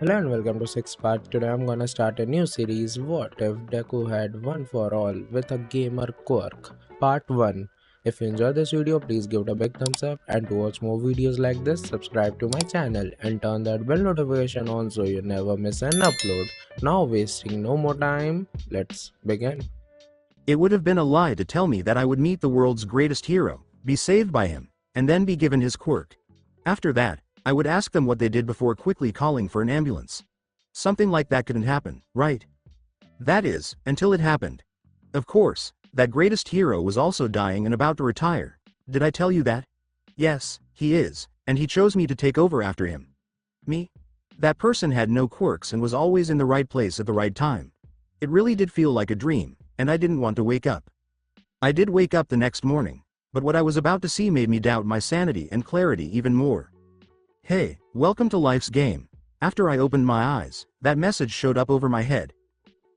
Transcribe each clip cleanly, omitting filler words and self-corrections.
Hello and welcome to 6 Part. Today I'm gonna start a new series, What If Deku Had One for All, with a gamer Quirk. Part 1. If you enjoyed this video, please give it a big thumbs up, and to watch more videos like this, subscribe to my channel and turn that bell notification on so you never miss an upload. Now wasting no more time, let's begin. It would have been a lie to tell me that I would meet the world's greatest hero, be saved by him, and then be given his quirk. After that, I would ask them what they did before quickly calling for an ambulance. Something like that couldn't happen, right? That is, until it happened. Of course, that greatest hero was also dying and about to retire. Did I tell you that? Yes, he is, and he chose me to take over after him. Me? That person had no quirks and was always in the right place at the right time. It really did feel like a dream, and I didn't want to wake up. I did wake up the next morning, but what I was about to see made me doubt my sanity and clarity even more. Hey, welcome to life's game. After I opened my eyes, that message showed up over my head.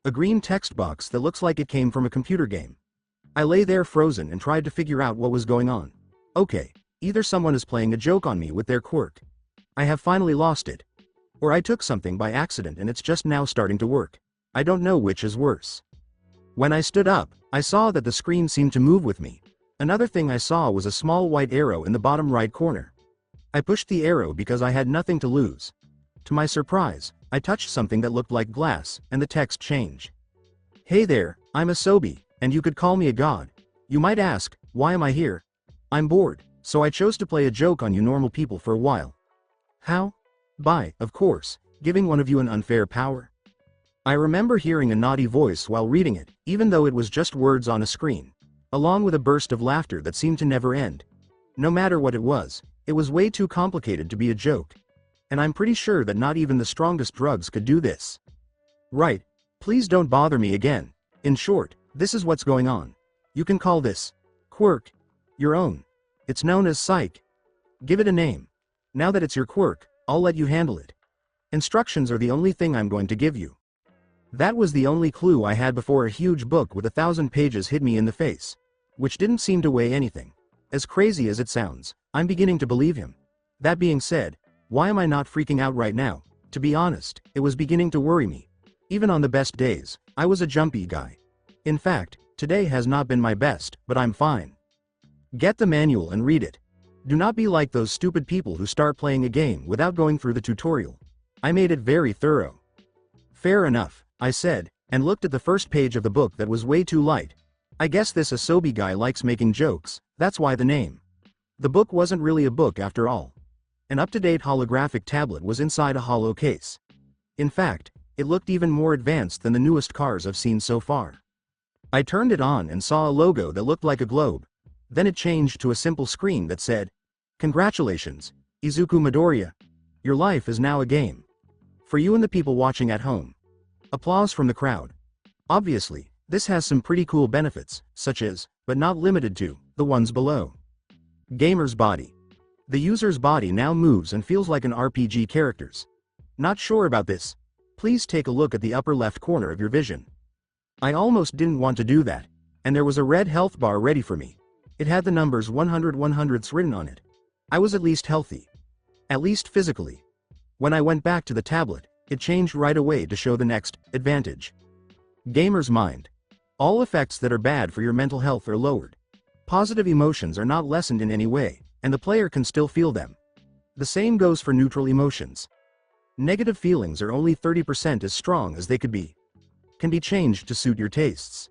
A green text box that looks like it came from a computer game. I lay there frozen and tried to figure out what was going on. Okay, either someone is playing a joke on me with their quirk. I have finally lost it. Or I took something by accident and it's just now starting to work. I don't know which is worse. When I stood up, I saw that the screen seemed to move with me. Another thing I saw was a small white arrow in the bottom right corner. I pushed the arrow because I had nothing to lose. To my surprise, I touched something that looked like glass, and the text changed. Hey there, I'm Asobi, and you could call me a god. You might ask, why am I here? I'm bored, so I chose to play a joke on you normal people for a while. How? By, of course, giving one of you an unfair power. I remember hearing a naughty voice while reading it, even though it was just words on a screen, along with a burst of laughter that seemed to never end. No matter what it was way too complicated to be a joke. And I'm pretty sure that not even the strongest drugs could do this. Right, please don't bother me again. In short, this is what's going on. You can call this quirk your own. It's known as psych. Give it a name. Now that it's your quirk, I'll let you handle it. Instructions are the only thing I'm going to give you. That was the only clue I had before a huge book with 1,000 pages hit me in the face, which didn't seem to weigh anything. As crazy as it sounds, I'm beginning to believe him. That being said, why am I not freaking out right now? To be honest, it was beginning to worry me. Even on the best days, I was a jumpy guy. In fact, today has not been my best, but I'm fine. Get the manual and read it. Do not be like those stupid people who start playing a game without going through the tutorial. I made it very thorough. Fair enough, I said, and looked at the first page of the book that was way too light. I guess this Asobi guy likes making jokes, that's why the name. The book wasn't really a book after all. An up-to-date holographic tablet was inside a hollow case. In fact, it looked even more advanced than the newest cars I've seen so far. I turned it on and saw a logo that looked like a globe. Then it changed to a simple screen that said, "Congratulations, Izuku Midoriya. Your life is now a game. For you and the people watching at home." Applause from the crowd. Obviously, this has some pretty cool benefits, such as, but not limited to, the ones below. Gamer's body. The user's body now moves and feels like an RPG character's. Not sure about this? Please take a look at the upper left corner of your vision. I almost didn't want to do that, and there was a red health bar ready for me. It had the numbers 100 written on it. I was at least healthy. At least physically. When I went back to the tablet, it changed right away to show the next advantage. Gamer's mind. All effects that are bad for your mental health are lowered. Positive emotions are not lessened in any way, and the player can still feel them. The same goes for neutral emotions. Negative feelings are only 30% as strong as they could be. Can be changed to suit your tastes.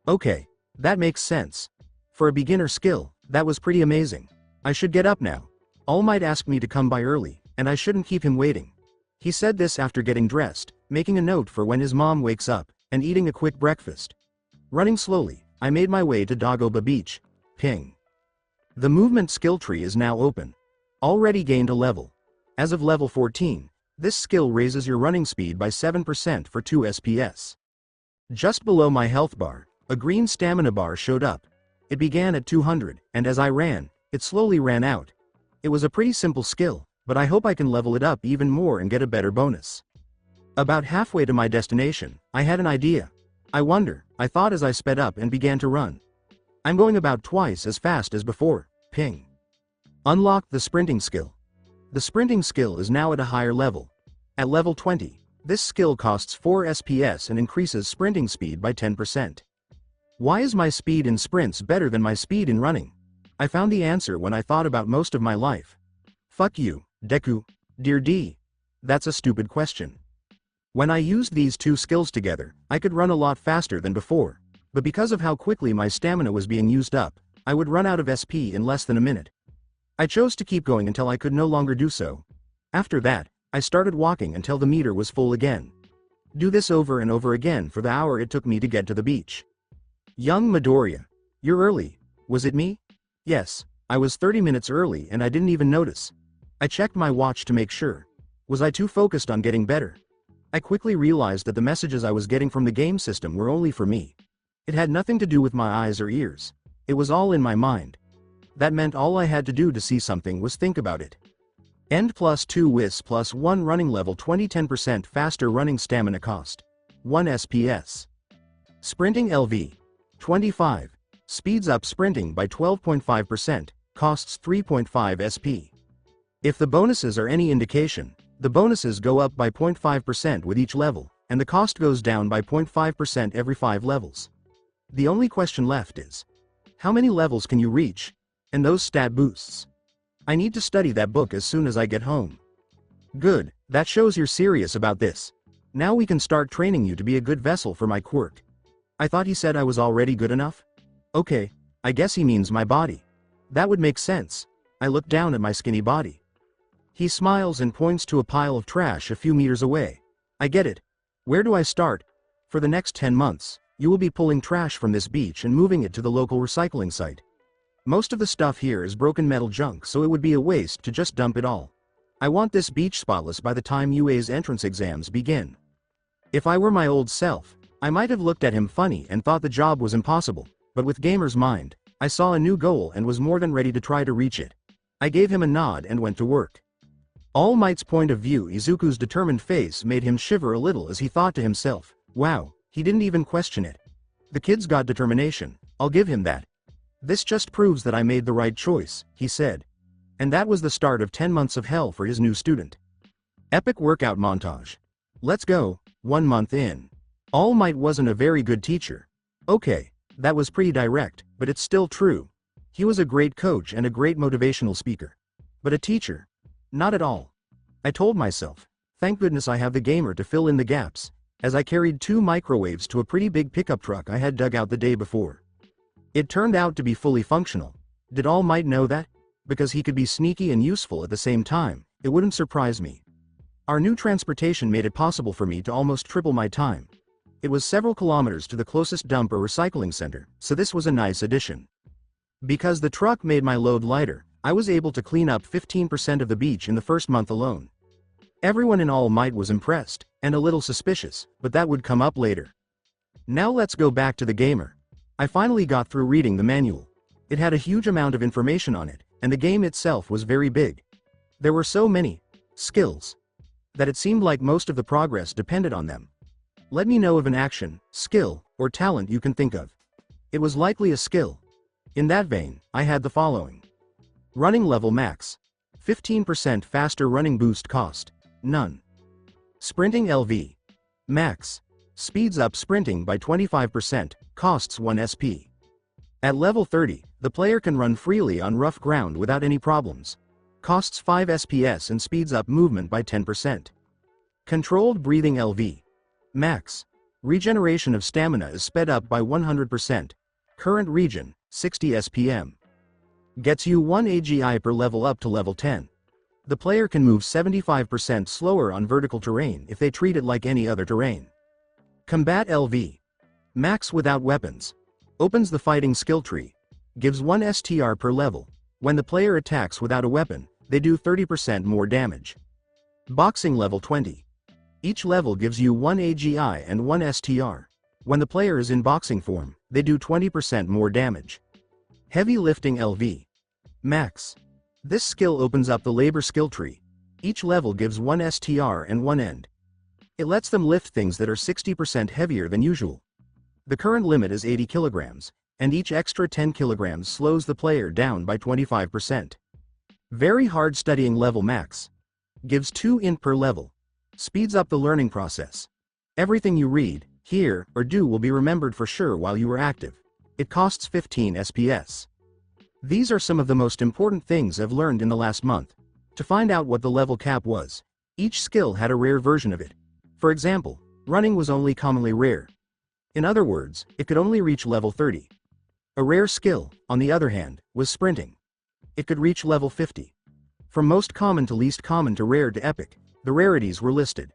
Okay, that makes sense. For a beginner skill, that was pretty amazing. I should get up now. All Might asked me to come by early, and I shouldn't keep him waiting. He said this after getting dressed, making a note for when his mom wakes up, and eating a quick breakfast. Running slowly, I made my way to Dagoba Beach. Ping. The movement skill tree is now open. Already gained a level. As of level 14, this skill raises your running speed by 7% for 2 SPS. Just below my health bar, a green stamina bar showed up. It began at 200, and as I ran, it slowly ran out. It was a pretty simple skill, but I hope I can level it up even more and get a better bonus. About halfway to my destination, I had an idea. I thought as I sped up and began to run. I'm going about twice as fast as before. Ping. Unlocked the sprinting skill. The sprinting skill is now at a higher level. At level 20, this skill costs 4 SPS and increases sprinting speed by 10%. Why is my speed in sprints better than my speed in running? I found the answer when I thought about most of my life. Fuck you, Deku. Dear D. That's a stupid question. When I used these two skills together, I could run a lot faster than before, but because of how quickly my stamina was being used up, I would run out of SP in less than a minute. I chose to keep going until I could no longer do so. After that, I started walking until the meter was full again. Do this over and over again for the hour it took me to get to the beach. Young Midoriya. You're early. Was it me? Yes, I was 30 minutes early and I didn't even notice. I checked my watch to make sure. Was I too focused on getting better? I quickly realized that the messages I was getting from the game system were only for me. It had nothing to do with my eyes or ears. It was all in my mind. That meant all I had to do to see something was think about it. End plus 2 WIS plus 1 running level 20 10% faster running stamina cost. 1 SPS. Sprinting LV. 25. Speeds up sprinting by 12.5%, costs 3.5 SP. If the bonuses are any indication, the bonuses go up by 0.5% with each level, and the cost goes down by 0.5% every 5 levels. The only question left is, how many levels can you reach? And those stat boosts. I need to study that book as soon as I get home. Good, that shows you're serious about this. Now we can start training you to be a good vessel for my quirk. I thought he said I was already good enough? Okay, I guess he means my body. That would make sense. I look down at my skinny body. He smiles and points to a pile of trash a few meters away. I get it. Where do I start? For the next 10 months, you will be pulling trash from this beach and moving it to the local recycling site. Most of the stuff here is broken metal junk, so it would be a waste to just dump it all. I want this beach spotless by the time UA's entrance exams begin. If I were my old self, I might have looked at him funny and thought the job was impossible, but with Gamer's mind, I saw a new goal and was more than ready to try to reach it. I gave him a nod and went to work. All Might's point of view, Izuku's determined face made him shiver a little as he thought to himself, wow, he didn't even question it. The kid's got determination, I'll give him that. This just proves that I made the right choice, he said. And that was the start of 10 months of hell for his new student. Epic workout montage. Let's go, 1 month in. All Might wasn't a very good teacher. Okay, that was pretty direct, but it's still true. He was a great coach and a great motivational speaker. But a teacher? Not at all. I told myself, thank goodness I have the gamer to fill in the gaps, as I carried 2 microwaves to a pretty big pickup truck I had dug out the day before. It turned out to be fully functional. Did All Might know that? Because he could be sneaky and useful at the same time, it wouldn't surprise me. Our new transportation made it possible for me to almost triple my time. It was several kilometers to the closest dump or recycling center, so this was a nice addition. Because the truck made my load lighter, I was able to clean up 15% of the beach in the first month alone. Everyone in All Might was impressed, and a little suspicious, but that would come up later. Now let's go back to the gamer. I finally got through reading the manual. It had a huge amount of information on it, and the game itself was very big. There were so many skills that it seemed like most of the progress depended on them. Let me know of an action, skill, or talent you can think of. It was likely a skill. In that vein, I had the following. Running level max. 15% faster running boost cost. None. Sprinting LV. Max. Speeds up sprinting by 25%, costs 1 SP. At level 30, the player can run freely on rough ground without any problems. Costs 5 SPS and speeds up movement by 10%. Controlled breathing LV. Max. Regeneration of stamina is sped up by 100%. Current regen, 60 SPM. Gets you 1 AGI per level up to level 10. The player can move 75% slower on vertical terrain if they treat it like any other terrain. Combat LV. Max without weapons. Opens the fighting skill tree. Gives 1 STR per level. When the player attacks without a weapon, they do 30% more damage. Boxing level 20. Each level gives you 1 AGI and 1 STR. When the player is in boxing form, they do 20% more damage. Heavy lifting LV. Max. This skill opens up the labor skill tree. Each level gives 1 STR and 1 end. It lets them lift things that are 60% heavier than usual. The current limit is 80 kilograms, and each extra 10 kilograms slows the player down by 25%. Very hard studying level max. Gives 2 int per level. Speeds up the learning process. Everything you read, hear, or do will be remembered for sure while you are active. It costs 15 SPS. These are some of the most important things I've learned in the last month. To find out what the level cap was, each skill had a rare version of it. For example, running was only commonly rare. In other words, it could only reach level 30. A rare skill, on the other hand, was sprinting. It could reach level 50. From most common to least common to rare to epic, the rarities were listed.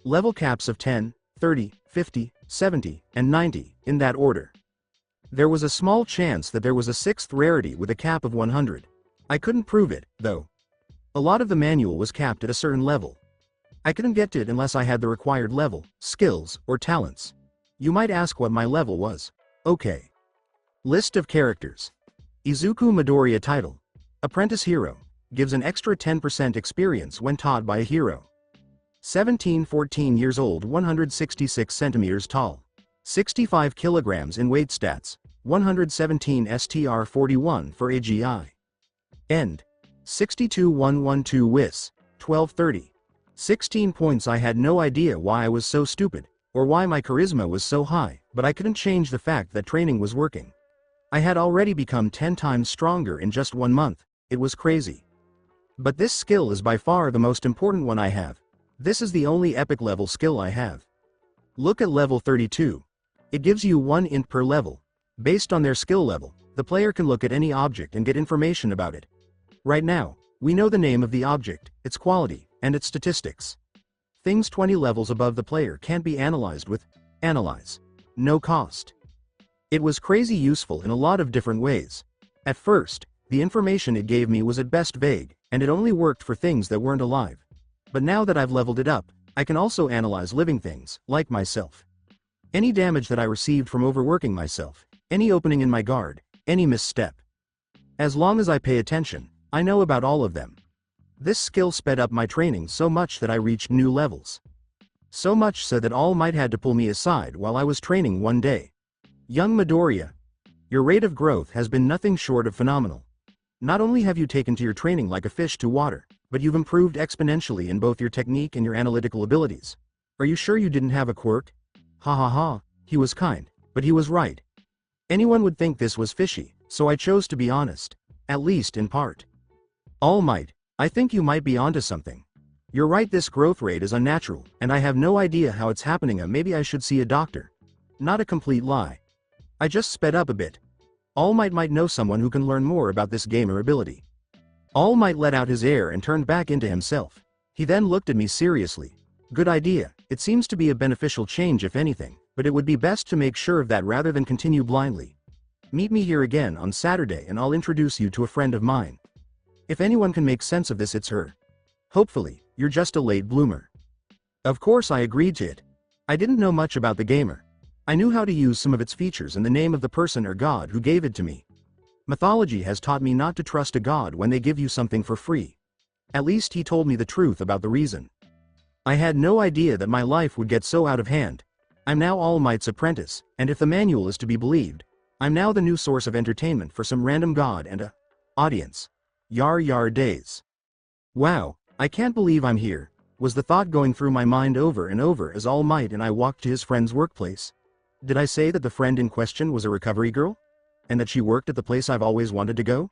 Level caps of 10, 30, 50, 70, and 90, in that order. There was a small chance that there was a sixth rarity with a cap of 100. I couldn't prove it, though. A lot of the manual was capped at a certain level. I couldn't get to it unless I had the required level, skills, or talents. You might ask what my level was. Okay. List of characters. Izuku Midoriya title. Apprentice hero. Gives an extra 10% experience when taught by a hero. 14 years old, 166 centimeters tall. 65 kilograms in weight stats. 117 STR 41 for AGI. End. 62112 WIS. 1230. 16 points. I had no idea why I was so stupid, or why my charisma was so high, but I couldn't change the fact that training was working. I had already become 10 times stronger in just 1 month. It was crazy. But this skill is by far the most important one I have. This is the only epic level skill I have. Look at level 32. It gives you 1 int per level. Based on their skill level, the player can look at any object and get information about it. Right now, we know the name of the object, its quality, and its statistics. Things 20 levels above the player can't be analyzed with analyze. No cost. It was crazy useful in a lot of different ways. At first, the information it gave me was at best vague, and it only worked for things that weren't alive. But now that I've leveled it up, I can also analyze living things, like myself. Any damage that I received from overworking myself, any opening in my guard, any misstep. As long as I pay attention, I know about all of them. This skill sped up my training so much that I reached new levels. So much so that All Might had to pull me aside while I was training one day. Young Midoriya, your rate of growth has been nothing short of phenomenal. Not only have you taken to your training like a fish to water, but you've improved exponentially in both your technique and your analytical abilities. Are you sure you didn't have a quirk? Ha ha ha, he was kind, but he was right. Anyone would think this was fishy, so I chose to be honest. At least in part. All Might, I think you might be onto something. You're right, this growth rate is unnatural, and I have no idea how it's happening. Maybe I should see a doctor. Not a complete lie. I just sped up a bit. All Might know someone who can learn more about this gamer ability. All Might let out his air and turned back into himself. He then looked at me seriously. Good idea, it seems to be a beneficial change if anything, but it would be best to make sure of that rather than continue blindly. Meet me here again on Saturday and I'll introduce you to a friend of mine. If anyone can make sense of this, it's her. Hopefully, you're just a late bloomer. Of course I agreed to it. I didn't know much about the gamer. I knew how to use some of its features and the name of the person or god who gave it to me. Mythology has taught me not to trust a god when they give you something for free. At least he told me the truth about the reason. I had no idea that my life would get so out of hand. I'm now All Might's apprentice, and if the manual is to be believed, I'm now the new source of entertainment for some random god and a audience. Yar yar days. Wow, I can't believe I'm here, was the thought going through my mind over and over as All Might and I walked to his friend's workplace. Did I say that the friend in question was a recovery girl? And that she worked at the place I've always wanted to go?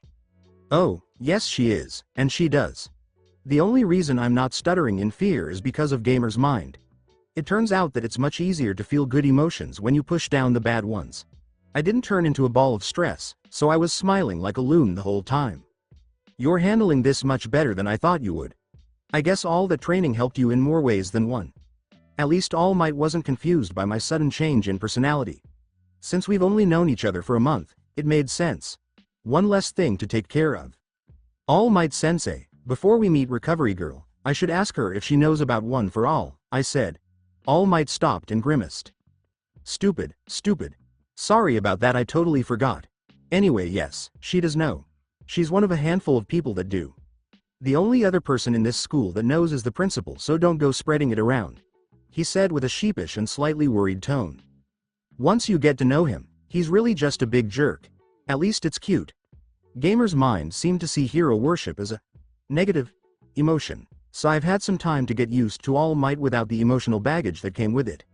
Oh, yes she is, and she does. The only reason I'm not stuttering in fear is because of Gamer's mind. It turns out that it's much easier to feel good emotions when you push down the bad ones. I didn't turn into a ball of stress, so I was smiling like a loon the whole time. You're handling this much better than I thought you would. I guess all that training helped you in more ways than one. At least All Might wasn't confused by my sudden change in personality. Since we've only known each other for a month, it made sense. One less thing to take care of. All Might Sensei, before we meet Recovery Girl, I should ask her if she knows about One for All, I said. All Might stopped and grimaced. Stupid, stupid. Sorry about that, I totally forgot. Anyway, yes, she does know. She's one of a handful of people that do. The only other person in this school that knows is the principal, so don't go spreading it around, he said with a sheepish and slightly worried tone. Once you get to know him, he's really just a big jerk. At least it's cute. Gamer's mind seemed to see hero worship as a negative emotion. so I've had some time to get used to All Might without the emotional baggage that came with it.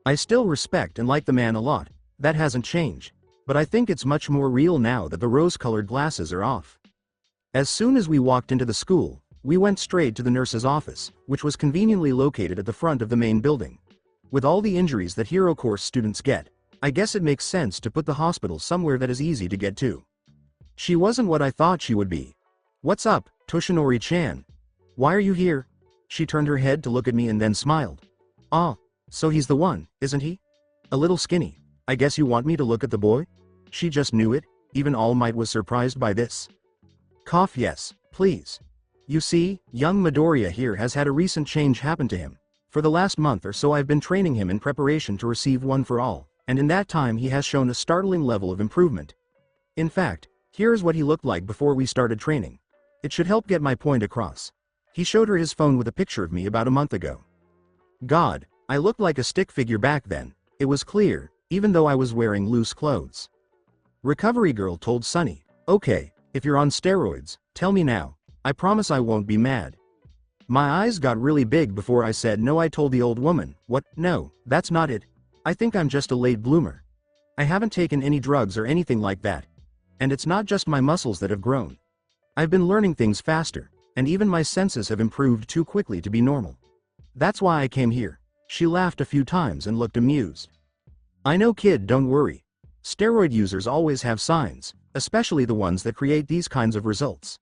I still respect and like the man a lot, that hasn't changed, but I think it's much more real now that the rose-colored glasses are off. As soon as we walked into the school, we went straight to the nurse's office, which was conveniently located at the front of the main building. With all the injuries that hero course students get, I guess it makes sense to put the hospital somewhere that is easy to get to. She wasn't what I thought she would be. "What's up, Toshinori-chan? Why are you here?" She turned her head to look at me and then smiled. "Ah, so he's the one, isn't he? A little skinny. I guess you want me to look at the boy?" She just knew it, even All Might was surprised by this. Cough. "Yes, please. You see, young Midoriya here has had a recent change happen to him. For the last month or so I've been training him in preparation to receive One for All, and in that time he has shown a startling level of improvement. In fact, here's what he looked like before we started training. It should help get my point across." He showed her his phone with a picture of me about a month ago. God, I looked like a stick figure back then, it was clear, even though I was wearing loose clothes. Recovery Girl told Sunny, "Okay, if you're on steroids, tell me now. I promise I won't be mad." My eyes got really big before I said no. I told the old woman, "What? No, that's not it. I think I'm just a late bloomer. I haven't taken any drugs or anything like that. And it's not just my muscles that have grown. I've been learning things faster, and even my senses have improved too quickly to be normal. That's why I came here." She laughed a few times and looked amused. "I know, kid, don't worry. Steroid users always have signs, especially the ones that create these kinds of results.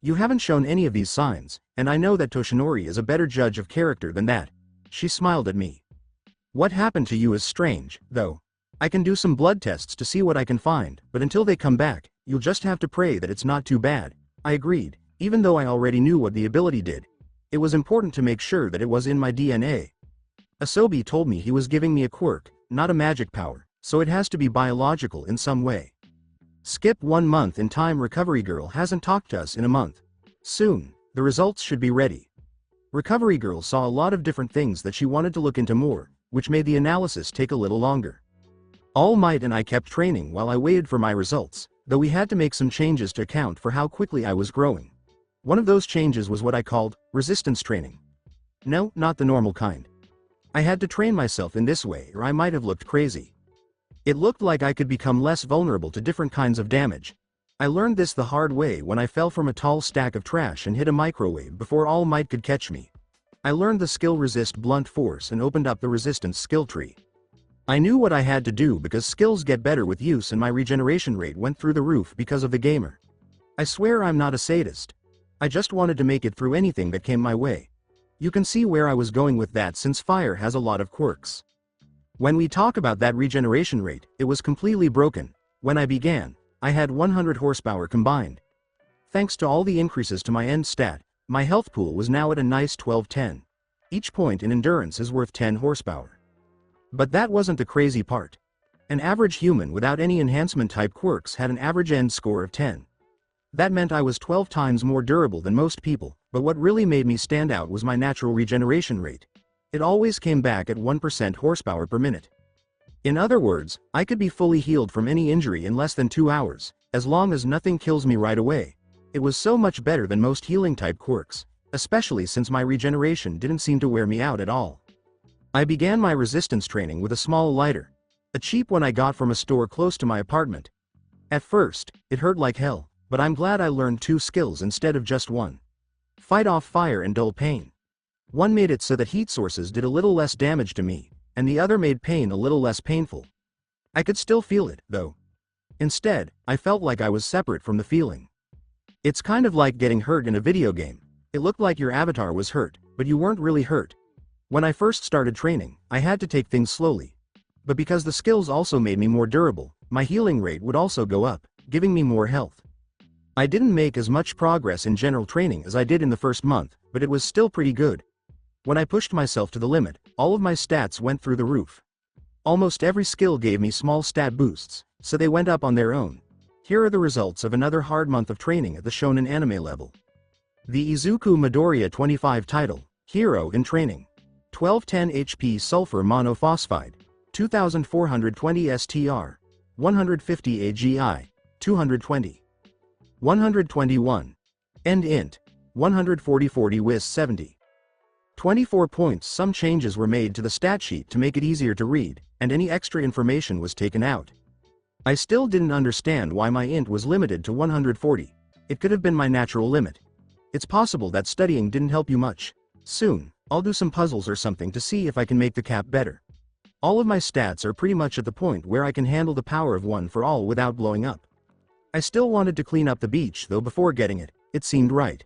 You haven't shown any of these signs, and I know that Toshinori is a better judge of character than that." She smiled at me. "What happened to you is strange, though. I can do some blood tests to see what I can find, but until they come back, you'll just have to pray that it's not too bad." I agreed, even though I already knew what the ability did. It was important to make sure that it was in my DNA. Asobi told me he was giving me a quirk, not a magic power, so it has to be biological in some way. Skip 1 month in time. Recovery Girl hasn't talked to us in a month. Soon, the results should be ready. Recovery Girl saw a lot of different things that she wanted to look into more, which made the analysis take a little longer. All Might and I kept training while I waited for my results, though we had to make some changes to account for how quickly I was growing. One of those changes was what I called resistance training. No, not the normal kind. I had to train myself in this way or I might have looked crazy. It looked like I could become less vulnerable to different kinds of damage. I learned this the hard way when I fell from a tall stack of trash and hit a microwave before All Might could catch me. I learned the skill Resist Blunt Force and opened up the resistance skill tree. I knew what I had to do because skills get better with use and my regeneration rate went through the roof because of the gamer. I swear I'm not a sadist. I just wanted to make it through anything that came my way. You can see where I was going with that since fire has a lot of quirks. When we talk about that regeneration rate, it was completely broken. When I began, I had 100 horsepower combined. Thanks to all the increases to my end stat, my health pool was now at a nice 1210. Each point in endurance is worth 10 horsepower. But that wasn't the crazy part. An average human without any enhancement type quirks had an average end score of 10. That meant I was 12 times more durable than most people, but what really made me stand out was my natural regeneration rate. It always came back at 1% horsepower per minute. In other words, I could be fully healed from any injury in less than 2 hours, as long as nothing kills me right away. It was so much better than most healing type quirks, especially since my regeneration didn't seem to wear me out at all. I began my resistance training with a small lighter, a cheap one I got from a store close to my apartment. At first, it hurt like hell, but I'm glad I learned 2 skills instead of just 1. Fight off fire and dull pain. One made it so that heat sources did a little less damage to me, and the other made pain a little less painful. I could still feel it, though. Instead, I felt like I was separate from the feeling. It's kind of like getting hurt in a video game. It looked like your avatar was hurt, but you weren't really hurt. When I first started training, I had to take things slowly. But because the skills also made me more durable, my healing rate would also go up, giving me more health. I didn't make as much progress in general training as I did in the first month, but it was still pretty good. When I pushed myself to the limit, all of my stats went through the roof. Almost every skill gave me small stat boosts, so they went up on their own. Here are the results of another hard month of training at the shonen anime level. The Izuku Midoriya 25 title, Hero in Training. 1210 HP Sulfur Monophosphide, 2420 STR, 150 AGI, 220. 121. End int. 140-40 WIS 70. 24 points. Some changes were made to the stat sheet to make it easier to read, and any extra information was taken out. I still didn't understand why my int was limited to 140. It could have been my natural limit. It's possible that studying didn't help you much. Soon, I'll do some puzzles or something to see if I can make the cap better. All of my stats are pretty much at the point where I can handle the power of one for all without blowing up. I still wanted to clean up the beach though before getting it, it seemed right.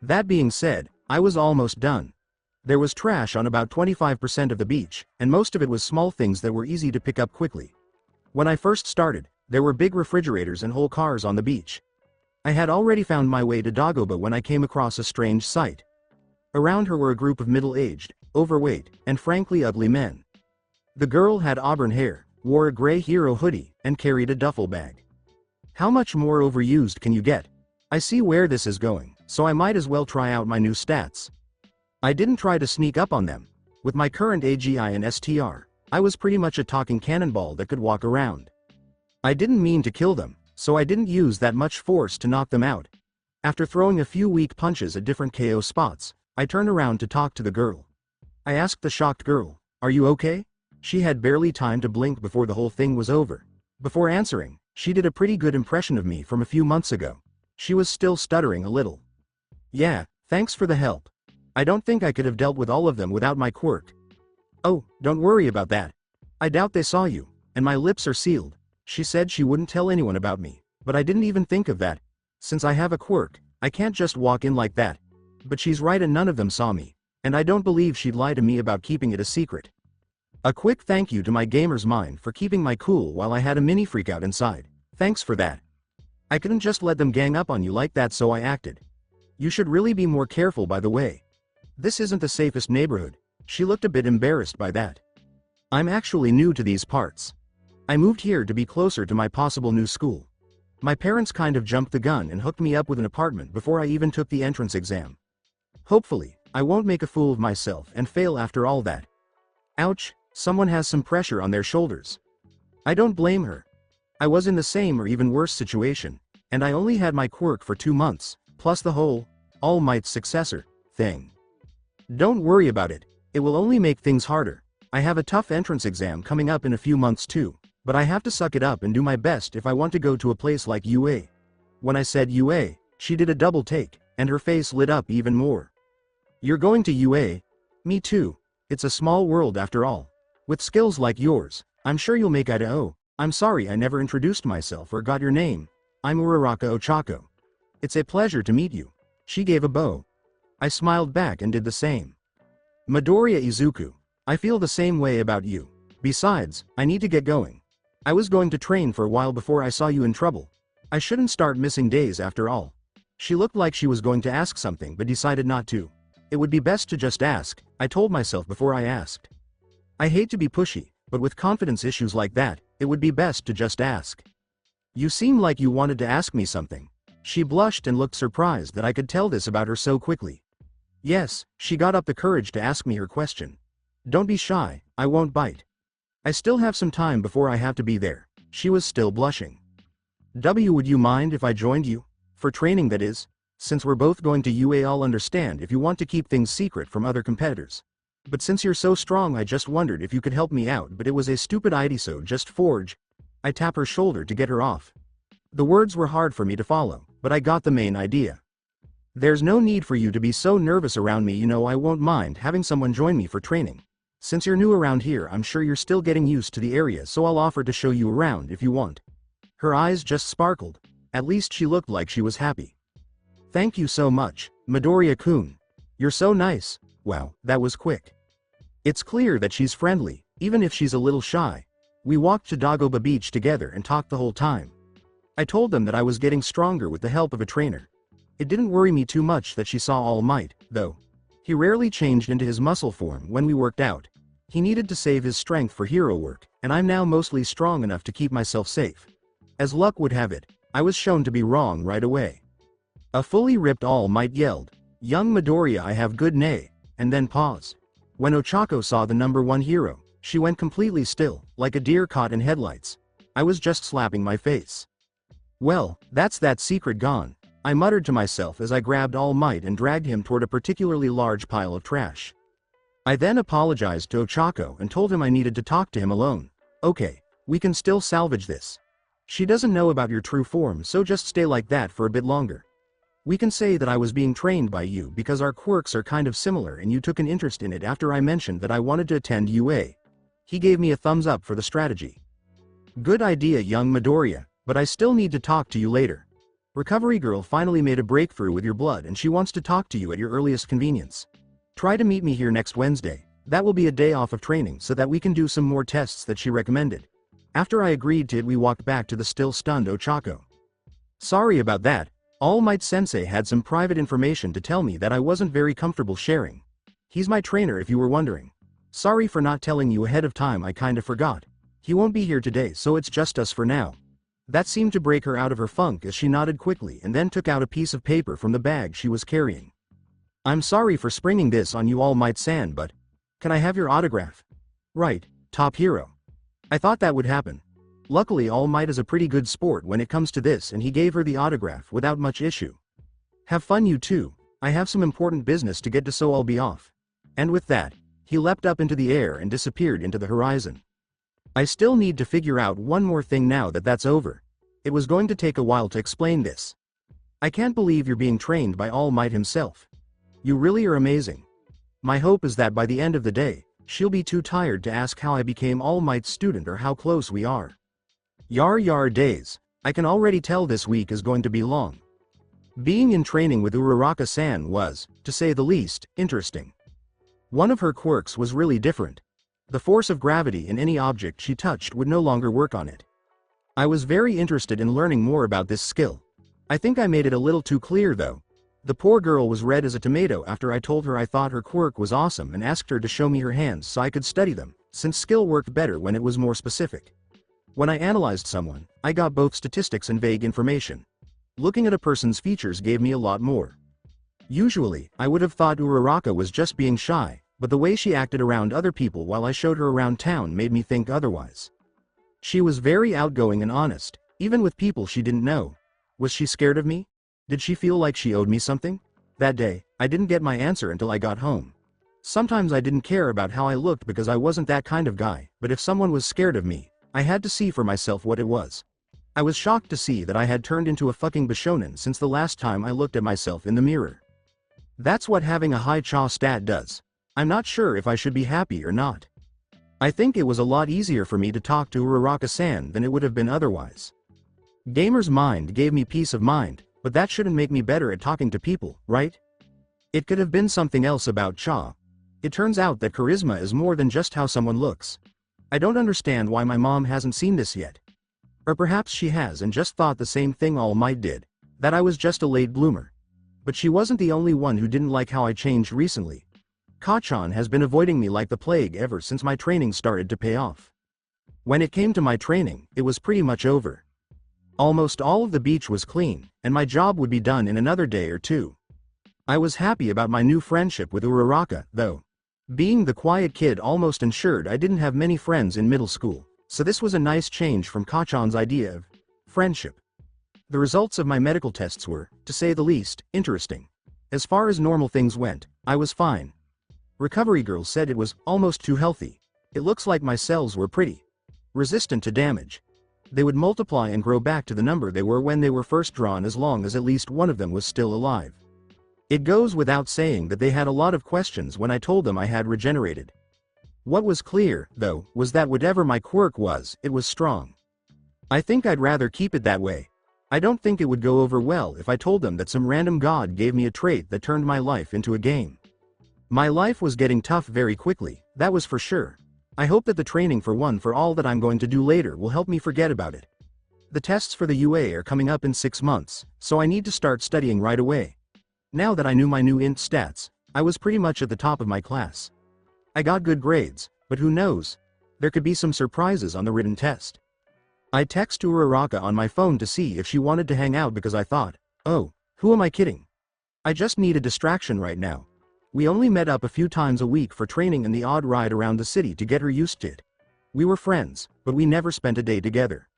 That being said, I was almost done. There was trash on about 25% of the beach, and most of it was small things that were easy to pick up quickly. When I first started, there were big refrigerators and whole cars on the beach. I had already found my way to Dagoba when I came across a strange sight. Around her were a group of middle-aged, overweight, and frankly ugly men. The girl had auburn hair, wore a gray hero hoodie, and carried a duffel bag. How much more overused can you get? I see where this is going, so I might as well try out my new stats. I didn't try to sneak up on them. With my current AGI and STR, I was pretty much a talking cannonball that could walk around. I didn't mean to kill them, so I didn't use that much force to knock them out. After throwing a few weak punches at different KO spots, I turned around to talk to the girl. I asked the shocked girl, "Are you okay?" She had barely time to blink before the whole thing was over. Before answering, she did a pretty good impression of me from a few months ago. She was still stuttering a little. "Yeah, thanks for the help. I don't think I could have dealt with all of them without my quirk." "Oh, don't worry about that. I doubt they saw you, and my lips are sealed." She said she wouldn't tell anyone about me, but I didn't even think of that. Since I have a quirk, I can't just walk in like that. But she's right, and none of them saw me, and I don't believe she'd lie to me about keeping it a secret. A quick thank you to my gamer's mind for keeping my cool while I had a mini freakout inside. Thanks for that. I couldn't just let them gang up on you like that, so I acted. You should really be more careful, by the way. This isn't the safest neighborhood. She looked a bit embarrassed by that. I'm actually new to these parts. I moved here to be closer to my possible new school. My parents kind of jumped the gun and hooked me up with an apartment before I even took the entrance exam. Hopefully, I won't make a fool of myself and fail after all that. Ouch, someone has some pressure on their shoulders. I don't blame her. I was in the same or even worse situation, and I only had my quirk for 2 months, plus the whole All Might's successor thing. Don't worry about it, it will only make things harder. I have a tough entrance exam coming up in a few months too, but I have to suck it up and do my best if I want to go to a place like UA. When I said UA, she did a double take, and her face lit up even more. You're going to UA? Me too. It's a small world after all. With skills like yours, I'm sure you'll make it. Oh, I'm sorry I never introduced myself or got your name. I'm Uraraka Ochako. It's a pleasure to meet you. She gave a bow. I smiled back and did the same. Midoriya Izuku, I feel the same way about you. Besides, I need to get going. I was going to train for a while before I saw you in trouble. I shouldn't start missing days after all. She looked like she was going to ask something but decided not to. It would be best to just ask, I told myself before I asked. I hate to be pushy, but with confidence issues like that, it would be best to just ask. You seem like you wanted to ask me something. She blushed and looked surprised that I could tell this about her so quickly. Yes, she got up the courage to ask me her question. Don't be shy, I won't bite. I still have some time before I have to be there. She was still blushing. Would you mind if I joined you? For training, that is. Since we're both going to UA, I'll understand if you want to keep things secret from other competitors. But since you're so strong, I just wondered if you could help me out, but it was a stupid idea, so just forge. I tap her shoulder to get her off. The words were hard for me to follow, but I got the main idea. There's no need for you to be so nervous around me, you know I won't mind having someone join me for training. Since you're new around here, I'm sure you're still getting used to the area, so I'll offer to show you around if you want. Her eyes just sparkled. At least she looked like she was happy. Thank you so much, Midoriya-kun. You're so nice. Wow, that was quick. It's clear that she's friendly, even if she's a little shy. We walked to Dagoba Beach together and talked the whole time. I told them that I was getting stronger with the help of a trainer. It didn't worry me too much that she saw All Might, though. He rarely changed into his muscle form when we worked out. He needed to save his strength for hero work, and I'm now mostly strong enough to keep myself safe. As luck would have it, I was shown to be wrong right away. A fully ripped All Might yelled, "Young Midoriya, I have good nay," and then paused. When Ochako saw the #1 hero, she went completely still, like a deer caught in headlights. I was just slapping my face. Well, that's that secret gone. I muttered to myself as I grabbed All Might and dragged him toward a particularly large pile of trash. I then apologized to Ochako and told him I needed to talk to him alone. Okay, we can still salvage this. She doesn't know about your true form, so just stay like that for a bit longer. We can say that I was being trained by you because our quirks are kind of similar and you took an interest in it after I mentioned that I wanted to attend UA. He gave me a thumbs up for the strategy. Good idea, young Midoriya, but I still need to talk to you later. Recovery Girl finally made a breakthrough with your blood and she wants to talk to you at your earliest convenience. Try to meet me here next Wednesday. That will be a day off of training so that we can do some more tests that she recommended. After I agreed to it, we walked back to the still stunned Ochako. Sorry about that. All Might Sensei had some private information to tell me that I wasn't very comfortable sharing. He's my trainer if you were wondering. Sorry for not telling you ahead of time, I kinda forgot. He won't be here today, so it's just us for now. That seemed to break her out of her funk as she nodded quickly and then took out a piece of paper from the bag she was carrying. I'm sorry for springing this on you, All Might-san, but can I have your autograph? Right, top hero. I thought that would happen. Luckily, All Might is a pretty good sport when it comes to this, and he gave her the autograph without much issue. Have fun, you two. I have some important business to get to, so I'll be off. And with that, he leapt up into the air and disappeared into the horizon. I still need to figure out one more thing now that that's over. It was going to take a while to explain this. I can't believe you're being trained by All Might himself. You really are amazing. My hope is that by the end of the day, she'll be too tired to ask how I became All Might's student or how close we are. Yar days, I can already tell this week is going to be long. Being in training with Uraraka-san was, to say the least, interesting. One of her quirks was really different. The force of gravity in any object she touched would no longer work on it. I was very interested in learning more about this skill. I think I made it a little too clear though. The poor girl was red as a tomato after I told her I thought her quirk was awesome and asked her to show me her hands so I could study them, since skill worked better when it was more specific. When I analyzed someone, I got both statistics and vague information. Looking at a person's features gave me a lot more. Usually, I would have thought Uraraka was just being shy, but the way she acted around other people while I showed her around town made me think otherwise. She was very outgoing and honest, even with people she didn't know. Was she scared of me? Did she feel like she owed me something? That day, I didn't get my answer until I got home. Sometimes I didn't care about how I looked because I wasn't that kind of guy, but if someone was scared of me, I had to see for myself what it was. I was shocked to see that I had turned into a fucking Bishonen since the last time I looked at myself in the mirror. That's what having a high CHA stat does. I'm not sure if I should be happy or not. I think it was a lot easier for me to talk to Uraraka-san than it would have been otherwise. Gamer's Mind gave me peace of mind, but that shouldn't make me better at talking to people, right? It could have been something else about CHA. It turns out that charisma is more than just how someone looks. I don't understand why my mom hasn't seen this yet. Or perhaps she has and just thought the same thing All Might did, that I was just a late bloomer. But she wasn't the only one who didn't like how I changed recently. Kachan has been avoiding me like the plague ever since my training started to pay off. When it came to my training, it was pretty much over. Almost all of the beach was clean, and my job would be done in another day or two. I was happy about my new friendship with Uraraka, though. Being the quiet kid almost ensured I didn't have many friends in middle school, so this was a nice change from Kachan's idea of friendship. The results of my medical tests were, to say the least, interesting. As far as normal things went, I was fine. Recovery Girl said it was almost too healthy. It looks like my cells were pretty resistant to damage. They would multiply and grow back to the number they were when they were first drawn as long as at least one of them was still alive. It goes without saying that they had a lot of questions when I told them I had regenerated. What was clear, though, was that whatever my quirk was, it was strong. I think I'd rather keep it that way. I don't think it would go over well if I told them that some random god gave me a trait that turned my life into a game. My life was getting tough very quickly, that was for sure. I hope that the training for all that I'm going to do later will help me forget about it. The tests for the UA are coming up in 6 months, so I need to start studying right away. Now that I knew my new int stats, I was pretty much at the top of my class. I got good grades, but who knows? There could be some surprises on the written test. I texted Uraraka on my phone to see if she wanted to hang out because I thought, oh, who am I kidding? I just need a distraction right now. We only met up a few times a week for training and the odd ride around the city to get her used to it. We were friends, but we never spent a day together.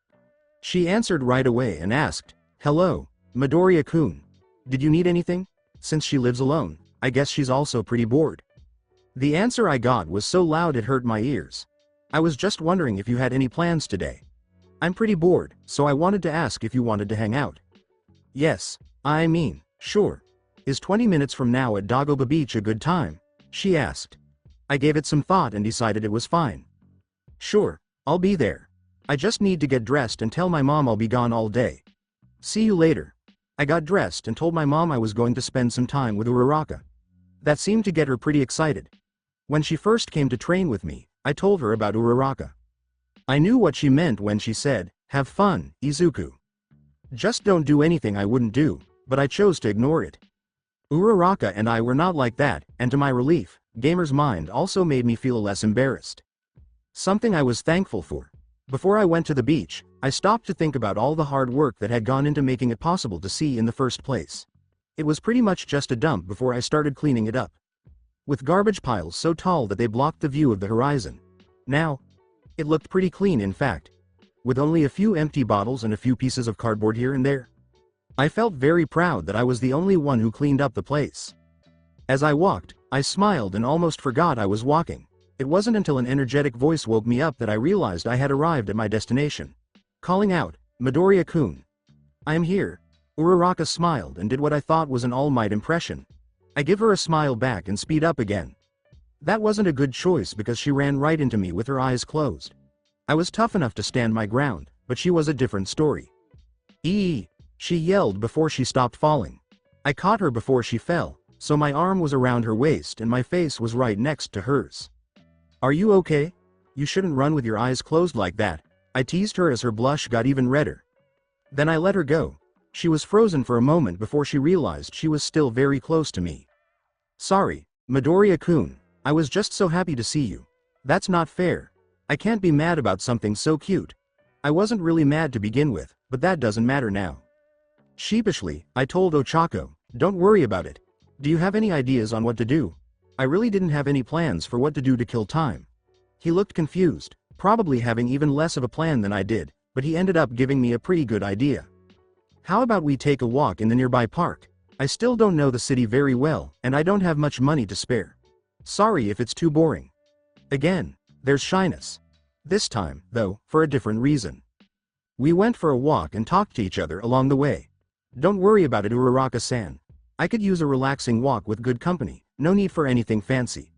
She answered right away and asked, hello, Midoriya-kun. Did you need anything? Since she lives alone, I guess she's also pretty bored. The answer I got was so loud it hurt my ears. I was just wondering if you had any plans today. I'm pretty bored, so I wanted to ask if you wanted to hang out. Yes, I mean, sure. Is 20 minutes from now at Dagoba Beach a good time? She asked. I gave it some thought and decided it was fine. Sure, I'll be there. I just need to get dressed and tell my mom I'll be gone all day. See you later. I got dressed and told my mom I was going to spend some time with Uraraka. That seemed to get her pretty excited. When she first came to train with me, I told her about Uraraka. I knew what she meant when she said, "Have fun, Izuku. Just don't do anything I wouldn't do," but I chose to ignore it. Uraraka and I were not like that, and to my relief, Gamer's mind also made me feel less embarrassed. Something I was thankful for. Before I went to the beach, I stopped to think about all the hard work that had gone into making it possible to see in the first place. It was pretty much just a dump before I started cleaning it up. With garbage piles so tall that they blocked the view of the horizon. Now, it looked pretty clean in fact. With only a few empty bottles and a few pieces of cardboard here and there. I felt very proud that I was the only one who cleaned up the place. As I walked, I smiled and almost forgot I was walking. It wasn't until an energetic voice woke me up that I realized I had arrived at my destination. Calling out, "Midoriya-kun. I am here." Uraraka smiled and did what I thought was an All Might impression. I give her a smile back and speed up again. That wasn't a good choice because she ran right into me with her eyes closed. I was tough enough to stand my ground, but she was a different story. Eee! She yelled before she stopped falling. I caught her before she fell, so my arm was around her waist and my face was right next to hers. "Are you okay? You shouldn't run with your eyes closed like that," I teased her as her blush got even redder. Then I let her go. She was frozen for a moment before she realized she was still very close to me. "Sorry, Midoriya-kun, I was just so happy to see you. That's not fair. I can't be mad about something so cute. I wasn't really mad to begin with, but that doesn't matter now." Sheepishly, I told Ochako, "Don't worry about it. Do you have any ideas on what to do?" I really didn't have any plans for what to do to kill time. He looked confused, probably having even less of a plan than I did, but he ended up giving me a pretty good idea. "How about we take a walk in the nearby park? I still don't know the city very well, and I don't have much money to spare. Sorry if it's too boring." Again, there's shyness. This time, though, for a different reason. We went for a walk and talked to each other along the way. "Don't worry about it, Uraraka-san. I could use a relaxing walk with good company, no need for anything fancy.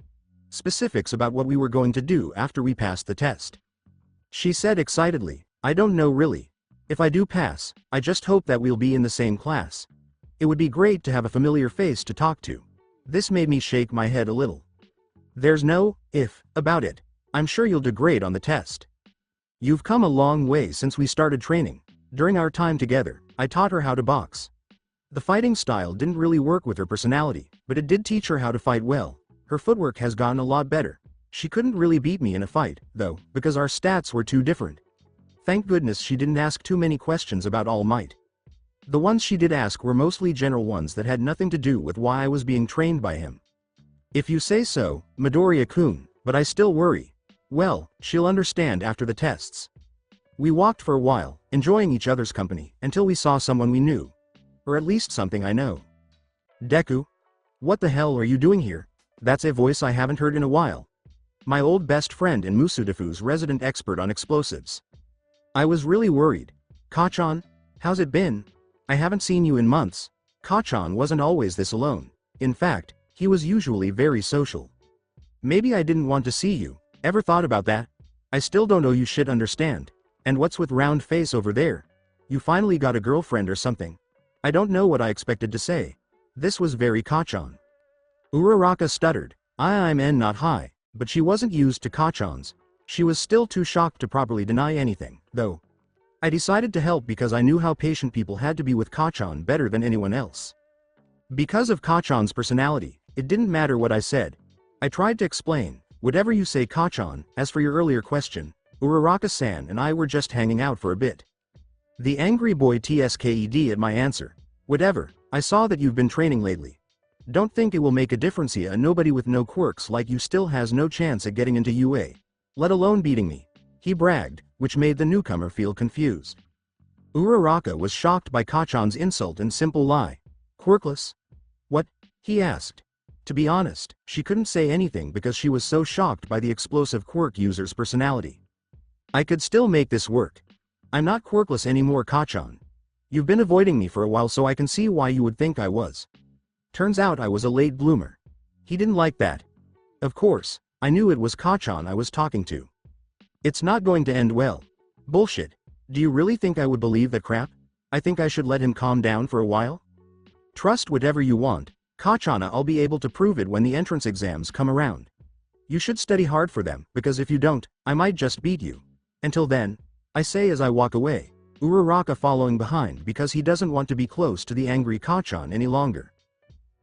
Specifics about what we were going to do after we passed the test." She said excitedly, "I don't know really. If I do pass, I just hope that we'll be in the same class. It would be great to have a familiar face to talk to." This made me shake my head a little. "There's no if about it. I'm sure you'll do great on the test. You've come a long way since we started training. During our time together, I taught her how to box. The fighting style didn't really work with her personality, but it did teach her how to fight well. Her footwork has gotten a lot better. She couldn't really beat me in a fight, though, because our stats were too different. Thank goodness she didn't ask too many questions about All Might. The ones she did ask were mostly general ones that had nothing to do with why I was being trained by him. If you say so, Midoriya-kun, but I still worry. Well, she'll understand after the tests." We walked for a while, enjoying each other's company, until we saw someone we knew. Or at least something I know. "Deku? What the hell are you doing here?" That's a voice I haven't heard in a while. My old best friend and Musudafu's resident expert on explosives. I was really worried. "Kachan? How's it been? I haven't seen you in months." Kachan wasn't always this alone. In fact, he was usually very social. "Maybe I didn't want to see you. Ever thought about that? I still don't know you should understand. And what's with round face over there? You finally got a girlfriend or something?" I don't know what I expected to say. This was very Kachan. Uraraka stuttered. I'm not high, but she wasn't used to Kachans. She was still too shocked to properly deny anything, though. I decided to help because I knew how patient people had to be with Kachan better than anyone else. Because of Kachan's personality, it didn't matter what I said. I tried to explain, "Whatever you say, Kachan. As for your earlier question, Uraraka-san and I were just hanging out for a bit." The angry boy tsked at my answer. "Whatever, I saw that you've been training lately. Don't think it will make a difference here. Nobody with no quirks like you still has no chance at getting into UA. Let alone beating me." He bragged, which made the newcomer feel confused. Uraraka was shocked by Kachan's insult and simple lie. Quirkless? What? He asked. To be honest, she couldn't say anything because she was so shocked by the explosive Quirk user's personality. I could still make this work. I'm not quirkless anymore, Kachan. You've been avoiding me for a while, so I can see why you would think I was. Turns out I was a late bloomer. He didn't like that. Of course, I knew it was Kachan I was talking to. It's not going to end well. Bullshit. Do you really think I would believe that crap? I think I should let him calm down for a while? Trust whatever you want, Kachana. I'll be able to prove it when the entrance exams come around. You should study hard for them, because if you don't, I might just beat you. Until then, I say as I walk away, Uraraka following behind because he doesn't want to be close to the angry Kachan any longer.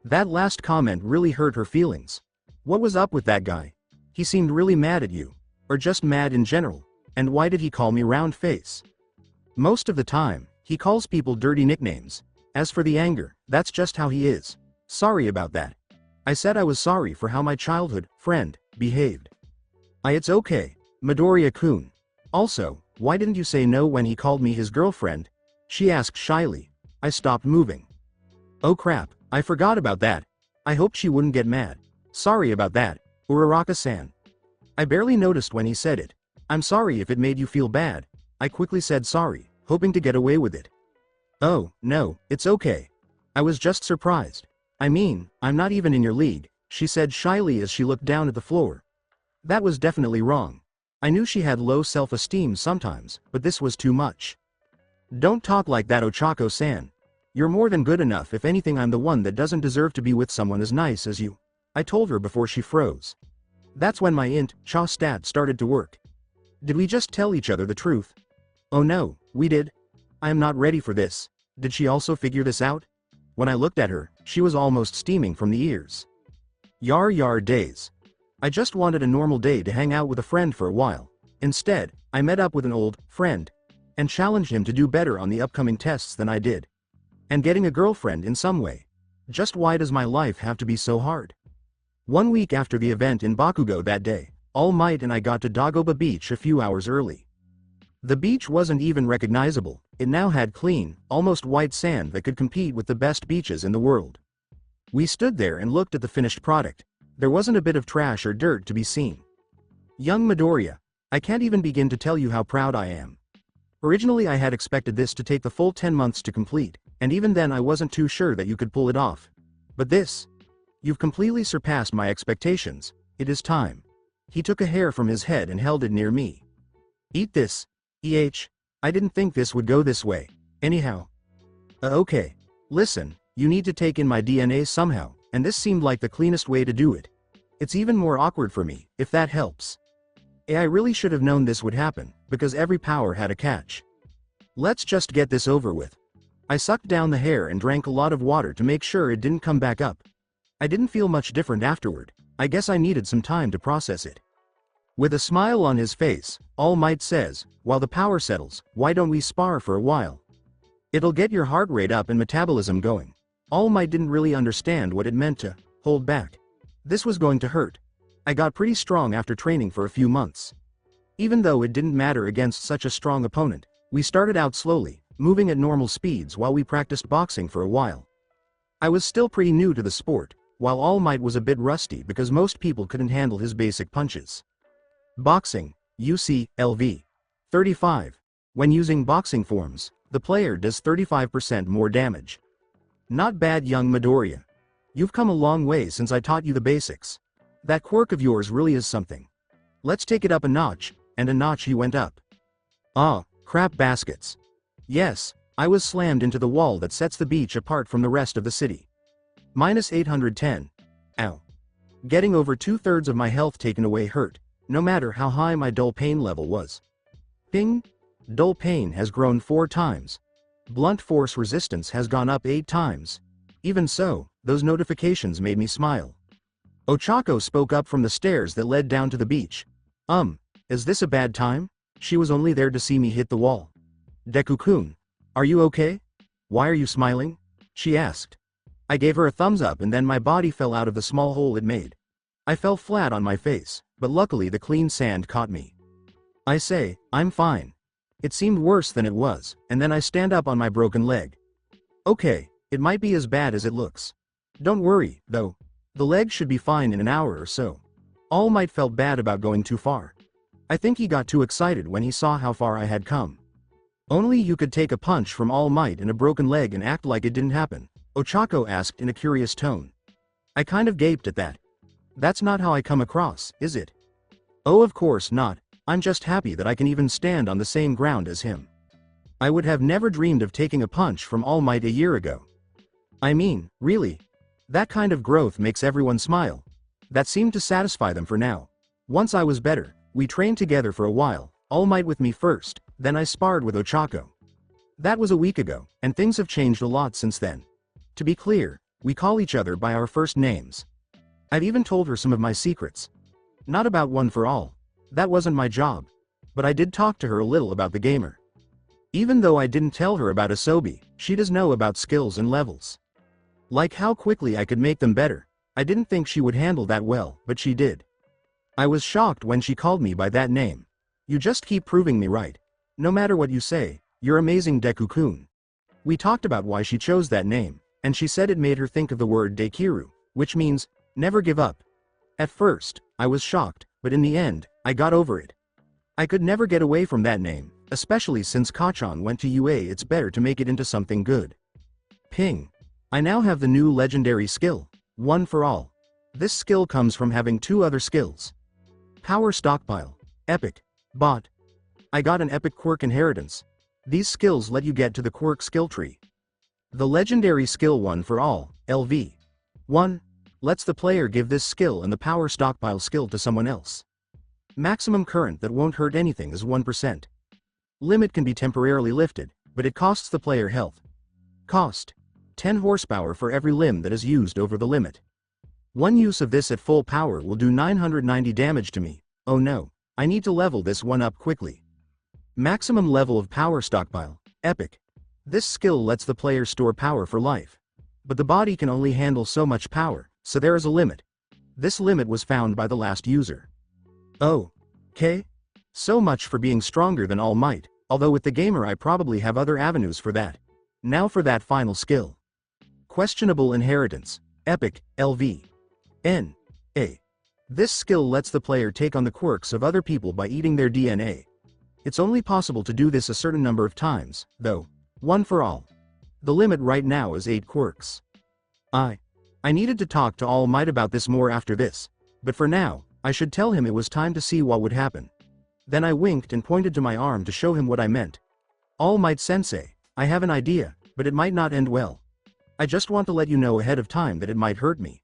That last comment really hurt her feelings. What was up with that guy? He seemed really mad at you. Or just mad in general. And why did he call me round face? Most of the time, he calls people dirty nicknames. As for the anger, that's just how he is. Sorry about that. I said I was sorry for how my childhood friend behaved. It's okay, Midoriya-kun. Also, why didn't you say no when he called me his girlfriend? She asked shyly. I stopped moving. Oh crap, I forgot about that. I hoped she wouldn't get mad. Sorry about that, Uraraka-san. I barely noticed when he said it. I'm sorry if it made you feel bad. I quickly said sorry, hoping to get away with it. Oh, no, it's okay. I was just surprised. I mean, I'm not even in your league, she said shyly as she looked down at the floor. That was definitely wrong. I knew she had low self-esteem sometimes, but this was too much. Don't talk like that, Ochako-san. You're more than good enough. If anything, I'm the one that doesn't deserve to be with someone as nice as you. I told her before she froze. That's when my int, Cha stat started to work. Did we just tell each other the truth? Oh no, we did. I am not ready for this. Did she also figure this out? When I looked at her, she was almost steaming from the ears. Yar days. I just wanted a normal day to hang out with a friend for a while. Instead, I met up with an old friend and challenged him to do better on the upcoming tests than I did. And getting a girlfriend in some way. Just why does my life have to be so hard? 1 week after the event in Bakugo that day, All Might and I got to Dagoba Beach a few hours early. The beach wasn't even recognizable. It now had clean, almost white sand that could compete with the best beaches in the world. We stood there and looked at the finished product. There wasn't a bit of trash or dirt to be seen. Young Midoriya, I can't even begin to tell you how proud I am. Originally I had expected this to take the full 10 months to complete, and even then I wasn't too sure that you could pull it off. But this, you've completely surpassed my expectations. It is time. He took a hair from his head and held it near me. Eat this. I didn't think this would go this way. Anyhow. Okay. Listen, you need to take in my DNA somehow, and this seemed like the cleanest way to do it. It's even more awkward for me, if that helps. I really should have known this would happen, because every power had a catch. Let's just get this over with. I sucked down the hair and drank a lot of water to make sure it didn't come back up. I didn't feel much different afterward. I guess I needed some time to process it. With a smile on his face, All Might says, while the power settles, why don't we spar for a while? It'll get your heart rate up and metabolism going. All Might didn't really understand what it meant to hold back. This was going to hurt. I got pretty strong after training for a few months. Even though it didn't matter against such a strong opponent, we started out slowly, moving at normal speeds while we practiced boxing for a while. I was still pretty new to the sport, while All Might was a bit rusty because most people couldn't handle his basic punches. Boxing, UC, LV. 35. When using boxing forms, the player does 35% more damage. Not bad, young Midoriya. You've come a long way since I taught you the basics. That quirk of yours really is something. Let's take it up a notch, and a notch he went up. Ah, crap baskets. Yes, I was slammed into the wall that sets the beach apart from the rest of the city. Minus 810. Ow. Getting over 2/3 of my health taken away hurt, no matter how high my dull pain level was. Ping. Dull pain has grown 4 times. Blunt force resistance has gone up 8 times. Even so, those notifications made me smile. Ochako spoke up from the stairs that led down to the beach. Is this a bad time? She was only there to see me hit the wall. Deku-kun, are you okay? Why are you smiling? She asked. I gave her a thumbs up and then my body fell out of the small hole it made. I fell flat on my face, but luckily the clean sand caught me. I say, I'm fine. It seemed worse than it was, and then I stand up on my broken leg. Okay, It might be as bad as it looks. Don't worry, though. The leg should be fine in an hour or so. All Might felt bad about going too far. I think he got too excited when he saw how far I had come. Only you could take a punch from All Might in a broken leg and act like it didn't happen, Ochako asked in a curious tone. I kind of gaped at that. That's not how I come across, is it? Oh, of course not. I'm just happy that I can even stand on the same ground as him. I would have never dreamed of taking a punch from All Might a year ago. I mean, really? That kind of growth makes everyone smile. That seemed to satisfy them for now. Once I was better, we trained together for a while, All Might with me first, then I sparred with Ochako. That was a week ago, and things have changed a lot since then. To be clear, we call each other by our first names. I've even told her some of my secrets. Not about One for All. That wasn't my job. But I did talk to her a little about the gamer. Even though I didn't tell her about Asobi, she does know about skills and levels. Like how quickly I could make them better. I didn't think she would handle that well, but she did. I was shocked when she called me by that name. You just keep proving me right. No matter what you say, you're amazing, Deku-kun. We talked about why she chose that name, and she said it made her think of the word Deikiru, which means, never give up. At first, I was shocked, but in the end, I got over it. I could never get away from that name, especially since Kachan went to UA. It's better to make it into something good. Ping. I now have the new legendary skill, One for All. This skill comes from having two other skills. Power Stockpile, Epic, Bot. I got an Epic Quirk inheritance. These skills let you get to the Quirk skill tree. The legendary skill One for All, LV. 1. Lets the player give this skill and the Power Stockpile skill to someone else. Maximum current that won't hurt anything is 1%. Limit can be temporarily lifted, but it costs the player health. Cost. 10 horsepower for every limb that is used over the limit. One use of this at full power will do 990 damage to me. Oh no, I need to level this one up quickly. Maximum level of Power Stockpile, Epic. This skill lets the player store power for life. But the body can only handle so much power, so there is a limit. This limit was found by the last user. Oh. Okay. So much for being stronger than All Might, although with the gamer I probably have other avenues for that. Now for that final skill. Questionable Inheritance, Epic, LV. N. A. This skill lets the player take on the quirks of other people by eating their DNA. It's only possible to do this a certain number of times, though. One for All. The limit right now is 8 quirks. I needed to talk to All Might about this more after this, but for now, I should tell him it was time to see what would happen. Then I winked and pointed to my arm to show him what I meant. All Might Sensei, I have an idea, but it might not end well. I just want to let you know ahead of time that it might hurt me.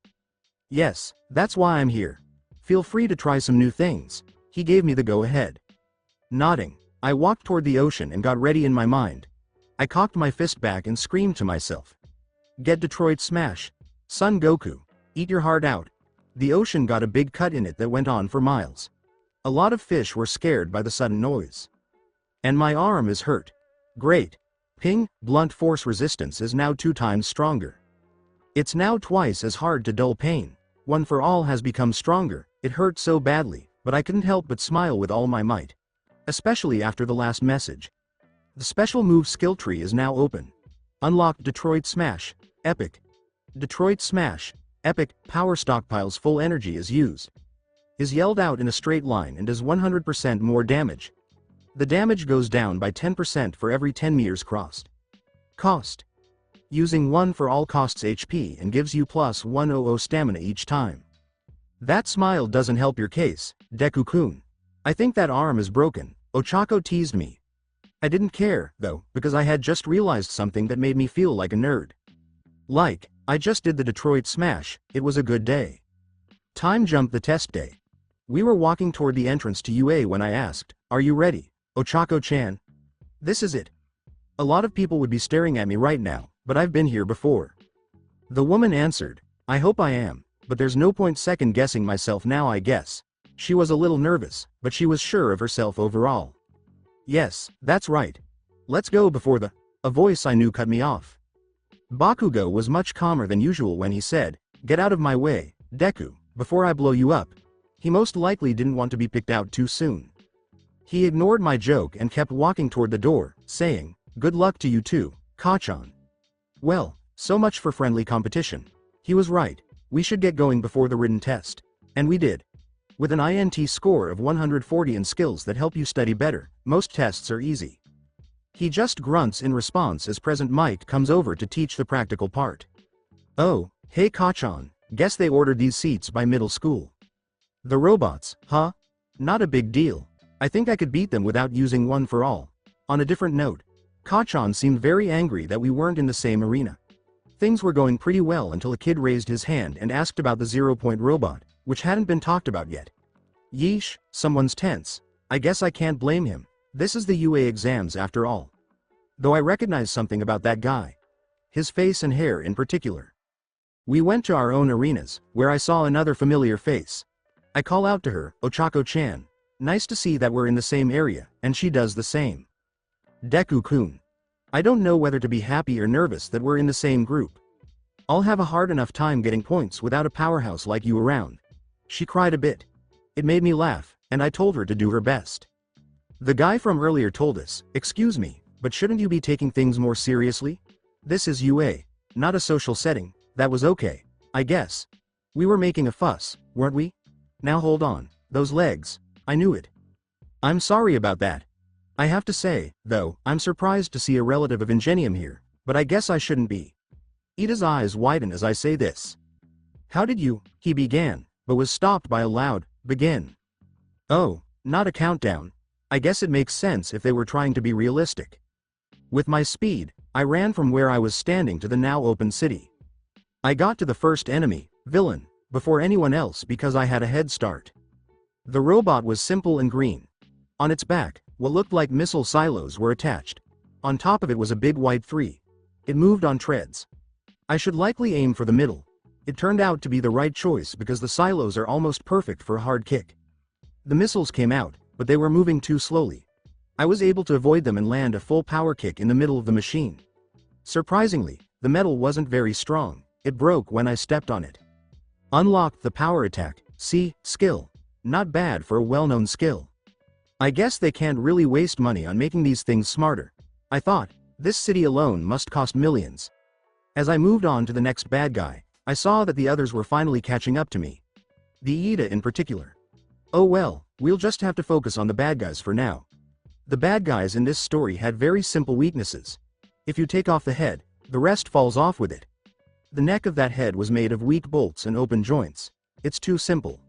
Yes, that's why I'm here. Feel free to try some new things. He gave me the go-ahead. Nodding, I walked toward the ocean and got ready in my mind. I cocked my fist back and screamed to myself. Get Detroit Smash. Son Goku, eat your heart out. The ocean got a big cut in it that went on for miles. A lot of fish were scared by the sudden noise. And my arm is hurt. Great. Ping, blunt force resistance is now 2 times stronger. It's now twice as hard to dull pain. One for All has become stronger. It hurt so badly, but I couldn't help but smile with all my might. Especially after the last message. The special move skill tree is now open. Unlock Detroit Smash, Epic. Detroit Smash, Epic, Power Stockpile's full energy is used. Is yelled out in a straight line and does 100% more damage. The damage goes down by 10% for every 10 meters crossed. Cost. Using One for All costs HP and gives you plus 100 stamina each time. That smile doesn't help your case, Deku-kun. I think that arm is broken, Ochako teased me. I didn't care, though, because I had just realized something that made me feel like a nerd. Like, I just did the Detroit Smash, it was a good day. Time jumped the test day. We were walking toward the entrance to UA when I asked, are you ready, Ochako-chan? This is it. A lot of people would be staring at me right now, but I've been here before. The woman answered, I hope I am, but there's no point second guessing myself now I guess. She was a little nervous, but she was sure of herself overall. Yes, that's right. Let's go before a voice I knew cut me off. Bakugo was much calmer than usual when he said, get out of my way, Deku, before I blow you up. He most likely didn't want to be picked out too soon. He ignored my joke and kept walking toward the door, saying, good luck to you too, Kachan. Well, So much for friendly competition. He was right. We should get going before the written test. And we did. With an INT score of 140 and skills that help you study better, most tests are easy. He just grunts in response as President Mike comes over to teach the practical part. Oh, hey Kachan, guess they ordered these seats by middle school. The robots, huh? Not a big deal. I think I could beat them without using one for all. On a different note, Kachan seemed very angry that we weren't in the same arena. Things were going pretty well until a kid raised his hand and asked about the 0-point robot, which hadn't been talked about yet. Yeesh, someone's tense. I guess I can't blame him. This is the UA exams after all. Though I recognize something about that guy. His face and hair in particular. We went to our own arenas, where I saw another familiar face. I call out to her, Ochako-chan. Nice to see that we're in the same area, and she does the same. Deku-kun. I don't know whether to be happy or nervous that we're in the same group. I'll have a hard enough time getting points without a powerhouse like you around. She cried a bit. It made me laugh, and I told her to do her best. The guy from earlier told us, excuse me, but shouldn't you be taking things more seriously? This is UA, not a social setting. That was okay, I guess. We were making a fuss, weren't we? Now hold on, those legs, I knew it. I'm sorry about that. I have to say, though, I'm surprised to see a relative of Ingenium here, but I guess I shouldn't be. Ida's eyes widen as I say this. How did you, he began, but was stopped by a loud, begin. Oh, not a countdown. I guess it makes sense if they were trying to be realistic. With my speed, I ran from where I was standing to the now open city. I got to the first enemy, villain, before anyone else because I had a head start. The robot was simple and green. On its back, what looked like missile silos were attached. On top of it was a big white 3. It moved on treads. I should likely aim for the middle. It turned out to be the right choice because the silos are almost perfect for a hard kick. The missiles came out, but they were moving too slowly. I was able to avoid them and land a full power kick in the middle of the machine. Surprisingly, the metal wasn't very strong. It broke when I stepped on it. Unlocked the power attack, see, skill. Not bad for a well-known skill. I guess they can't really waste money on making these things smarter. I thought, this city alone must cost millions. As I moved on to the next bad guy, I saw that the others were finally catching up to me. The Ida in particular. Oh well, we'll just have to focus on the bad guys for now. The bad guys in this story had very simple weaknesses. If you take off the head, the rest falls off with it. The neck of that head was made of weak bolts and open joints. It's too simple.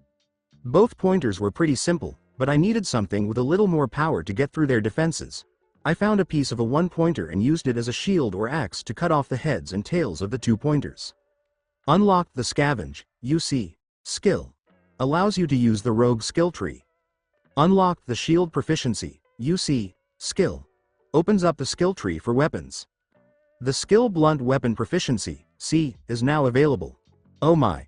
Both pointers were pretty simple, but I needed something with a little more power to get through their defenses. I found a piece of a 1-pointer and used it as a shield or axe to cut off the heads and tails of the 2 pointers. Unlocked the scavenge, UC, skill. Allows you to use the rogue skill tree. Unlocked the shield proficiency, UC, skill. Opens up the skill tree for weapons. The skill blunt weapon proficiency, C, is now available. Oh my.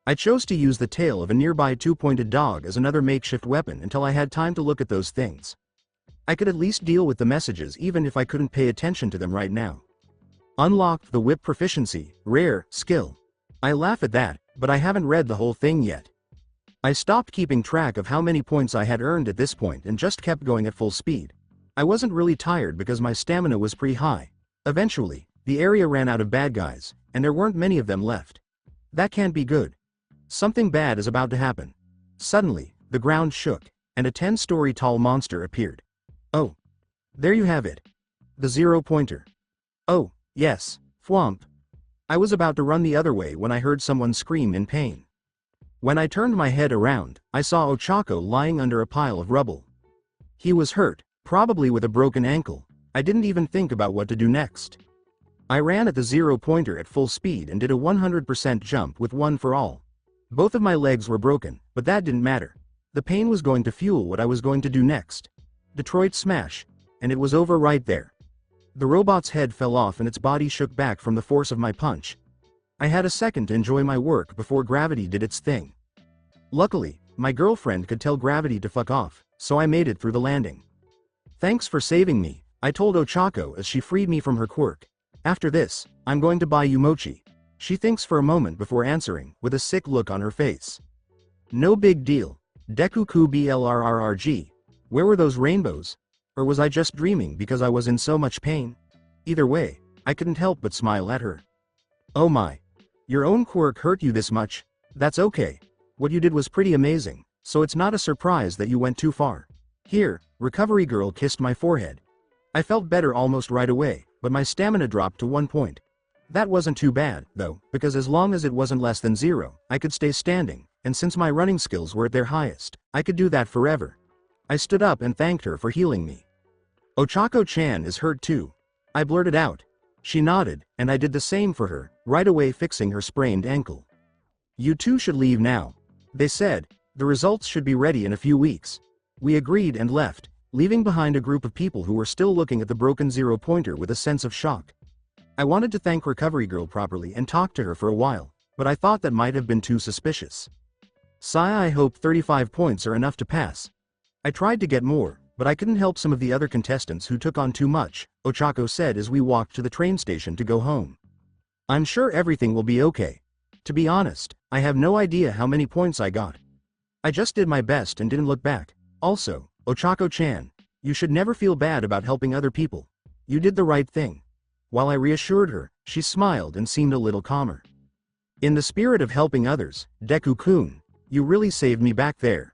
I chose to use the tail of a nearby 2-pointed dog as another makeshift weapon until I had time to look at those things. I could at least deal with the messages even if I couldn't pay attention to them right now. Unlocked the whip proficiency, rare, skill. I laugh at that, but I haven't read the whole thing yet. I stopped keeping track of how many points I had earned at this point and just kept going at full speed. I wasn't really tired because my stamina was pretty high. Eventually, the area ran out of bad guys, and there weren't many of them left. That can't be good. Something bad is about to happen. Suddenly, the ground shook, and a 10-story tall monster appeared. Oh. There you have it. The 0-pointer. Oh, yes, Thwomp. I was about to run the other way when I heard someone scream in pain. When I turned my head around, I saw Ochako lying under a pile of rubble. He was hurt, probably with a broken ankle. I didn't even think about what to do next. I ran at the 0-pointer at full speed and did a 100% jump with 1 for all. Both of my legs were broken, but that didn't matter. The pain was going to fuel what I was going to do next. Detroit smash, and it was over right there. The robot's head fell off and its body shook back from the force of my punch. I had a second to enjoy my work before gravity did its thing. Luckily, my girlfriend could tell gravity to fuck off, so I made it through the landing. Thanks for saving me, I told Ochako as she freed me from her quirk. After this, I'm going to buy you mochi. She thinks for a moment before answering, with a sick look on her face. No big deal. Deku ku blrrrg. Where were those rainbows? Or was I just dreaming because I was in so much pain? Either way, I couldn't help but smile at her. Oh my. Your own quirk hurt you this much? That's okay. What you did was pretty amazing, so it's not a surprise that you went too far. Here, recovery girl kissed my forehead. I felt better almost right away, but my stamina dropped to 1 point. That wasn't too bad, though, because as long as it wasn't less than 0, I could stay standing, and since my running skills were at their highest, I could do that forever. I stood up and thanked her for healing me. Ochako-chan is hurt too. I blurted out. She nodded, and I did the same for her, right away fixing her sprained ankle. You two should leave now. They said. The results should be ready in a few weeks. We agreed and left, leaving behind a group of people who were still looking at the broken 0-pointer with a sense of shock. I wanted to thank Recovery Girl properly and talk to her for a while, but I thought that might have been too suspicious. I hope 35 points are enough to pass. I tried to get more, but I couldn't help some of the other contestants who took on too much, Ochako said as we walked to the train station to go home. I'm sure everything will be okay. To be honest, I have no idea how many points I got. I just did my best and didn't look back. Also, Ochako-chan, you should never feel bad about helping other people. You did the right thing. While I reassured her, she smiled and seemed a little calmer. In the spirit of helping others, Deku-kun, you really saved me back there.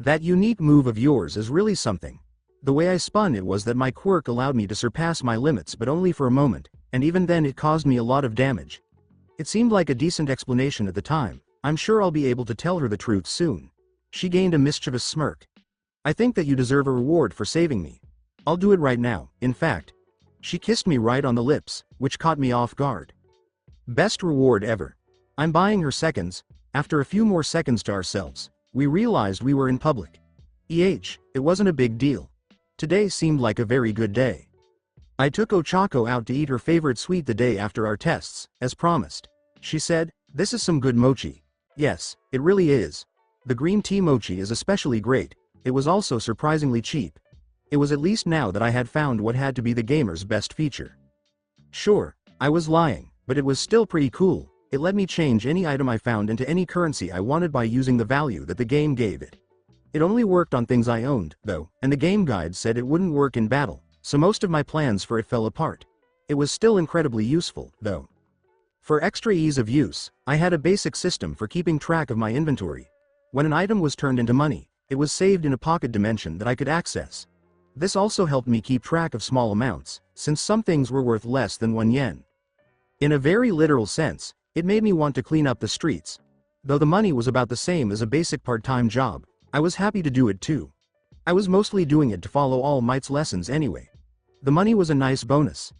That unique move of yours is really something. The way I spun it was that my quirk allowed me to surpass my limits but only for a moment, and even then it caused me a lot of damage. It seemed like a decent explanation at the time. I'm sure I'll be able to tell her the truth soon. She gained a mischievous smirk. I think that you deserve a reward for saving me. I'll do it right now, in fact. She kissed me right on the lips, which caught me off guard. Best reward ever. I'm buying her seconds. After a few more seconds to ourselves, we realized we were in public. It wasn't a big deal. Today seemed like a very good day. I took Ochako out to eat her favorite sweet the day after our tests, as promised. She said, "This is some good mochi." Yes, it really is. The green tea mochi is especially great. It was also surprisingly cheap. It was at least now that I had found what had to be the gamer's best feature. Sure, I was lying, but it was still pretty cool. It let me change any item I found into any currency I wanted by using the value that the game gave it. It only worked on things I owned, though, and the game guide said it wouldn't work in battle, so most of my plans for it fell apart. It was still incredibly useful, though. For extra ease of use, I had a basic system for keeping track of my inventory. When an item was turned into money, it was saved in a pocket dimension that I could access. This also helped me keep track of small amounts, since some things were worth less than 1 yen. In a very literal sense, it made me want to clean up the streets. Though the money was about the same as a basic part-time job, I was happy to do it too. I was mostly doing it to follow All Might's lessons anyway. The money was a nice bonus.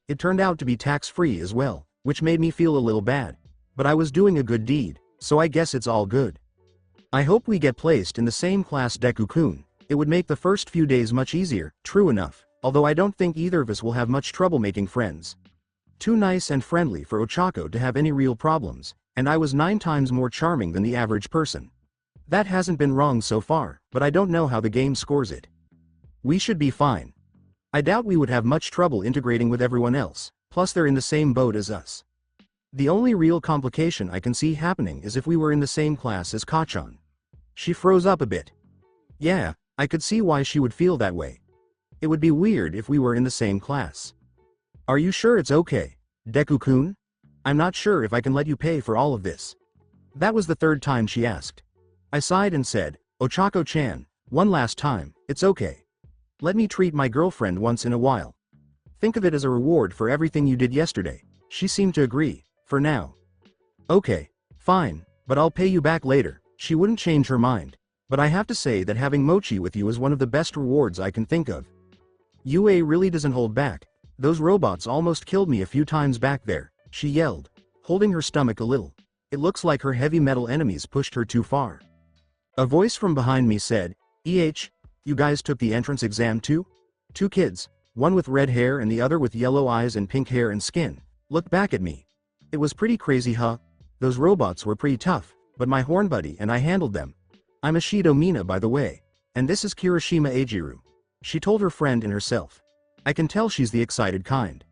It turned out to be tax-free as well, which made me feel a little bad. But I was doing a good deed, so I guess it's all good. I hope we get placed in the same class, Deku-kun. It would make the first few days much easier, true enough, although I don't think either of us will have much trouble making friends. Too nice and friendly for Ochako to have any real problems, and I was 9 times more charming than the average person. That hasn't been wrong so far, but I don't know how the game scores it. We should be fine. I doubt we would have much trouble integrating with everyone else, plus they're in the same boat as us. The only real complication I can see happening is if we were in the same class as Kachan. She froze up a bit. Yeah, I could see why she would feel that way. It would be weird if we were in the same class. Are you sure it's okay, Deku-kun? I'm not sure if I can let you pay for all of this. That was the 3rd time she asked. I sighed and said, Ochako-chan, one last time, it's okay. Let me treat my girlfriend once in a while. Think of it as a reward for everything you did yesterday. She seemed to agree, for now. Okay, fine, but I'll pay you back later. She wouldn't change her mind. But I have to say that having mochi with you is one of the best rewards I can think of. UA really doesn't hold back. Those robots almost killed me a few times back there, she yelled, holding her stomach a little. It looks like her heavy metal enemies pushed her too far. A voice from behind me said, you guys took the entrance exam too? 2 kids, one with red hair and the other with yellow eyes and pink hair and skin, looked back at me. It was pretty crazy, huh? Those robots were pretty tough, but my horn buddy and I handled them. I'm Ashido Mina, by the way, and this is Kirishima Eijiru. She told her friend and herself. I can tell she's the excited kind.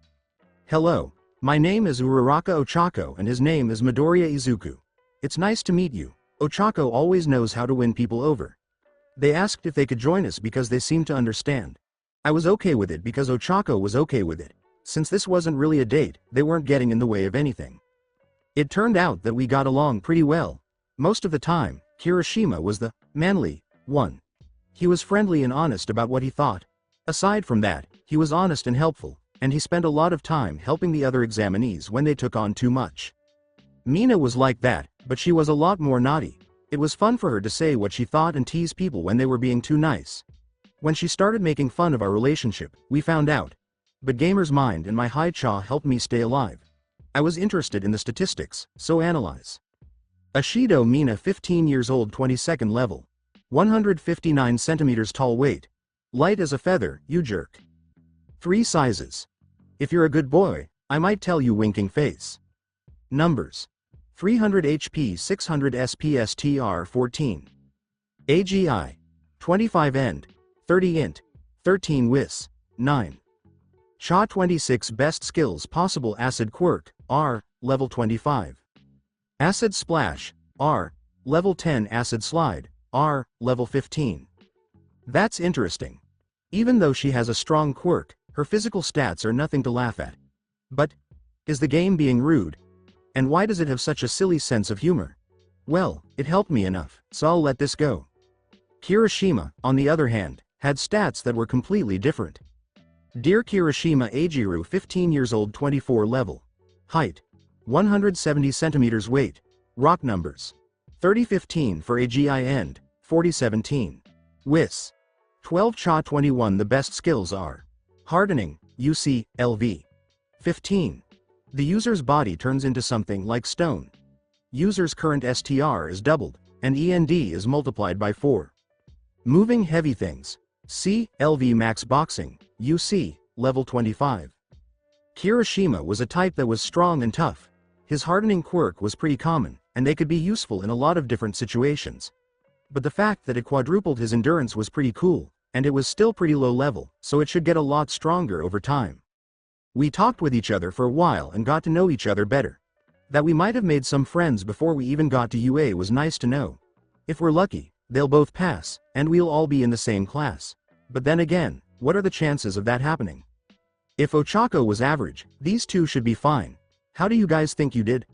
Hello, my name is Uraraka Ochako and his name is Midoriya Izuku. It's nice to meet you. Ochako always knows how to win people over. They asked if they could join us because they seemed to understand. I was okay with it because Ochako was okay with it. Since this wasn't really a date, they weren't getting in the way of anything. It turned out that we got along pretty well. Most of the time, Kirishima was the manly one. He was friendly and honest about what he thought. Aside from that, he was honest and helpful, and he spent a lot of time helping the other examinees when they took on too much. Mina was like that, but she was a lot more naughty. It was fun for her to say what she thought and tease people when they were being too nice. When she started making fun of our relationship, we found out. But Gamer's Mind and my high chaw helped me stay alive. I was interested in the statistics, so analyze. Ashido Mina 15 years old 22nd level. 159 centimeters tall weight. Light as a feather, you jerk. 3 sizes. If you're a good boy, I might tell you winking face. Numbers. 300 HP 600 SPSTR 14. AGI. 25 End. 30 Int. 13 Wis. 9. Cha 26 Best Skills Possible Acid Quirk, R, Level 25. Acid Splash, R, Level 10 Acid Slide, R, Level 15. That's interesting. Even though she has a strong quirk, her physical stats are nothing to laugh at. But, is the game being rude? And why does it have such a silly sense of humor? Well, it helped me enough, so I'll let this go. Kirishima, on the other hand, had stats that were completely different. Dear Kirishima Ajiru 15 years old 24 level. Height. 170 centimeters weight. Rock numbers. 3015 for AGI End. 4017. Wis. 12 Cha 21 The best skills are. Hardening, UC, LV. 15. The user's body turns into something like stone. User's current STR is doubled, and END is multiplied by 4. Moving heavy things. C, LV Max Boxing, UC, level 25. Kirishima was a type that was strong and tough. His hardening quirk was pretty common, and they could be useful in a lot of different situations. But the fact that it quadrupled his endurance was pretty cool, and it was still pretty low level, so it should get a lot stronger over time. We talked with each other for a while and got to know each other better. That we might have made some friends before we even got to UA was nice to know. If we're lucky, they'll both pass, and we'll all be in the same class. But then again, what are the chances of that happening? If Ochako was average, these two should be fine. How do you guys think you did?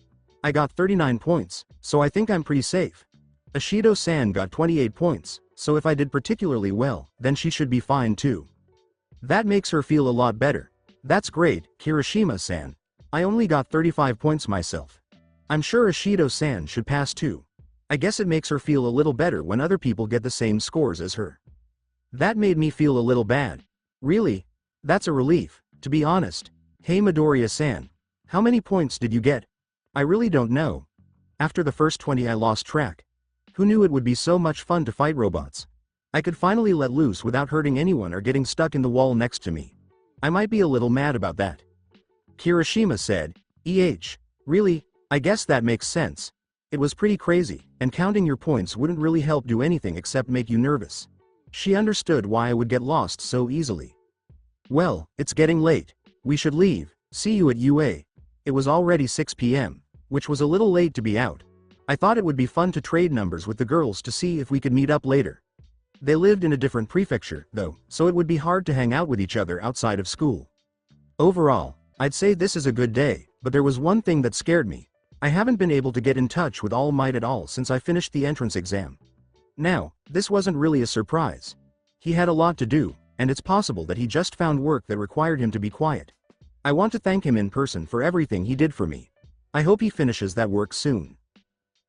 I got 39 points, so I think I'm pretty safe. Ashido-san got 28 points, so if I did particularly well, then she should be fine too. That makes her feel a lot better. That's great, Kirishima-san. I only got 35 points myself. I'm sure Ashido-san should pass too. I guess it makes her feel a little better when other people get the same scores as her. That made me feel a little bad. Really? That's a relief, to be honest. Hey Midoriya-san. How many points did you get? I really don't know. After the first 20 I lost track. Who knew it would be so much fun to fight robots? I could finally let loose without hurting anyone or getting stuck in the wall next to me. I might be a little mad about that. Kirishima said, Really? I guess that makes sense. It was pretty crazy, and counting your points wouldn't really help do anything except make you nervous. She understood why I would get lost so easily. Well, it's getting late. We should leave. See you at UA. It was already 6 p.m., which was a little late to be out. I thought it would be fun to trade numbers with the girls to see if we could meet up later. They lived in a different prefecture, though, so it would be hard to hang out with each other outside of school. Overall, I'd say this is a good day, but there was one thing that scared me. I haven't been able to get in touch with All Might at all since I finished the entrance exam. Now, this wasn't really a surprise. He had a lot to do, and it's possible that he just found work that required him to be quiet. I want to thank him in person for everything he did for me. I hope he finishes that work soon.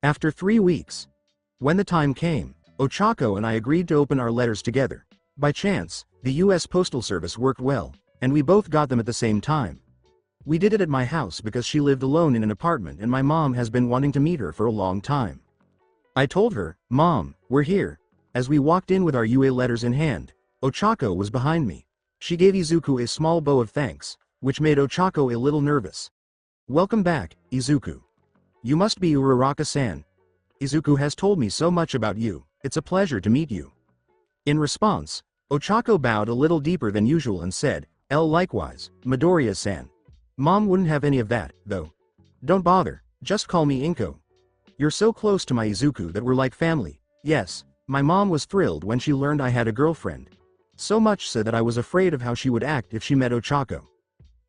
After 3 weeks. When the time came, Ochako and I agreed to open our letters together. By chance, the US Postal Service worked well, and we both got them at the same time. We did it at my house because she lived alone in an apartment and my mom has been wanting to meet her for a long time. I told her, Mom, we're here. As we walked in with our UA letters in hand, Ochako was behind me. She gave Izuku a small bow of thanks, which made Ochako a little nervous. Welcome back, Izuku. You must be Uraraka-san. Izuku has told me so much about you. It's a pleasure to meet you. In response, Ochako bowed a little deeper than usual and said, Likewise, Midoriya-san. Mom wouldn't have any of that, though. Don't bother, just call me Inko. You're so close to my Izuku that we're like family. Yes, my mom was thrilled when she learned I had a girlfriend. So much so that I was afraid of how she would act if she met Ochako.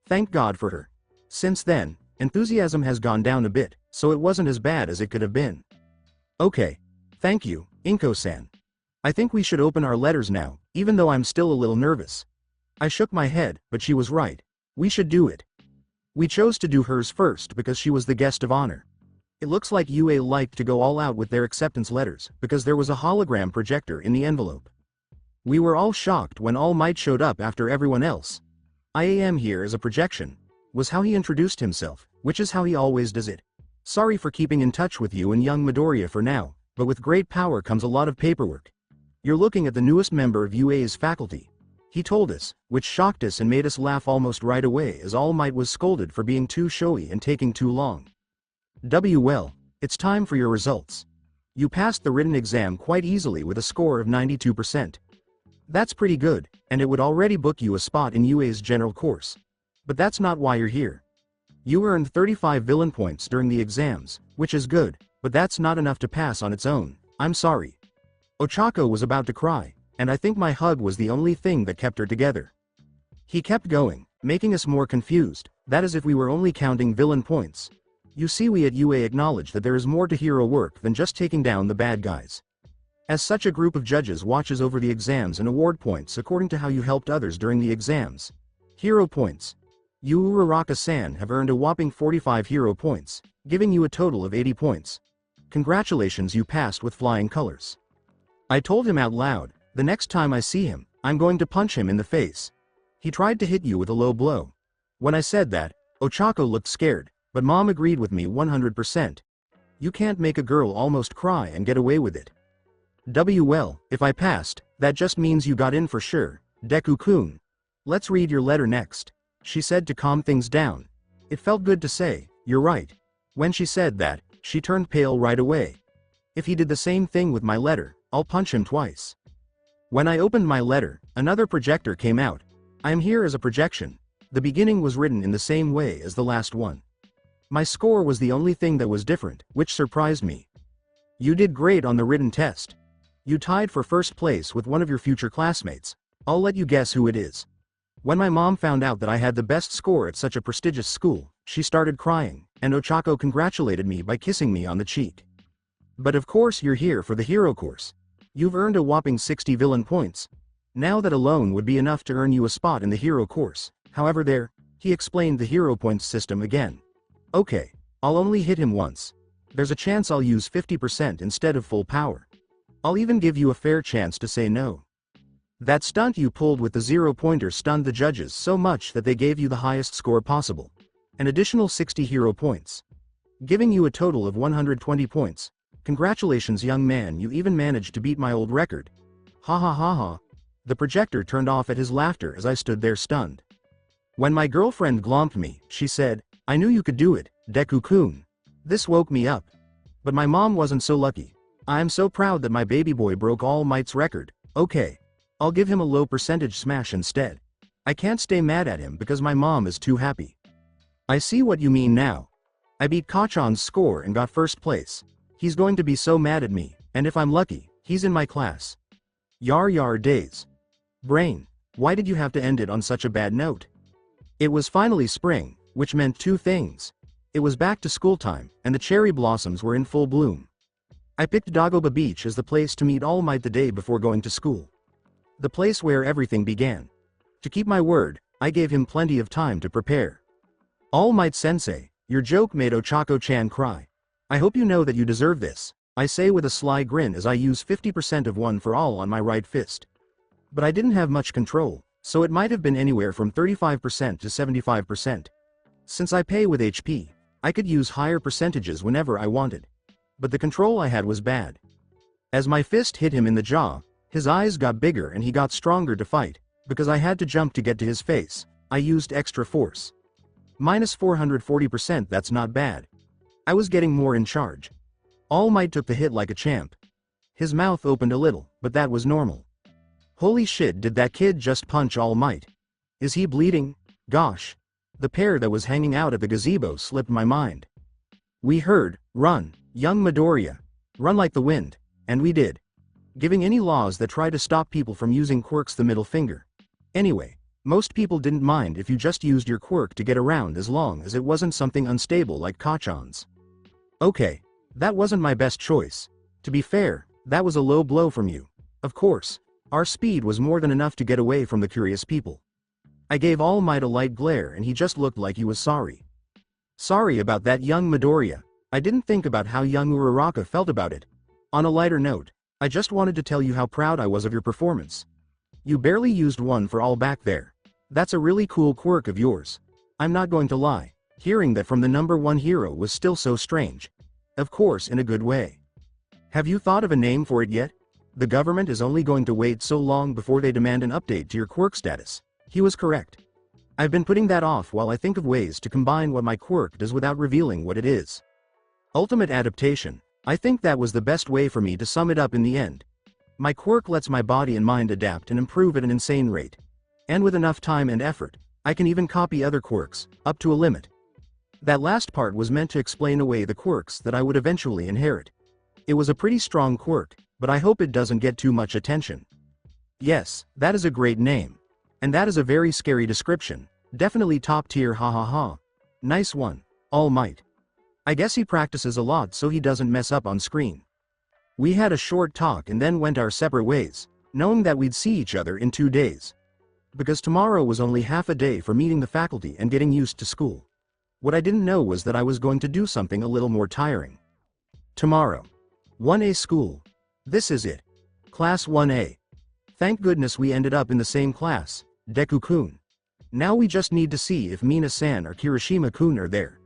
Thank God for her. Since then, Enthusiasm has gone down a bit, so it wasn't as bad as it could have been. Okay. Thank you, Inko-san. I think we should open our letters now, even though I'm still a little nervous. I shook my head, but she was right. We should do it. We chose to do hers first because she was the guest of honor. It looks like UA liked to go all out with their acceptance letters, because there was a hologram projector in the envelope. We were all shocked when All Might showed up after everyone else. "I am here as a projection," was how he introduced himself, which is how he always does it. "Sorry for keeping in touch with you and young Midoriya for now, but with great power comes a lot of paperwork. You're looking at the newest member of UA's faculty," he told us, which shocked us and made us laugh almost right away as All Might was scolded for being too showy and taking too long. Well, it's time for your results. You passed the written exam quite easily with a score of 92%. That's pretty good, and it would already book you a spot in UA's general course. But that's not why you're here. You earned 35 villain points during the exams, which is good, but that's not enough to pass on its own. I'm sorry. Ochako was about to cry, and I think my hug was the only thing that kept her together. He kept going, making us more confused, that is if we were only counting villain points. You see, we at UA acknowledge that there is more to hero work than just taking down the bad guys. As such, a group of judges watches over the exams and award points according to how you helped others during the exams. Hero points. You Uraraka-san have earned a whopping 45 hero points, giving you a total of 80 points. Congratulations, you passed with flying colors. I told him out loud, the next time I see him, I'm going to punch him in the face. He tried to hit you with a low blow. When I said that, Ochako looked scared, but Mom agreed with me 100%. You can't make a girl almost cry and get away with it. Well, if I passed, that just means you got in for sure, Deku-kun. Let's read your letter next, she said to calm things down. It felt good to say, you're right. When she said that, she turned pale right away. If he did the same thing with my letter, I'll punch him twice. When I opened my letter, another projector came out. I am here as a projection. The beginning was written in the same way as the last one. My score was the only thing that was different, which surprised me. You did great on the written test. You tied for first place with one of your future classmates. I'll let you guess who it is. When my mom found out that I had the best score at such a prestigious school, she started crying, and Ochako congratulated me by kissing me on the cheek. But of course you're here for the hero course. You've earned a whopping 60 villain points. Now that alone would be enough to earn you a spot in the hero course. However, he explained the hero points system again. Okay, I'll only hit him once. There's a chance I'll use 50% instead of full power. I'll even give you a fair chance to say no. That stunt you pulled with the 0-pointer stunned the judges so much that they gave you the highest score possible. An additional 60 hero points. Giving you a total of 120 points. Congratulations, young man, you even managed to beat my old record. Ha ha ha ha. The projector turned off at his laughter as I stood there stunned. When my girlfriend glomped me, she said, I knew you could do it, Deku-kun. This woke me up. But my mom wasn't so lucky. I am so proud that my baby boy broke All Might's record. Okay. I'll give him a low percentage smash instead. I can't stay mad at him because my mom is too happy. I see what you mean now. I beat Kachan's score and got first place. He's going to be so mad at me, and if I'm lucky, he's in my class. Yar days. Brain, why did you have to end it on such a bad note? It was finally spring, which meant two things. It was back to school time, and the cherry blossoms were in full bloom. I picked Dagoba Beach as the place to meet All Might the day before going to school. The place where everything began. To keep my word, I gave him plenty of time to prepare. All Might Sensei, your joke made Ochako-chan cry. I hope you know that you deserve this, I say with a sly grin as I use 50% of one for all on my right fist. But I didn't have much control, so it might have been anywhere from 35% to 75%. Since I pay with HP, I could use higher percentages whenever I wanted. But the control I had was bad. As my fist hit him in the jaw, his eyes got bigger and he got stronger to fight. Because I had to jump to get to his face, I used extra force. Minus 440%, that's not bad. I was getting more in charge. All Might took the hit like a champ. His mouth opened a little, but that was normal. Holy shit, did that kid just punch All Might? Is he bleeding? Gosh. The pear that was hanging out at the gazebo slipped my mind. We heard, run, young Midoriya. Run like the wind. And we did. Giving any laws that try to stop people from using quirks the middle finger. Anyway, Most people didn't mind if you just used your quirk to get around as long as it wasn't something unstable like Kachan's. Okay, that wasn't my best choice. To be fair, that was a low blow from you. Of course, our speed was more than enough to get away from the curious people. I gave All Might a light glare and he just looked like he was sorry. Sorry about that, young Midoriya. I didn't think about how young Uraraka felt about it. On a lighter note, I just wanted to tell you how proud I was of your performance. You barely used one for all back there. That's a really cool quirk of yours. I'm not going to lie, hearing that from the #1 hero was still so strange. Of course, in a good way. Have you thought of a name for it yet? The government is only going to wait so long before they demand an update to your quirk status. He was correct. I've been putting that off while I think of ways to combine what my quirk does without revealing what it is. Ultimate adaptation. I think that was the best way for me to sum it up in the end. My quirk lets my body and mind adapt and improve at an insane rate. And with enough time and effort, I can even copy other quirks, up to a limit. That last part was meant to explain away the quirks that I would eventually inherit. It was a pretty strong quirk, but I hope it doesn't get too much attention. Yes, that is a great name. And that is a very scary description. Definitely top tier, ha ha ha. Nice one, All Might. I guess he practices a lot so he doesn't mess up on screen. We had a short talk and then went our separate ways, knowing that we'd see each other in 2 days. Because tomorrow was only half a day for meeting the faculty and getting used to school. What I didn't know was that I was going to do something a little more tiring. Tomorrow. 1A school. This is it. Class 1A. Thank goodness we ended up in the same class, Deku-kun. Now we just need to see if Mina-san or Kirishima-kun are there.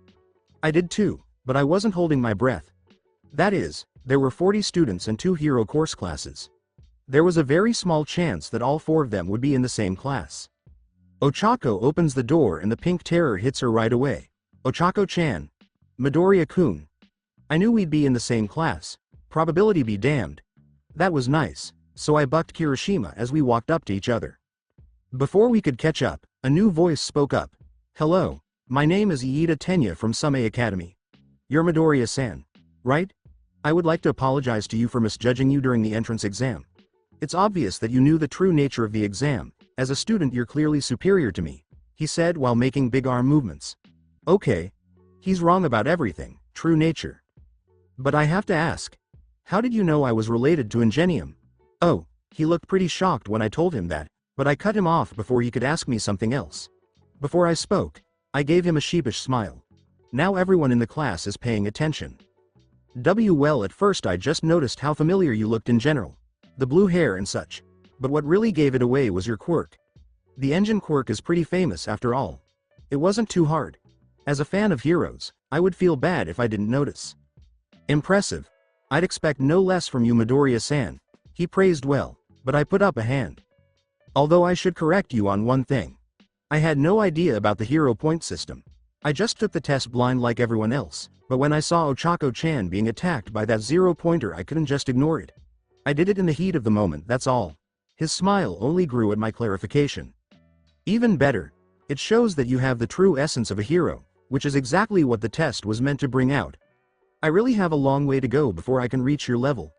I did too, but I wasn't holding my breath. That is, there were 40 students and 2 hero course classes. There was a very small chance that all 4 of them would be in the same class. Ochako opens the door and the pink terror hits her right away. Ochako-chan. Midoriya-kun. I knew we'd be in the same class. Probability be damned. That was nice, so I bucked Kirishima as we walked up to each other. Before we could catch up, a new voice spoke up. Hello, my name is Iida Tenya from Sumei Academy. You're Midoriya-san, right? I would like to apologize to you for misjudging you during the entrance exam. It's obvious that you knew the true nature of the exam. As a student you're clearly superior to me, he said while making big arm movements. Okay. He's wrong about everything, true nature. But I have to ask. How did you know I was related to Ingenium? Oh, he looked pretty shocked when I told him that, but I cut him off before he could ask me something else. Before I spoke, I gave him a sheepish smile. Now everyone in the class is paying attention. Well, at first I just noticed how familiar you looked in general. The blue hair and such. But what really gave it away was your quirk. The engine quirk is pretty famous after all. It wasn't too hard. As a fan of heroes, I would feel bad if I didn't notice. Impressive. I'd expect no less from you, Midoriya-san. He praised well, but I put up a hand. Although I should correct you on one thing. I had no idea about the hero point system. I just took the test blind like everyone else, but when I saw Ochako-chan being attacked by that 0-pointer I couldn't just ignore it. I did it in the heat of the moment, that's all. His smile only grew at my clarification. Even better. It shows that you have the true essence of a hero, which is exactly what the test was meant to bring out. I really have a long way to go before I can reach your level.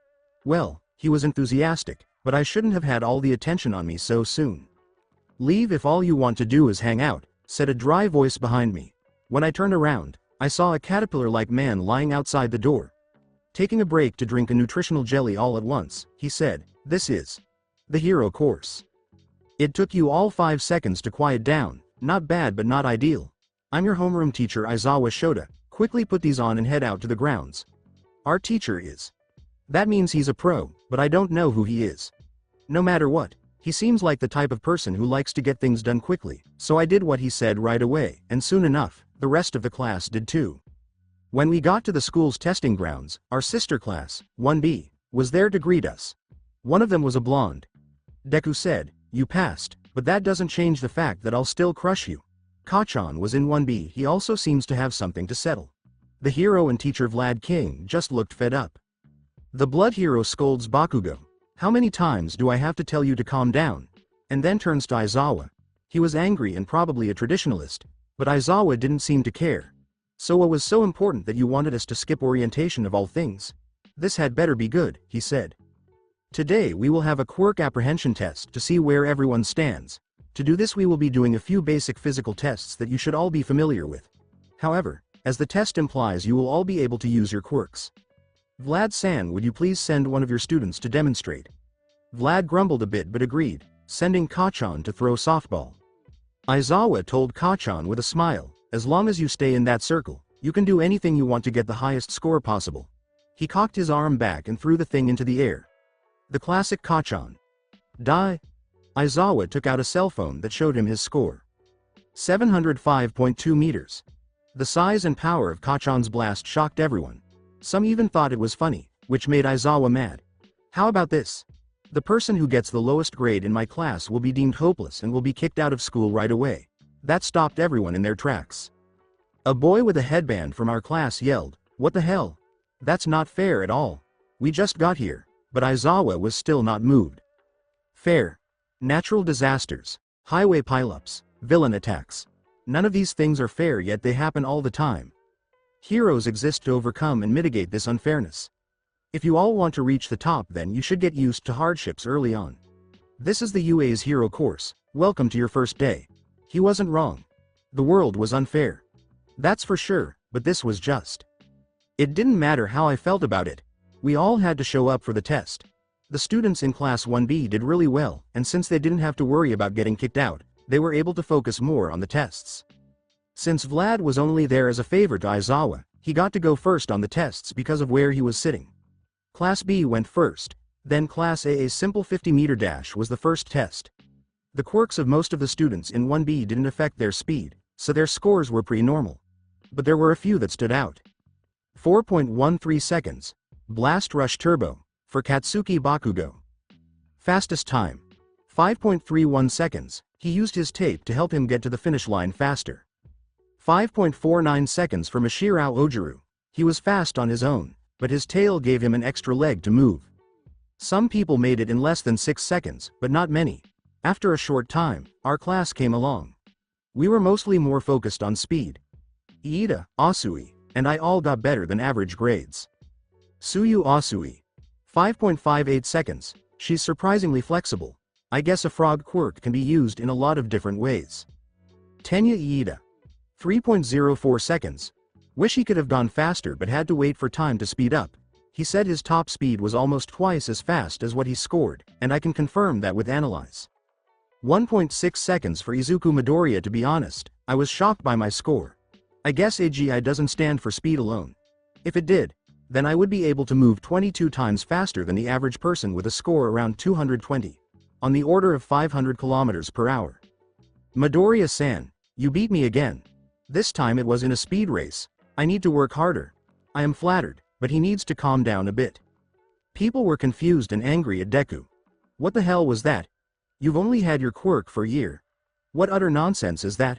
Well, he was enthusiastic, but I shouldn't have had all the attention on me so soon. Leave if all you want to do is hang out, said a dry voice behind me. When I turned around, I saw a caterpillar-like man lying outside the door. Taking a break to drink a nutritional jelly all at once, he said, "This is the hero course. It took you all 5 seconds to quiet down, not bad but not ideal. I'm your homeroom teacher Aizawa Shota, quickly put these on and head out to the grounds. Our teacher is. That means he's a pro, but I don't know who he is. No matter what, he seems like the type of person who likes to get things done quickly, so I did what he said right away, and soon enough, the rest of the class did too. When we got to the school's testing grounds, our sister class, 1B, was there to greet us. One of them was a blonde. Deku said, "You passed, but that doesn't change the fact that I'll still crush you." Kachan was in 1B, he also seems to have something to settle. The hero and teacher Vlad King just looked fed up. The blood hero scolds Bakugo. "How many times do I have to tell you to calm down?" And then turns to Aizawa. He was angry and probably a traditionalist, but Aizawa didn't seem to care. "So what was so important that you wanted us to skip orientation of all things? This had better be good," he said. "Today we will have a quirk apprehension test to see where everyone stands. To do this we will be doing a few basic physical tests that you should all be familiar with. However, as the test implies, you will all be able to use your quirks. Vlad-san, would you please send one of your students to demonstrate? Vlad grumbled a bit but agreed, sending Kachan to throw softball. Aizawa told Kachan with a smile, as long as you stay in that circle, you can do anything you want to get the highest score possible. He cocked his arm back and threw the thing into the air. The classic Kachan. Die. Aizawa took out a cell phone that showed him his score. 705.2 meters. The size and power of Kachan's blast shocked everyone. Some even thought it was funny, which made Aizawa mad. How about this? The person who gets the lowest grade in my class will be deemed hopeless and will be kicked out of school right away. That stopped everyone in their tracks. A boy with a headband from our class yelled, "What the hell? That's not fair at all. We just got here." But Aizawa was still not moved. Fair. Natural disasters, highway pileups, villain attacks. None of these things are fair, yet they happen all the time. Heroes exist to overcome and mitigate this unfairness. If you all want to reach the top, then you should get used to hardships early on. This is the UA's hero course. Welcome to your first day. He wasn't wrong. The world was unfair. That's for sure, but this was just. It didn't matter how I felt about it. We all had to show up for the test. The students in Class 1B did really well, and since they didn't have to worry about getting kicked out, they were able to focus more on the tests. Since Vlad was only there as a favor to Aizawa, he got to go first on the tests because of where he was sitting. Class B went first, then Class A's simple 50-meter dash was the first test. The quirks of most of the students in 1B didn't affect their speed, so their scores were pretty normal. But there were a few that stood out. 4.13 seconds. Blast Rush Turbo, for Katsuki Bakugo. Fastest time. 5.31 seconds, he used his tape to help him get to the finish line faster. 5.49 seconds for Mashirao Ojiru. He was fast on his own, but his tail gave him an extra leg to move. Some people made it in less than 6 seconds, but not many. After a short time, our class came along. We were mostly more focused on speed. Iida, Asui, and I all got better than average grades. Suyu Asui. 5.58 seconds, she's surprisingly flexible. I guess a frog quirk can be used in a lot of different ways. Tenya Iida. 3.04 seconds. Wish he could have gone faster but had to wait for time to speed up. He said his top speed was almost twice as fast as what he scored, and I can confirm that with Analyze. 1.6 seconds for Izuku Midoriya. To be honest, I was shocked by my score. I guess AGI doesn't stand for speed alone. If it did, then I would be able to move 22 times faster than the average person with a score around 220. On the order of 500 kilometers per hour. Midoriya-san, you beat me again. This time it was in a speed race. I need to work harder. I am flattered, but he needs to calm down a bit. People were confused and angry at Deku. What the hell was that? You've only had your quirk for a year. What utter nonsense is that?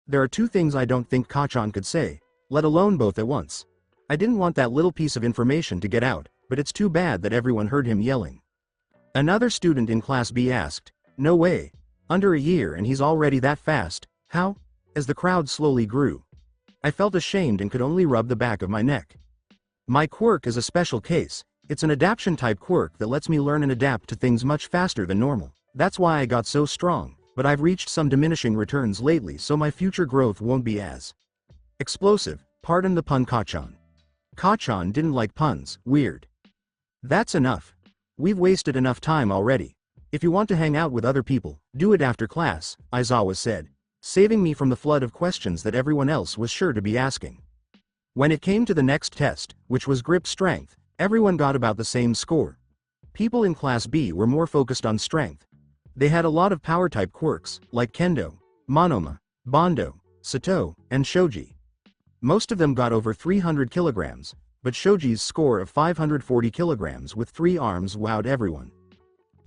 There are two things I don't think Kachan could say, let alone both at once. I didn't want that little piece of information to get out, but it's too bad that everyone heard him yelling. Another student in Class B asked, "No way. Under a year and he's already that fast, how?" As the crowd slowly grew. I felt ashamed and could only rub the back of my neck. My quirk is a special case. It's an adaptation type quirk that lets me learn and adapt to things much faster than normal. That's why I got so strong, but I've reached some diminishing returns lately, so my future growth won't be as explosive. Pardon the pun, Kachan. Kachan didn't like puns. Weird. That's enough. We've wasted enough time already. If you want to hang out with other people, do it after class, Aizawa said, saving me from the flood of questions that everyone else was sure to be asking. When it came to the next test, which was grip strength, everyone got about the same score. People in Class B were more focused on strength. They had a lot of power-type quirks, like Kendo, Monoma, Bondo, Sato, and Shoji. Most of them got over 300 kilograms, but Shoji's score of 540 kilograms with 3 arms wowed everyone.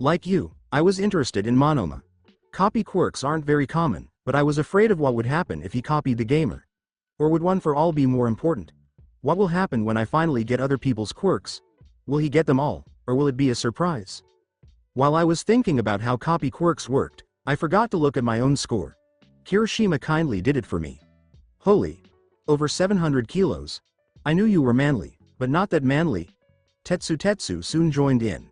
Like you, I was interested in Monoma. Copy quirks aren't very common, but I was afraid of what would happen if he copied the gamer. Or would one for all be more important? What will happen when I finally get other people's quirks? Will he get them all, or will it be a surprise? While I was thinking about how copy quirks worked, I forgot to look at my own score. Kirishima kindly did it for me. Holy. Over 700 kilos. I knew you were manly, but not that manly. Tetsu soon joined in.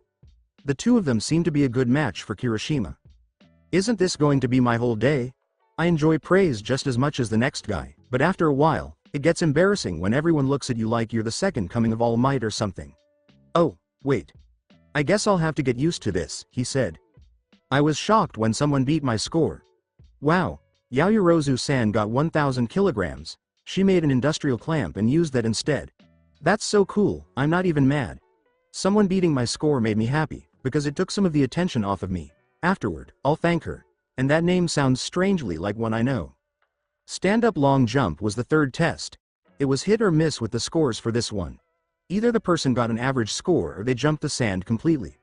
The two of them seemed to be a good match for Kirishima. Isn't this going to be my whole day? I enjoy praise just as much as the next guy, but after a while, it gets embarrassing when everyone looks at you like you're the second coming of All Might or something. Oh, wait. I guess I'll have to get used to this, he said. I was shocked when someone beat my score. Wow, Yaoyorozu-san got 1,000 kilograms. She made an industrial clamp and used that instead. That's so cool, I'm not even mad. Someone beating my score made me happy, because it took some of the attention off of me. Afterward, I'll thank her. And that name sounds strangely like one I know. Stand-up long jump was the third test. It was hit or miss with the scores for this one. Either the person got an average score or they jumped the sand completely.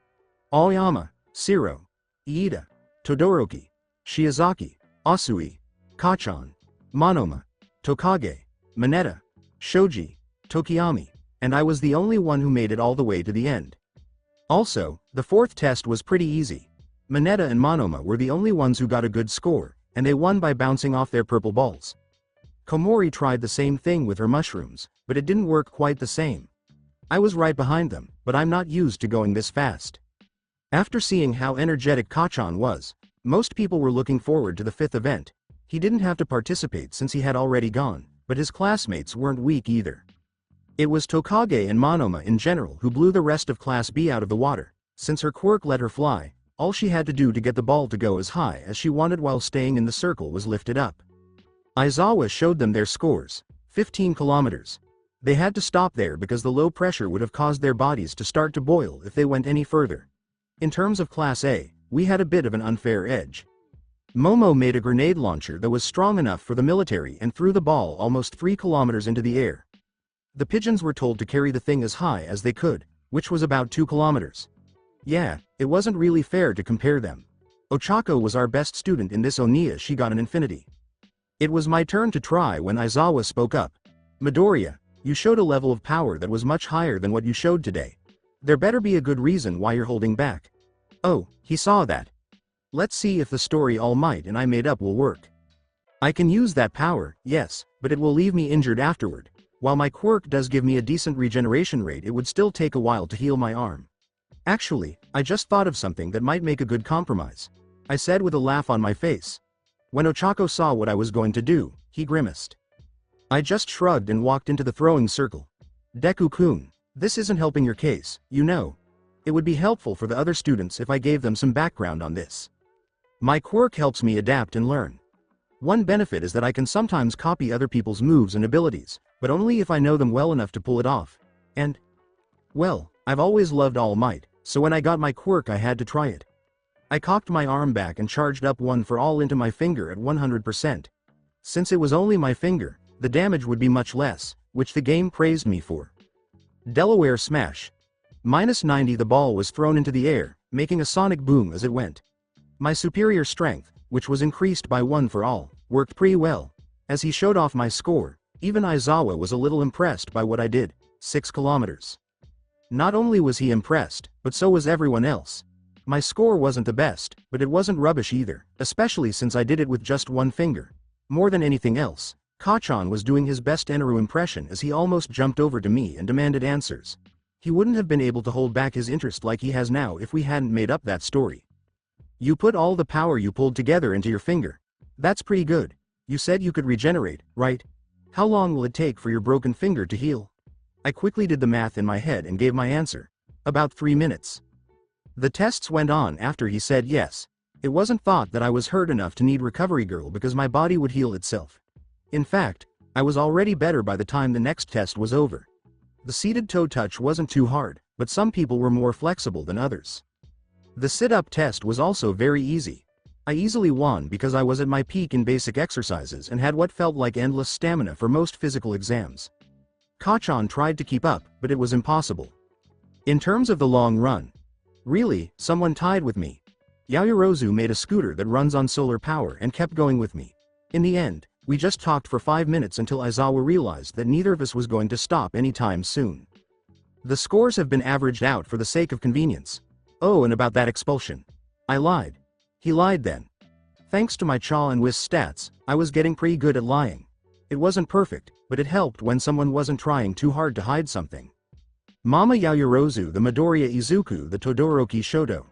Aoyama, Shiro, Iida, Todoroki, Shiozaki, Asui, Kachan, Monoma, Tokage, Mineta, Shoji, Tokiyami, and I was the only one who made it all the way to the end. Also, the fourth test was pretty easy. Mineta and Monoma were the only ones who got a good score, and they won by bouncing off their purple balls. Komori tried the same thing with her mushrooms, but it didn't work quite the same. I was right behind them, but I'm not used to going this fast. After seeing how energetic Kachan was, most people were looking forward to the fifth event. He didn't have to participate since he had already gone, but his classmates weren't weak either. It was Tokage and Monoma in general who blew the rest of Class B out of the water. Since her quirk let her fly, all she had to do to get the ball to go as high as she wanted while staying in the circle was lift it up. Aizawa showed them their scores, 15 kilometers. They had to stop there because the low pressure would have caused their bodies to start to boil if they went any further. In terms of Class A, we had a bit of an unfair edge. Momo made a grenade launcher that was strong enough for the military and threw the ball almost 3 kilometers into the air. The pigeons were told to carry the thing as high as they could, which was about 2 kilometers. Yeah, it wasn't really fair to compare them. Ochako was our best student in this Oniya. She got an infinity. It was my turn to try when Aizawa spoke up. Midoriya, you showed a level of power that was much higher than what you showed today. There better be a good reason why you're holding back. Oh, he saw that. Let's see if the story All Might and I made up will work. I can use that power, yes, but it will leave me injured afterward. While my quirk does give me a decent regeneration rate, it would still take a while to heal my arm. Actually, I just thought of something that might make a good compromise, I said with a laugh on my face. When Ochako saw what I was going to do, he grimaced. I just shrugged and walked into the throwing circle. Deku-kun, this isn't helping your case, you know. It would be helpful for the other students if I gave them some background on this. My quirk helps me adapt and learn. One benefit is that I can sometimes copy other people's moves and abilities, but only if I know them well enough to pull it off. And, well, I've always loved All Might, so when I got my quirk I had to try it. I cocked my arm back and charged up one for all into my finger at 100%. Since it was only my finger, the damage would be much less, which the game praised me for. Delaware Smash. -90. The ball was thrown into the air, making a sonic boom as it went. My superior strength, which was increased by 1 for all, worked pretty well. As he showed off my score, even Aizawa was a little impressed by what I did, 6 kilometers. Not only was he impressed, but so was everyone else. My score wasn't the best, but it wasn't rubbish either, especially since I did it with just one finger. More than anything else, Kachan was doing his best Eneru impression as he almost jumped over to me and demanded answers. He wouldn't have been able to hold back his interest like he has now if we hadn't made up that story. You put all the power you pulled together into your finger. That's pretty good. You said you could regenerate, right? How long will it take for your broken finger to heal? I quickly did the math in my head and gave my answer. About 3 minutes. The tests went on after he said yes. It wasn't thought that I was hurt enough to need recovery girl because my body would heal itself. In fact, I was already better by the time the next test was over. The seated toe touch wasn't too hard, but some people were more flexible than others. The sit-up test was also very easy. I easily won because I was at my peak in basic exercises and had what felt like endless stamina for most physical exams. Kachan tried to keep up, but it was impossible. In terms of the long run, really, someone tied with me. Yaoyorozu made a scooter that runs on solar power and kept going with me. In the end, we just talked for 5 minutes until Aizawa realized that neither of us was going to stop anytime soon. The scores have been averaged out for the sake of convenience. Oh, and about that expulsion. I lied. He lied then. Thanks to my Cha and Whis stats, I was getting pretty good at lying. It wasn't perfect, but it helped when someone wasn't trying too hard to hide something. Mama Yaoyorozu, the Midoriya Izuku, the Todoroki Shoto.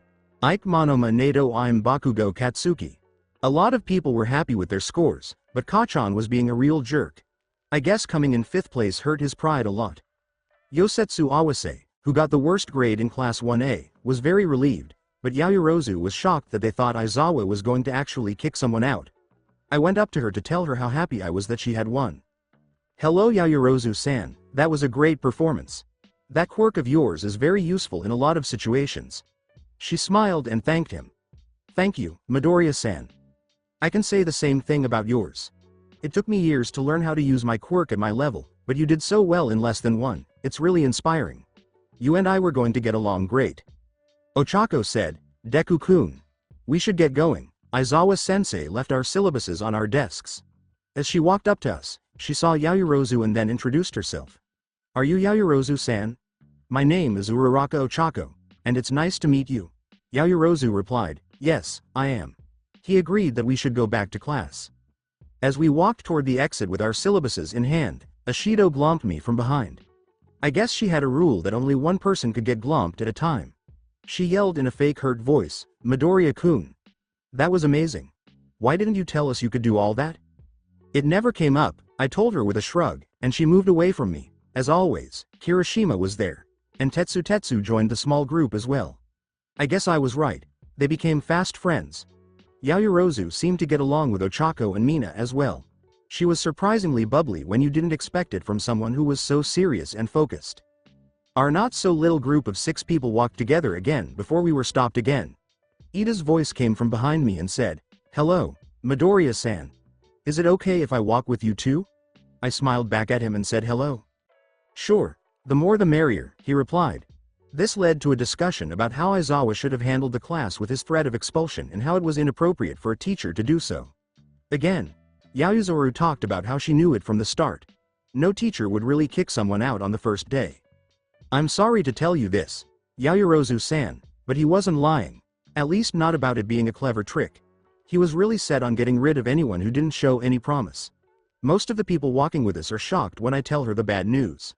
Ike monoma nato I'm bakugo katsuki. A lot of people were happy with their scores, but Kachan was being a real jerk. I guess coming in 5th place hurt his pride a lot. Yosetsu Awase, who got the worst grade in Class 1A, was very relieved, but Yayorozu was shocked that they thought Aizawa was going to actually kick someone out. I went up to her to tell her how happy I was that she had won. Hello Yayorozu-san, that was a great performance. That quirk of yours is very useful in a lot of situations. She smiled and thanked him. Thank you, Midoriya-san. I can say the same thing about yours. It took me years to learn how to use my quirk at my level, but you did so well in less than one, it's really inspiring. You and I were going to get along great. Ochako said, Deku-kun. We should get going. Aizawa-sensei left our syllabuses on our desks. As she walked up to us, she saw Yayorozu and then introduced herself. Are you Yayorozu-san? My name is Uraraka Ochako, and it's nice to meet you. Yayorozu replied, yes, I am. He agreed that we should go back to class. As we walked toward the exit with our syllabuses in hand, Ashido glomped me from behind. I guess she had a rule that only one person could get glomped at a time. She yelled in a fake hurt voice, Midoriya-kun. That was amazing. Why didn't you tell us you could do all that? It never came up, I told her with a shrug, and she moved away from me. As always, Kirishima was there, and Tetsu joined the small group as well. I guess I was right. They became fast friends. Yayorozu seemed to get along with Ochako and Mina as well. She was surprisingly bubbly when you didn't expect it from someone who was so serious and focused. Our not-so-little group of 6 people walked together again before we were stopped again. Ida's voice came from behind me and said, hello, Midoriya-san. Is it okay if I walk with you too? I smiled back at him and said hello. Sure, the more the merrier, he replied. This led to a discussion about how Aizawa should have handled the class with his threat of expulsion and how it was inappropriate for a teacher to do so. Again, Yaoyorozu talked about how she knew it from the start. No teacher would really kick someone out on the first day. I'm sorry to tell you this, Yayorozu-san, but he wasn't lying. At least not about it being a clever trick. He was really set on getting rid of anyone who didn't show any promise. Most of the people walking with us are shocked when I tell her the bad news.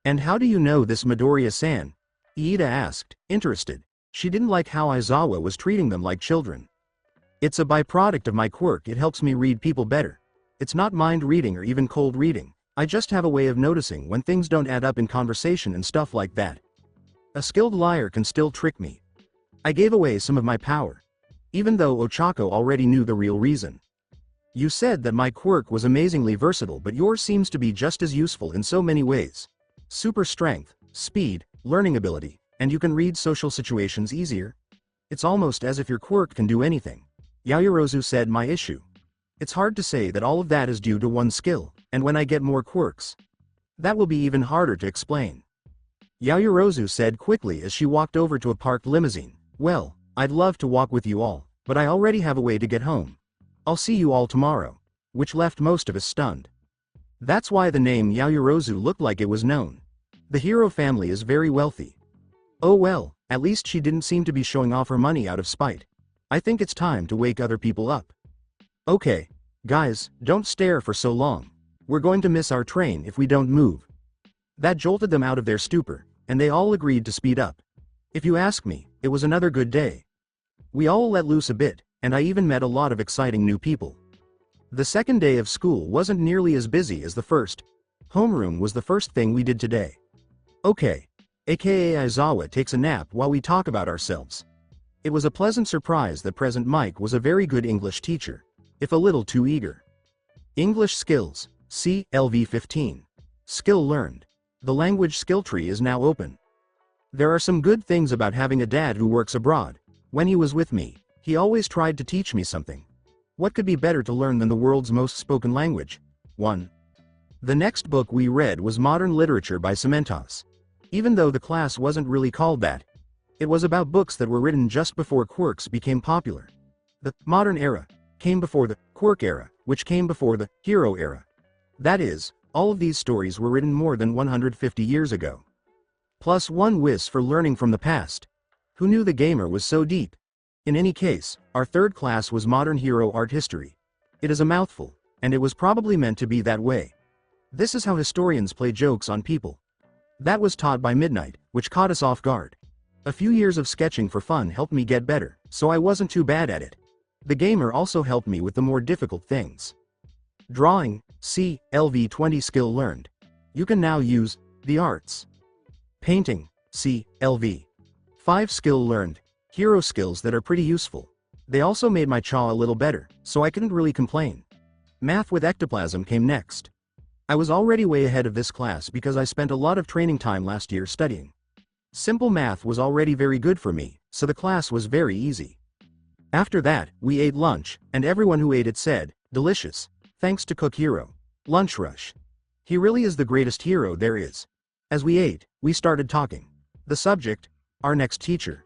And how do you know this Midoriya-san? Iida asked, interested. She didn't like how Aizawa was treating them like children. It's a byproduct of my quirk, it helps me read people better. It's not mind reading or even cold reading. I just have a way of noticing when things don't add up in conversation and stuff like that. A skilled liar can still trick me. I gave away some of my power. Even though Ochako already knew the real reason. You said that my quirk was amazingly versatile, but yours seems to be just as useful in so many ways. Super strength, speed, learning ability, and you can read social situations easier. It's almost as if your quirk can do anything. Yayorozu said my issue. It's hard to say that all of that is due to one skill, and when I get more quirks. That will be even harder to explain. Yayorozu said quickly as she walked over to a parked limousine. Well, I'd love to walk with you all, but I already have a way to get home. I'll see you all tomorrow. Which left most of us stunned. That's why the name Yayorozu looked like it was known. The hero family is very wealthy. Oh well, at least she didn't seem to be showing off her money out of spite. I think it's time to wake other people up. Okay, guys, don't stare for so long. We're going to miss our train if we don't move. That jolted them out of their stupor, and they all agreed to speed up. If you ask me, it was another good day. We all let loose a bit, and I even met a lot of exciting new people. The second day of school wasn't nearly as busy as the first. Homeroom was the first thing we did today. Okay. AKA Aizawa takes a nap while we talk about ourselves. It was a pleasant surprise that Present Mike was a very good English teacher, if a little too eager. English skills, see LV 15. Skill learned. The language skill tree is now open. There are some good things about having a dad who works abroad. When he was with me, he always tried to teach me something. What could be better to learn than the world's most spoken language? 1. The next book we read was Modern Literature by Cementos. Even though the class wasn't really called that. It was about books that were written just before quirks became popular. The modern era came before the quirk era, which came before the hero era. That is, all of these stories were written more than 150 years ago. Plus one whiz for learning from the past. Who knew the gamer was so deep? In any case, our third class was Modern Hero Art History. It is a mouthful, and it was probably meant to be that way. This is how historians play jokes on people. That was taught by midnight, which caught us off guard. A few years of sketching for fun helped me get better, so I wasn't too bad at it. The gamer also helped me with the more difficult things. Drawing, C, LV20 skill learned. You can now use the arts. Painting, C, LV 5 skill learned. Hero skills that are pretty useful. They also made my chaw a little better, so I couldn't really complain. Math with ectoplasm came next. I was already way ahead of this class because I spent a lot of training time last year studying. Simple math was already very good for me, so the class was very easy. After that, we ate lunch, and everyone who ate it said, delicious, thanks to Cook Hero. Lunch rush. He really is the greatest hero there is. As we ate, we started talking. The subject, our next teacher.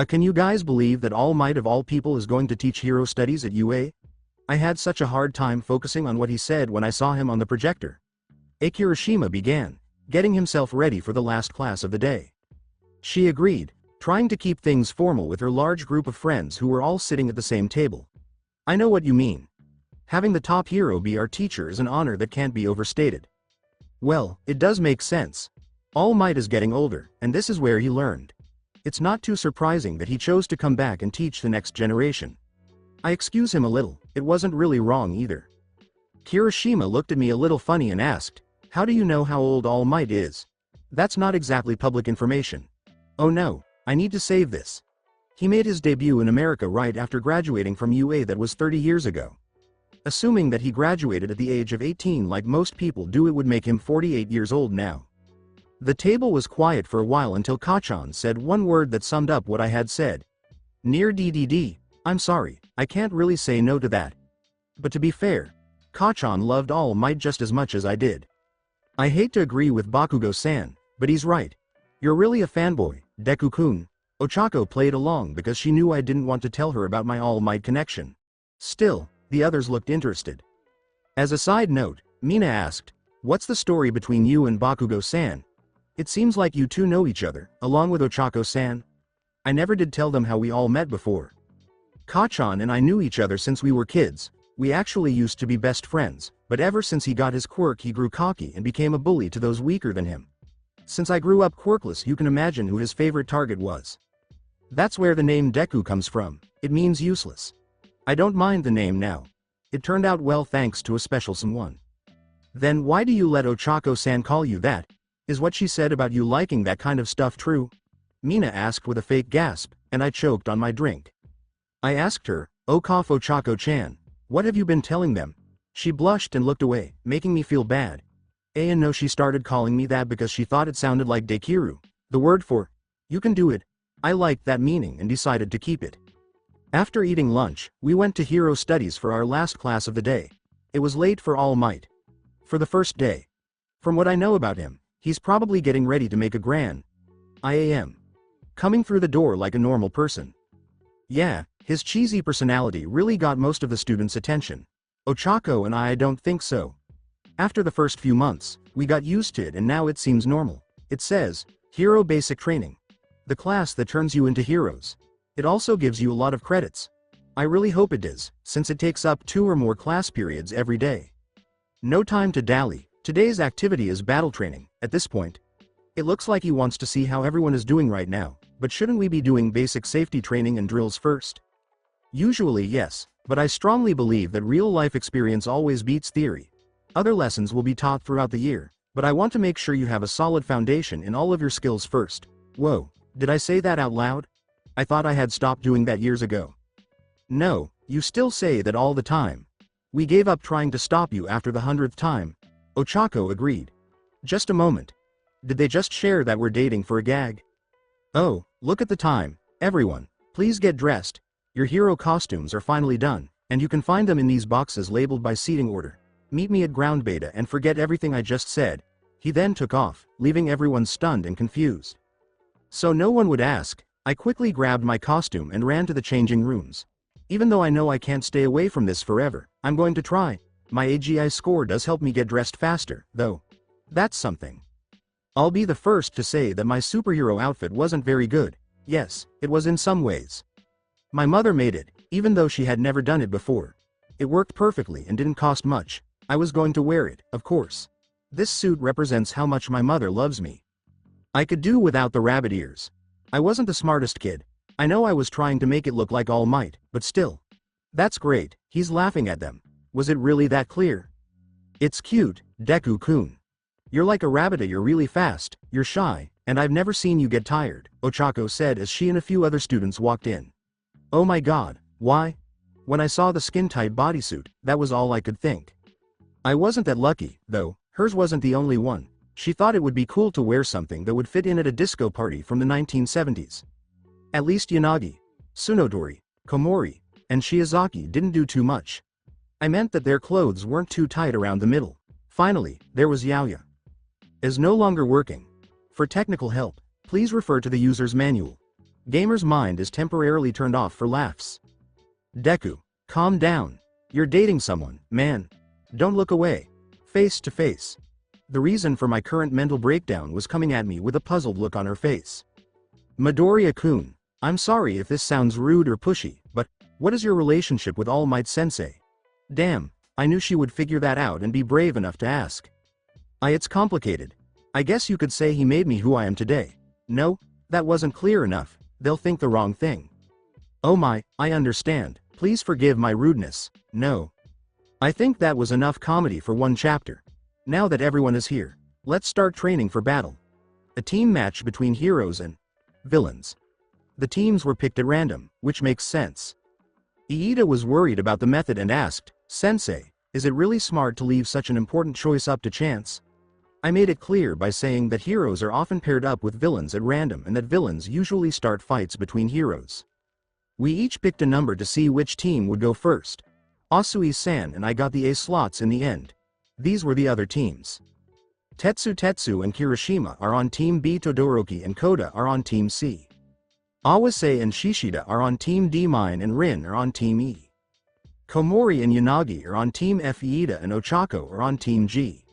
Can you guys believe that All Might of all people is going to teach hero studies at UA? I had such a hard time focusing on what he said when I saw him on the projector. Kirishima began, getting himself ready for the last class of the day. She agreed, trying to keep things formal with her large group of friends who were all sitting at the same table. I know what you mean. Having the top hero be our teacher is an honor that can't be overstated. Well, it does make sense. All Might is getting older, and this is where he learned. It's not too surprising that he chose to come back and teach the next generation. I excuse him a little, it wasn't really wrong either. Kirishima looked at me a little funny and asked, how do you know how old All Might is? That's not exactly public information. Oh no, I need to save this. He made his debut in America right after graduating from UA, that was 30 years ago. Assuming that he graduated at the age of 18 like most people do, it would make him 48 years old now. The table was quiet for a while until Kachan said one word that summed up what I had said. Near DDD, I'm sorry, I can't really say no to that. But to be fair, Kachan loved All Might just as much as I did. I hate to agree with Bakugo-san, but he's right. You're really a fanboy, Deku-kun. Ochako played along because she knew I didn't want to tell her about my All Might connection. Still, the others looked interested. As a side note, Mina asked, what's the story between you and Bakugo-san? It seems like you two know each other, along with Ochako-san. I never did tell them how we all met before. Kachan and I knew each other since we were kids. We actually used to be best friends, but ever since he got his quirk he grew cocky and became a bully to those weaker than him. Since I grew up quirkless, you can imagine who his favorite target was. That's where the name Deku comes from. It means useless. I don't mind the name now. It turned out well thanks to a special someone. Then why do you let Ochako-san call you that? Is what she said about you liking that kind of stuff true? Mina asked with a fake gasp, and I choked on my drink. I asked her, oh cough Ochako-chan, what have you been telling them? She blushed and looked away, making me feel bad. And no, she started calling me that because she thought it sounded like Dekiru, the word for, you can do it. I liked that meaning and decided to keep it. After eating lunch, we went to Hero Studies for our last class of the day. It was late for All Might. For the first day. From what I know about him, he's probably getting ready to make a grand IAM. Coming through the door like a normal person. Yeah, his cheesy personality really got most of the students' attention. Ochako and I don't think so. After the first few months, we got used to it and now it seems normal. It says, Hero Basic Training. The class that turns you into heroes. It also gives you a lot of credits. I really hope it does, since it takes up 2 or more class periods every day. No time to dally, today's activity is battle training. At this point, it looks like he wants to see how everyone is doing right now, but shouldn't we be doing basic safety training and drills first? Usually yes, but I strongly believe that real-life experience always beats theory. Other lessons will be taught throughout the year, but I want to make sure you have a solid foundation in all of your skills first. Whoa, did I say that out loud? I thought I had stopped doing that years ago. No, you still say that all the time. We gave up trying to stop you after the 100th time. Ochako agreed. Just a moment. Did they just share that we're dating for a gag? Oh, look at the time. Everyone, please get dressed. Your hero costumes are finally done, and you can find them in these boxes labeled by seating order. Meet me at ground beta and forget everything I just said. He then took off, leaving everyone stunned and confused. So no one would ask, I quickly grabbed my costume and ran to the changing rooms. Even though I know I can't stay away from this forever, I'm going to try. My AGI score does help me get dressed faster, though. That's something. I'll be the first to say that my superhero outfit wasn't very good. Yes, it was in some ways. My mother made it, even though she had never done it before. It worked perfectly and didn't cost much. I was going to wear it, of course. This suit represents how much my mother loves me. I could do without the rabbit ears. I wasn't the smartest kid. I know I was trying to make it look like All Might, but still. That's great, he's laughing at them. Was it really that clear? It's cute, Deku-kun. You're like a rabbit, you're really fast, you're shy, and I've never seen you get tired, Ochako said as she and a few other students walked in. Oh my god, why? When I saw the skin-tight bodysuit, that was all I could think. I wasn't that lucky, though. Hers wasn't the only one. She thought it would be cool to wear something that would fit in at a disco party from the 1970s. At least Yanagi, Tsunodori, Komori, and Shiozaki didn't do too much. I meant that their clothes weren't too tight around the middle. Finally, there was Yaoya. Is no longer working. For technical help, please refer to the user's manual. Gamer's mind is temporarily turned off for laughs. Deku, calm down. You're dating someone, man. Don't look away. Face to face. The reason for my current mental breakdown was coming at me with a puzzled look on her face. Midoriya-kun, I'm sorry if this sounds rude or pushy, but what is your relationship with All Might Sensei? Damn, I knew she would figure that out and be brave enough to ask. It's complicated. I guess you could say he made me who I am today. No, that wasn't clear enough. They'll think the wrong thing. Oh my, I understand. Please forgive my rudeness. No. I think that was enough comedy for one chapter. Now that everyone is here, let's start training for battle. A team match between heroes and villains. The teams were picked at random, which makes sense. Iida was worried about the method and asked, Sensei, is it really smart to leave such an important choice up to chance? I made it clear by saying that heroes are often paired up with villains at random and that villains usually start fights between heroes. We each picked a number to see which team would go first. Asui-san and I got the A slots in the end. These were the other teams. Tetsu and Kirishima are on Team B, Todoroki and Koda are on Team C. Awase and Shishida are on Team D, Mine and Rin are on Team E. Komori and Yanagi are on Team F, Iida and Ochako are on Team G.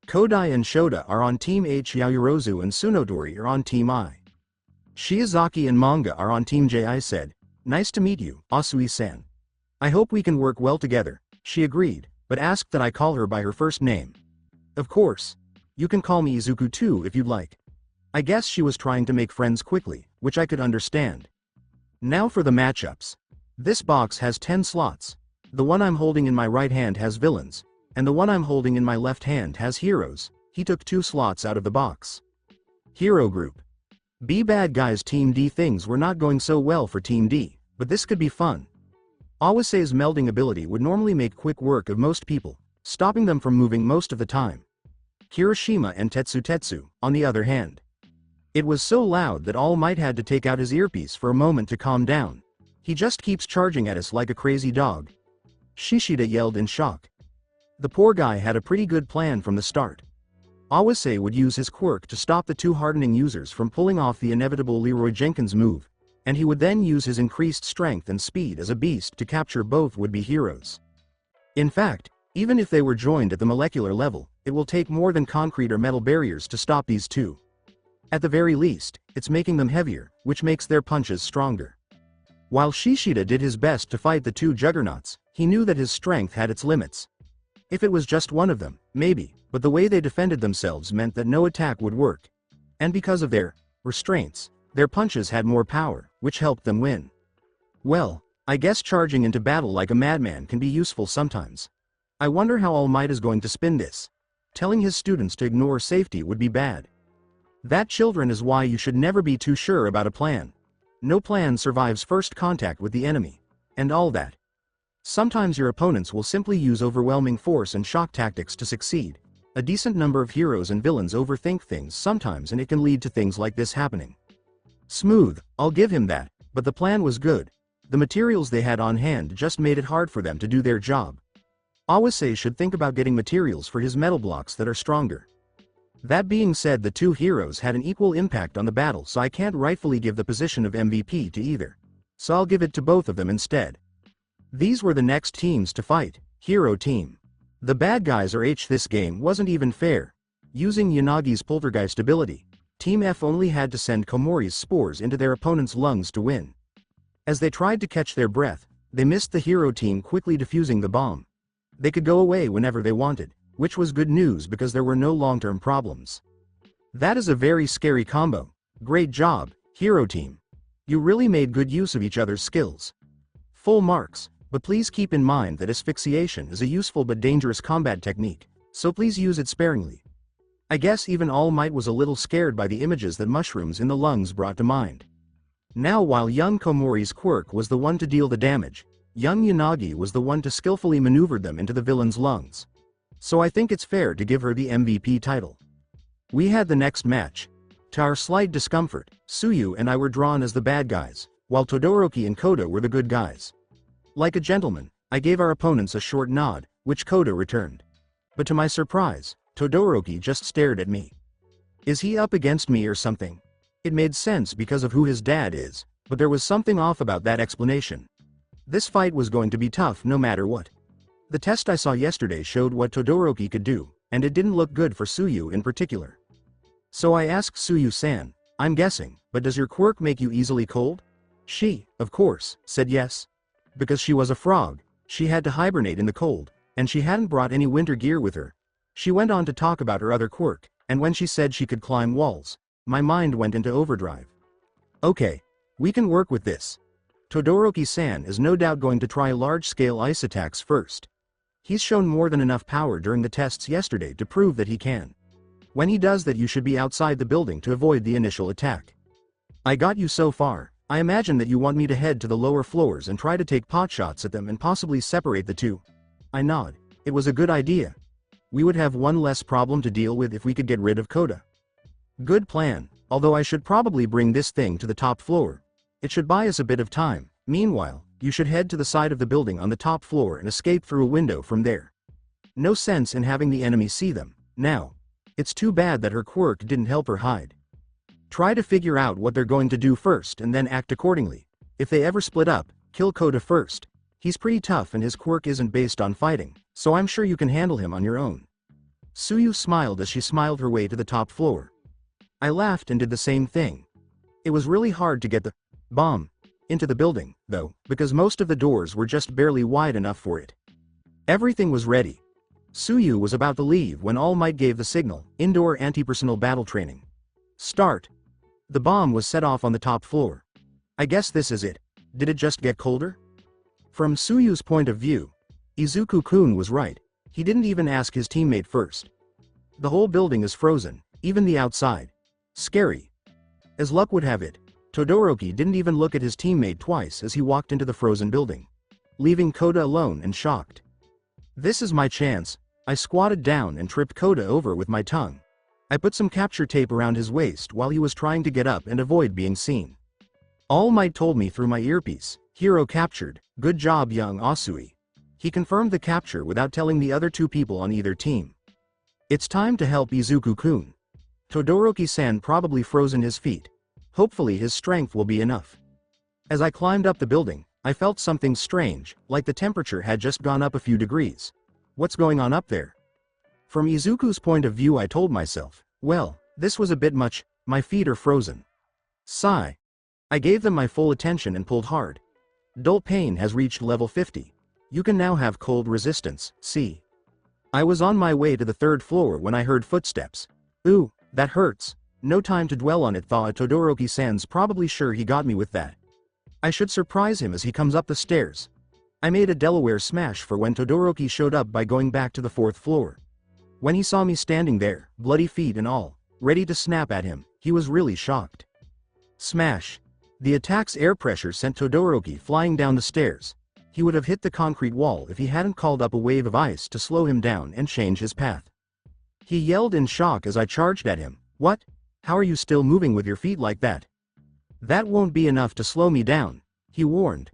Kodai and Shota are on Team H, Yaoyorozu and Tsunodori are on Team I. Shiozaki and Manga are on Team J. I said, nice to meet you, Asui-san. I hope we can work well together. She agreed, but asked that I call her by her first name. Of course. You can call me Izuku too if you'd like. I guess she was trying to make friends quickly, which I could understand. Now for the matchups. This box has 10 slots. The one I'm holding in my right hand has villains, and the one I'm holding in my left hand has heroes. He took 2 slots out of the box. Hero Group. B Bad Guys Team D. Things were not going so well for Team D, but this could be fun. Awase's melding ability would normally make quick work of most people, stopping them from moving most of the time. Kirishima and Tetsu, on the other hand. It was so loud that All Might had to take out his earpiece for a moment to calm down. He just keeps charging at us like a crazy dog. Shishida yelled in shock. The poor guy had a pretty good plan from the start. Awase would use his quirk to stop the 2 hardening users from pulling off the inevitable Leroy Jenkins move, and he would then use his increased strength and speed as a beast to capture both would-be heroes. In fact, even if they were joined at the molecular level, it will take more than concrete or metal barriers to stop these 2. At the very least, it's making them heavier, which makes their punches stronger. While Shishida did his best to fight the 2 juggernauts, he knew that his strength had its limits. If it was just one of them, maybe, but the way they defended themselves meant that no attack would work. And because of their restraints, their punches had more power, which helped them win. Well, I guess charging into battle like a madman can be useful sometimes. I wonder how All Might is going to spin this. Telling his students to ignore safety would be bad. That, children, is why you should never be too sure about a plan. No plan survives first contact with the enemy. And all that. Sometimes your opponents will simply use overwhelming force and shock tactics to succeed. A decent number of heroes and villains overthink things sometimes, and it can lead to things like this happening. Smooth, I'll give him that, but the plan was good. The materials they had on hand just made it hard for them to do their job. Awase should think about getting materials for his metal blocks that are stronger. That being said, the 2 heroes had an equal impact on the battle, so I can't rightfully give the position of MVP to either. So I'll give it to both of them instead. These were the next teams to fight. Hero Team. The bad guys are H. This game wasn't even fair. Using Yanagi's poltergeist ability, Team F only had to send Komori's spores into their opponent's lungs to win. As they tried to catch their breath, they missed the hero team quickly defusing the bomb. They could go away whenever they wanted, which was good news because there were no long-term problems. That is a very scary combo. Great job, Hero team. You really made good use of each other's skills. Full marks, but please keep in mind that asphyxiation is a useful but dangerous combat technique, so please use it sparingly. I guess even All Might was a little scared by the images that mushrooms in the lungs brought to mind. Now while young Komori's quirk was the one to deal the damage, young Yanagi was the one to skillfully maneuver them into the villain's lungs. So I think it's fair to give her the MVP title. We had the next match. To our slight discomfort, Tsuyu and I were drawn as the bad guys, while Todoroki and Koda were the good guys. Like a gentleman, I gave our opponents a short nod, which Koda returned. But to my surprise, Todoroki just stared at me. Is he up against me or something? It made sense because of who his dad is, but there was something off about that explanation. This fight was going to be tough no matter what. The test I saw yesterday showed what Todoroki could do, and it didn't look good for Tsuyu in particular. So I asked Tsuyu-san, I'm guessing, but does your quirk make you easily cold? She, of course, said yes. Because she was a frog, she had to hibernate in the cold, and she hadn't brought any winter gear with her. She went on to talk about her other quirk, and when she said she could climb walls, my mind went into overdrive. Okay, we can work with this. Todoroki-san is no doubt going to try large-scale ice attacks first. He's shown more than enough power during the tests yesterday to prove that he can. When he does that, you should be outside the building to avoid the initial attack. I got you so far. I imagine that you want me to head to the lower floors and try to take potshots at them and possibly separate the two. I nod. It was a good idea. We would have one less problem to deal with if we could get rid of Koda. Good plan, although I should probably bring this thing to the top floor. It should buy us a bit of time. Meanwhile, you should head to the side of the building on the top floor and escape through a window from there. No sense in having the enemy see them. Now, it's too bad that her quirk didn't help her hide. Try to figure out what they're going to do first and then act accordingly. If they ever split up, kill Koda first. He's pretty tough and his quirk isn't based on fighting, so I'm sure you can handle him on your own. Tsuyu smiled as she smiled her way to the top floor. I laughed and did the same thing. It was really hard to get the bomb into the building, though, because most of the doors were just barely wide enough for it. Everything was ready. Tsuyu was about to leave when All Might gave the signal, indoor anti-personnel battle training. Start. The bomb was set off on the top floor. I guess this is it. Did it just get colder? From Tsuyu's point of view, Izuku-kun was right. He didn't even ask his teammate first. The whole building is frozen, even the outside. Scary. As luck would have it, Todoroki didn't even look at his teammate twice as he walked into the frozen building, leaving Koda alone and shocked. This is my chance. I squatted down and tripped Koda over with my tongue. I put some capture tape around his waist while he was trying to get up and avoid being seen. All Might told me through my earpiece, "Hero captured, good job young Asui." He confirmed the capture without telling the other two people on either team. It's time to help Izuku-kun. Todoroki-san probably frozen his feet. Hopefully his strength will be enough. As I climbed up the building, I felt something strange, like the temperature had just gone up a few degrees. What's going on up there? From Izuku's point of view, I told myself, well, this was a bit much, my feet are frozen. Sigh. I gave them my full attention and pulled hard. Dull pain has reached level 50. You can now have cold resistance, see. I was on my way to the third floor when I heard footsteps. Ooh, that hurts. No time to dwell on it, thought Todoroki-san's probably sure he got me with that. I should surprise him as he comes up the stairs. I made a Delaware smash for when Todoroki showed up by going back to the fourth floor. When he saw me standing there, bloody feet and all, ready to snap at him, he was really shocked. Smash. The attack's air pressure sent Todoroki flying down the stairs. He would have hit the concrete wall if he hadn't called up a wave of ice to slow him down and change his path. He yelled in shock as I charged at him. What? How are you still moving with your feet like that? That won't be enough to slow me down, he warned.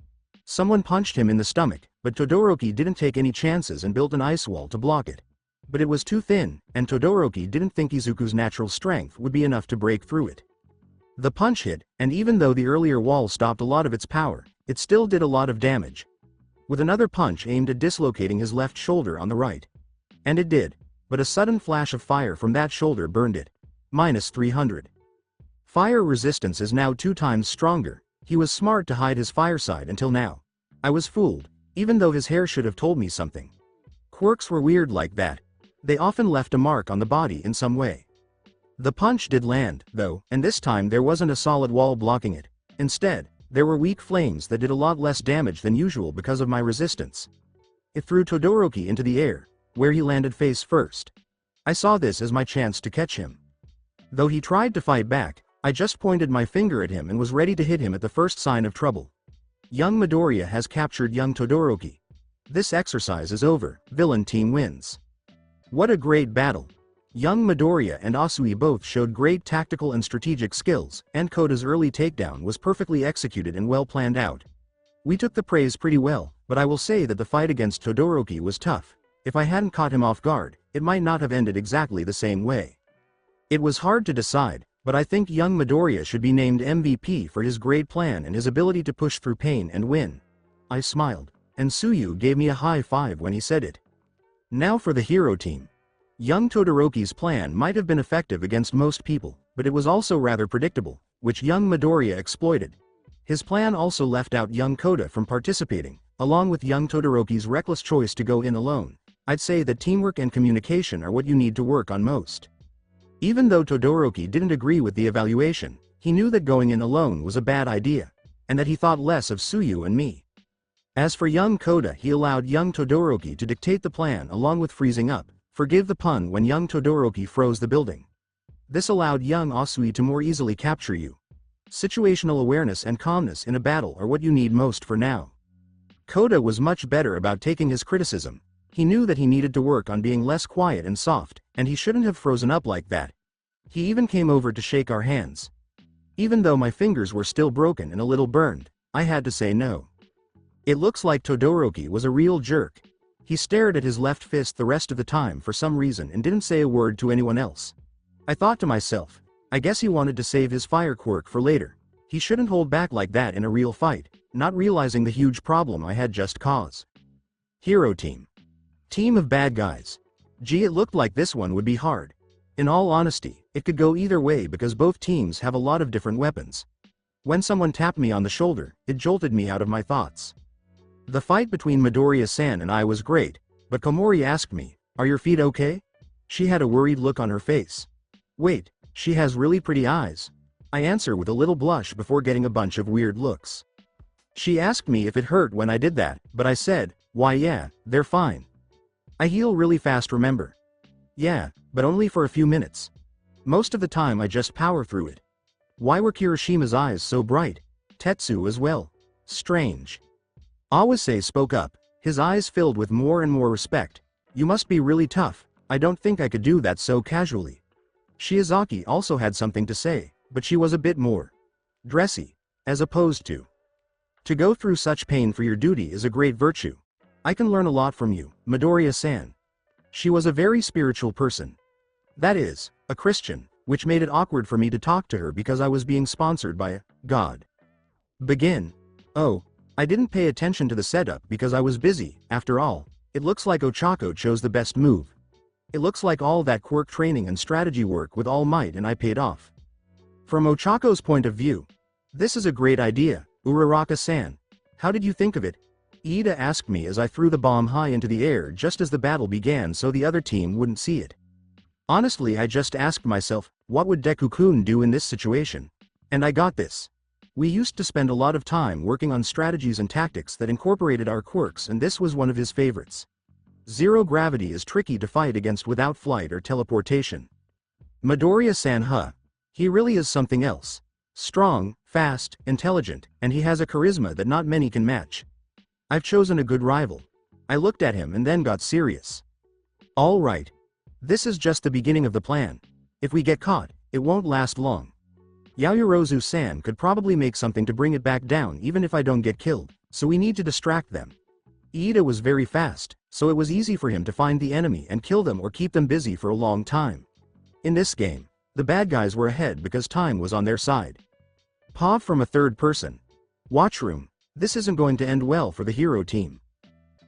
Someone punched him in the stomach, but Todoroki didn't take any chances and built an ice wall to block it. But it was too thin, and Todoroki didn't think Izuku's natural strength would be enough to break through it. The punch hit, and even though the earlier wall stopped a lot of its power, it still did a lot of damage. With another punch aimed at dislocating his left shoulder on the right. And it did, but a sudden flash of fire from that shoulder burned it. -300. Fire resistance is now 2 times stronger. He was smart to hide his fireside until now. I was fooled, even though his hair should have told me something. Quirks were weird like that. They often left a mark on the body in some way. The punch did land, though, and this time there wasn't a solid wall blocking it. Instead, there were weak flames that did a lot less damage than usual because of my resistance. It threw Todoroki into the air, where he landed face first. I saw this as my chance to catch him. Though he tried to fight back, I just pointed my finger at him and was ready to hit him at the first sign of trouble. Young Midoriya has captured young Todoroki. This exercise is over, villain team wins. What a great battle. Young Midoriya and Asui both showed great tactical and strategic skills, and Koda's early takedown was perfectly executed and well planned out. We took the praise pretty well, but I will say that the fight against Todoroki was tough. If I hadn't caught him off guard, it might not have ended exactly the same way. It was hard to decide, but I think young Midoriya should be named MVP for his great plan and his ability to push through pain and win. I smiled, and Tsuyu gave me a high five when he said it. Now for the hero team. Young Todoroki's plan might have been effective against most people, but it was also rather predictable, which young Midoriya exploited. His plan also left out young Koda from participating, along with young Todoroki's reckless choice to go in alone. I'd say that teamwork and communication are what you need to work on most. Even though Todoroki didn't agree with the evaluation, he knew that going in alone was a bad idea, and that he thought less of Tsuyu and me. As for young Koda, he allowed young Todoroki to dictate the plan along with freezing up, forgive the pun, when young Todoroki froze the building. This allowed young Asui to more easily capture you. Situational awareness and calmness in a battle are what you need most for now. Koda was much better about taking his criticism. He knew that he needed to work on being less quiet and soft, and he shouldn't have frozen up like that. He even came over to shake our hands. Even though my fingers were still broken and a little burned, I had to say no. It looks like Todoroki was a real jerk. He stared at his left fist the rest of the time for some reason and didn't say a word to anyone else. I thought to myself, I guess he wanted to save his fire quirk for later. He shouldn't hold back like that in a real fight, not realizing the huge problem I had just caused. Hero team. Team of bad guys. Gee, it looked like this one would be hard. In all honesty, it could go either way because both teams have a lot of different weapons. When someone tapped me on the shoulder, it jolted me out of my thoughts. The fight between Midoriya-san and I was great, but Komori asked me, "Are your feet okay?" She had a worried look on her face. Wait, she has really pretty eyes. I answer with a little blush before getting a bunch of weird looks. She asked me if it hurt when I did that, but I said, "Why yeah, they're fine. I heal really fast, remember." Yeah, but only for a few minutes. Most of the time I just power through it. Why were Kirishima's eyes so bright? Tetsu as well. Strange. Awase spoke up, his eyes filled with more and more respect. You must be really tough. I don't think I could do that so casually. Shiozaki also had something to say, but she was a bit more dressy, as opposed to. To go through such pain for your duty is a great virtue. I can learn a lot from you, Midoriya-san. She was a very spiritual person. That is, a Christian, which made it awkward for me to talk to her because I was being sponsored by a god. Begin. Oh, I didn't pay attention to the setup because I was busy. After all, it looks like Ochako chose the best move. It looks like all that quirk training and strategy work with all might and I paid off. From Ochako's point of view, this is a great idea, Uraraka-san. How did you think of it? Ida asked me as I threw the bomb high into the air just as the battle began so the other team wouldn't see it. Honestly, I just asked myself, what would Deku-kun do in this situation? And I got this. We used to spend a lot of time working on strategies and tactics that incorporated our quirks, and this was one of his favorites. Zero gravity is tricky to fight against without flight or teleportation. Midoriya-san, he really is something else. Strong, fast, intelligent, and he has a charisma that not many can match. I've chosen a good rival. I looked at him and then got serious. All right. This is just the beginning of the plan. If we get caught, it won't last long. Yaoyorozu-san could probably make something to bring it back down even if I don't get killed, so we need to distract them. Ida was very fast, so it was easy for him to find the enemy and kill them or keep them busy for a long time. In this game, the bad guys were ahead because time was on their side. Paw from a third person. Watchroom. This isn't going to end well for the hero team.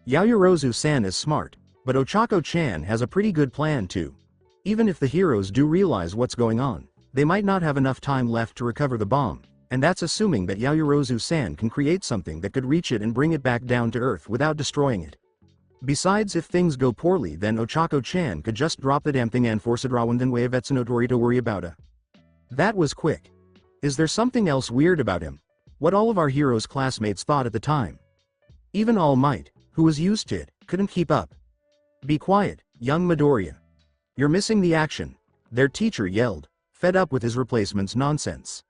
Yaoyorozu-san is smart, but Ochako-chan has a pretty good plan too. Even if the heroes do realize what's going on, they might not have enough time left to recover the bomb, and that's assuming that Yaoyorozu-san can create something that could reach it and bring it back down to earth without destroying it. Besides, if things go poorly, then Ochako-chan could just drop the damn thing and force it Rawandan way of Etsunotori to worry about it. That was quick. Is there something else weird about him? What all of our heroes' classmates thought at the time. Even All Might, who was used to it, couldn't keep up. Be quiet, young Midoriya. You're missing the action, their teacher yelled, fed up with his replacement's nonsense.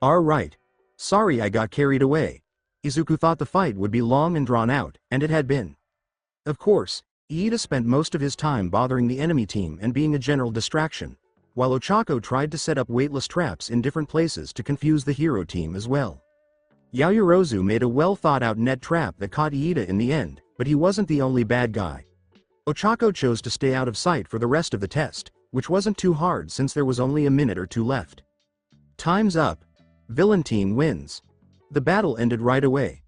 Right. Sorry I got carried away. Izuku thought the fight would be long and drawn out, and it had been. Of course, Iida spent most of his time bothering the enemy team and being a general distraction, while Ochako tried to set up weightless traps in different places to confuse the hero team as well. Yaoyorozu made a well-thought-out net trap that caught Iida in the end, but he wasn't the only bad guy. Ochako chose to stay out of sight for the rest of the test, which wasn't too hard since there was only a minute or two left. Time's up. Villain team wins. The battle ended right away.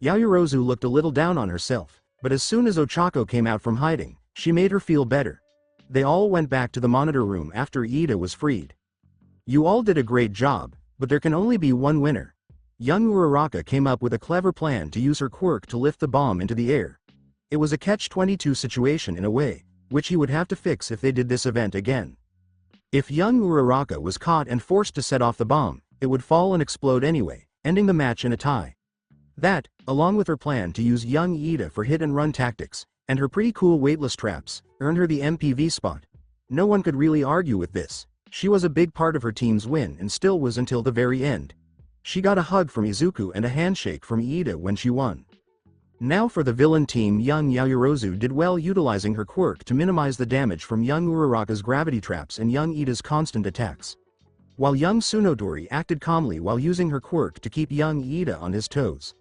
Yaoyorozu looked a little down on herself, but as soon as Ochako came out from hiding, she made her feel better. They all went back to the monitor room after Iida was freed. You all did a great job, but there can only be one winner. Young Uraraka came up with a clever plan to use her quirk to lift the bomb into the air. It was a catch-22 situation in a way, which he would have to fix if they did this event again. If young Uraraka was caught and forced to set off the bomb, it would fall and explode anyway, ending the match in a tie. That, along with her plan to use young Iida for hit-and-run tactics, and her pretty cool weightless traps, earned her the MPV spot. No one could really argue with this. She was a big part of her team's win and still was until the very end. She got a hug from Izuku and a handshake from Iida when she won. Now for the villain team, young Yaoyorozu did well utilizing her quirk to minimize the damage from young Uraraka's gravity traps and young Iida's constant attacks. While young Tsunodori acted calmly while using her quirk to keep young Iida on his toes.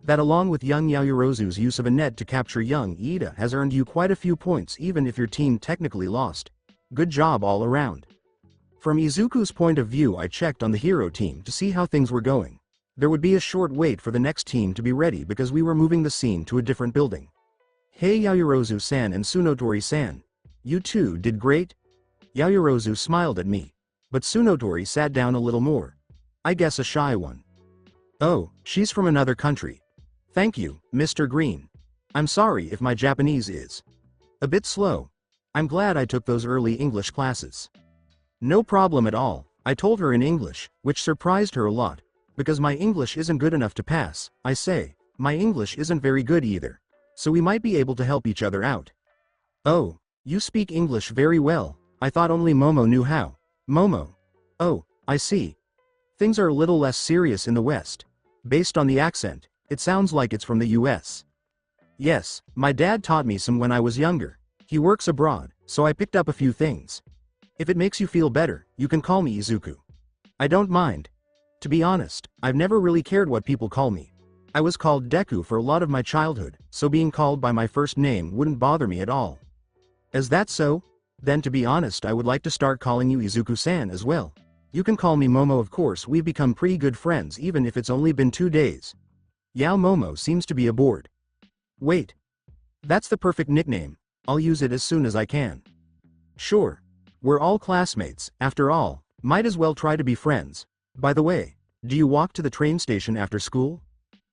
That, along with young Yaoyorozu's use of a net to capture young Iida, has earned you quite a few points even if your team technically lost. Good job all around. From Izuku's point of view, I checked on the hero team to see how things were going. There would be a short wait for the next team to be ready because we were moving the scene to a different building. Hey Yaoyorozu-san and Tsunodori-san. You two did great? Yaoyorozu smiled at me. But Tsunodori sat down a little more. I guess a shy one. Oh, she's from another country. Thank you, Mr. Green. I'm sorry if my Japanese is a bit slow. I'm glad I took those early English classes. No problem at all, I told her in English, which surprised her a lot. Because my English isn't good enough to pass, I say. My English isn't very good either. So we might be able to help each other out. Oh, you speak English very well. I thought only Momo knew how. Momo. Oh, I see. Things are a little less serious in the West. Based on the accent, it sounds like it's from the US. Yes, my dad taught me some when I was younger. He works abroad, so I picked up a few things. If it makes you feel better, you can call me Izuku. I don't mind. To be honest, I've never really cared what people call me. I was called Deku for a lot of my childhood, so being called by my first name wouldn't bother me at all. Is that so? Then to be honest, I would like to start calling you Izuku-san as well. You can call me Momo, of course. We've become pretty good friends even if it's only been 2 days. Yao Momo seems to be aboard. Wait. That's the perfect nickname. I'll use it as soon as I can. Sure. We're all classmates, after all, might as well try to be friends. By the way, do you walk to the train station after school?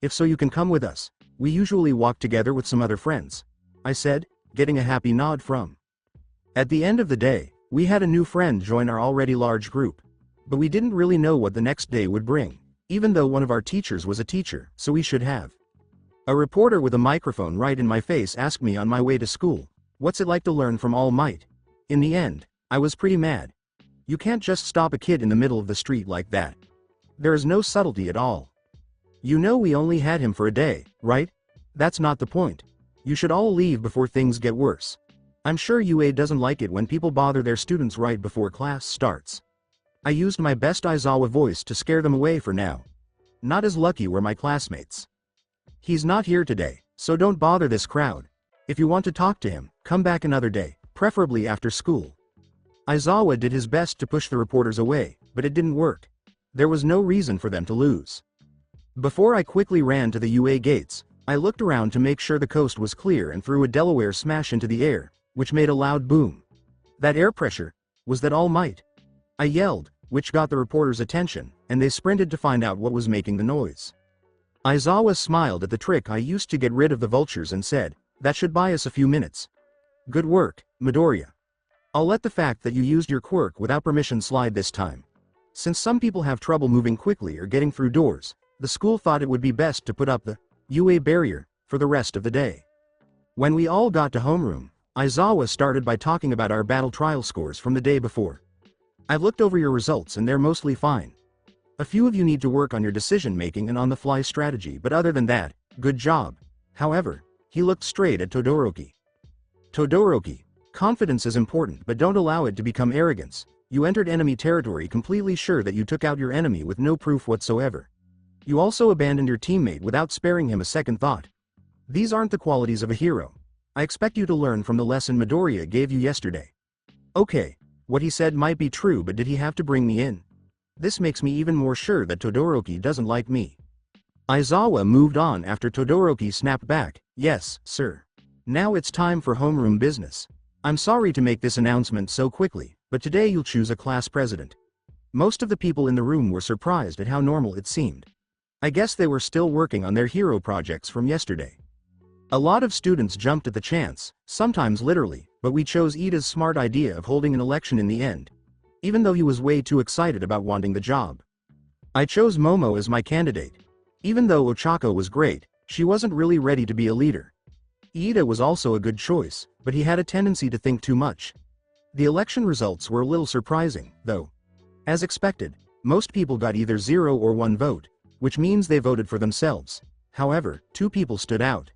If so, you can come with us. We usually walk together with some other friends. I said, getting a happy nod from. At the end of the day, we had a new friend join our already large group. But we didn't really know what the next day would bring, even though one of our teachers was a teacher, so we should have. A reporter with a microphone right in my face asked me on my way to school, what's it like to learn from All Might? In the end, I was pretty mad. You can't just stop a kid in the middle of the street like that. There is no subtlety at all. You know we only had him for a day, right? That's not the point. You should all leave before things get worse. I'm sure UA doesn't like it when people bother their students right before class starts. I used my best Aizawa voice to scare them away for now. Not as lucky were my classmates. He's not here today, so don't bother this crowd. If you want to talk to him, come back another day, preferably after school. Aizawa did his best to push the reporters away, but it didn't work. There was no reason for them to lose. Before I quickly ran to the UA gates, I looked around to make sure the coast was clear and threw a Delaware smash into the air, which made a loud boom. That air pressure, was that All Might? I yelled, which got the reporters' attention, and they sprinted to find out what was making the noise. Aizawa smiled at the trick I used to get rid of the vultures and said, That should buy us a few minutes. Good work, Midoriya. I'll let the fact that you used your quirk without permission slide this time. Since some people have trouble moving quickly or getting through doors, the school thought it would be best to put up the UA barrier for the rest of the day. When we all got to homeroom, Aizawa started by talking about our battle trial scores from the day before. I've looked over your results and they're mostly fine. A few of you need to work on your decision making and on-the-fly strategy, but other than that, good job. However, he looked straight at Todoroki. Todoroki, confidence is important, but don't allow it to become arrogance. You entered enemy territory completely sure that you took out your enemy with no proof whatsoever. You also abandoned your teammate without sparing him a second thought. These aren't the qualities of a hero. I expect you to learn from the lesson Midoriya gave you yesterday. Okay, what he said might be true, but did he have to bring me in? This makes me even more sure that Todoroki doesn't like me. Aizawa moved on after Todoroki snapped back, yes, sir. Now it's time for homeroom business. I'm sorry to make this announcement so quickly, but today you'll choose a class president. Most of the people in the room were surprised at how normal it seemed. I guess they were still working on their hero projects from yesterday. A lot of students jumped at the chance, sometimes literally, but we chose Ida's smart idea of holding an election in the end, even though he was way too excited about wanting the job. I chose Momo as my candidate. Even though Ochako was great, she wasn't really ready to be a leader. Ida was also a good choice, but he had a tendency to think too much. The election results were a little surprising, though. As expected, most people got either 0 or 1 vote, which means they voted for themselves. However, 2 people stood out.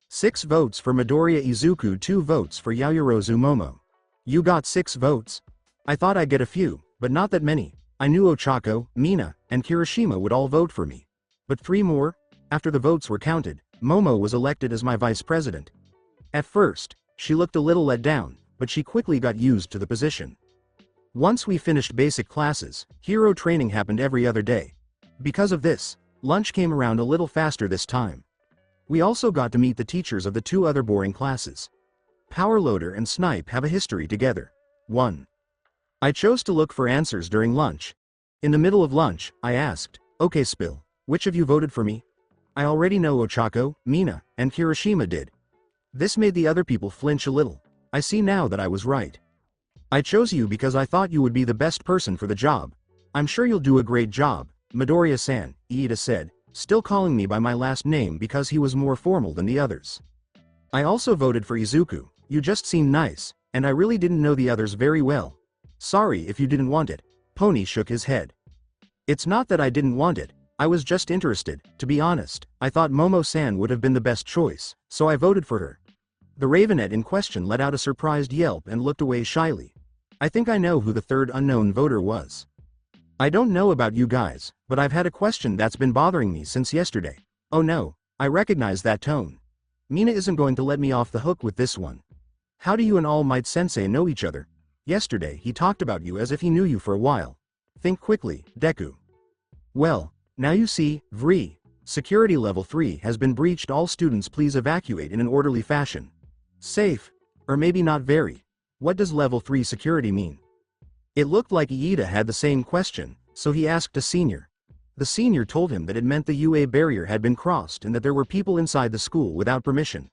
6 votes for Midoriya Izuku, 2 votes for Yaoyorozu Momo. You got 6 votes? I thought I'd get a few, but not that many. I knew Ochako, Mina, and Kirishima would all vote for me. But 3 more? After the votes were counted, Momo was elected as my vice president. At first, she looked a little let down, but she quickly got used to the position. Once we finished basic classes, hero training happened every other day. Because of this, lunch came around a little faster this time. We also got to meet the teachers of the 2 other boring classes. Powerloader and Snipe have a history together. 1. I chose to look for answers during lunch. In the middle of lunch, I asked, okay Spill, which of you voted for me? I already know Ochako, Mina, and Kirishima did. This made the other people flinch a little. I see now that I was right. I chose you because I thought you would be the best person for the job. I'm sure you'll do a great job, Midoriya-san, Iida said, still calling me by my last name because he was more formal than the others. I also voted for Izuku. You just seem nice, and I really didn't know the others very well. Sorry if you didn't want it. Pony shook his head. It's not that I didn't want it, I was just interested. To be honest, I thought Momo-san would have been the best choice, so I voted for her. The Ravenet in question let out a surprised yelp and looked away shyly. I think I know who the third unknown voter was. I don't know about you guys, but I've had a question that's been bothering me since yesterday. Oh no, I recognize that tone. Mina isn't going to let me off the hook with this one. How do you and All Might Sensei know each other? Yesterday he talked about you as if he knew you for a while. Think quickly, Deku. Well, now you see, Vri. Security level 3 has been breached. All students please evacuate in an orderly fashion. Safe? Or maybe not very. What does level 3 security mean? It looked like Iida had the same question, so he asked a senior. The senior told him that it meant the UA barrier had been crossed and that there were people inside the school without permission.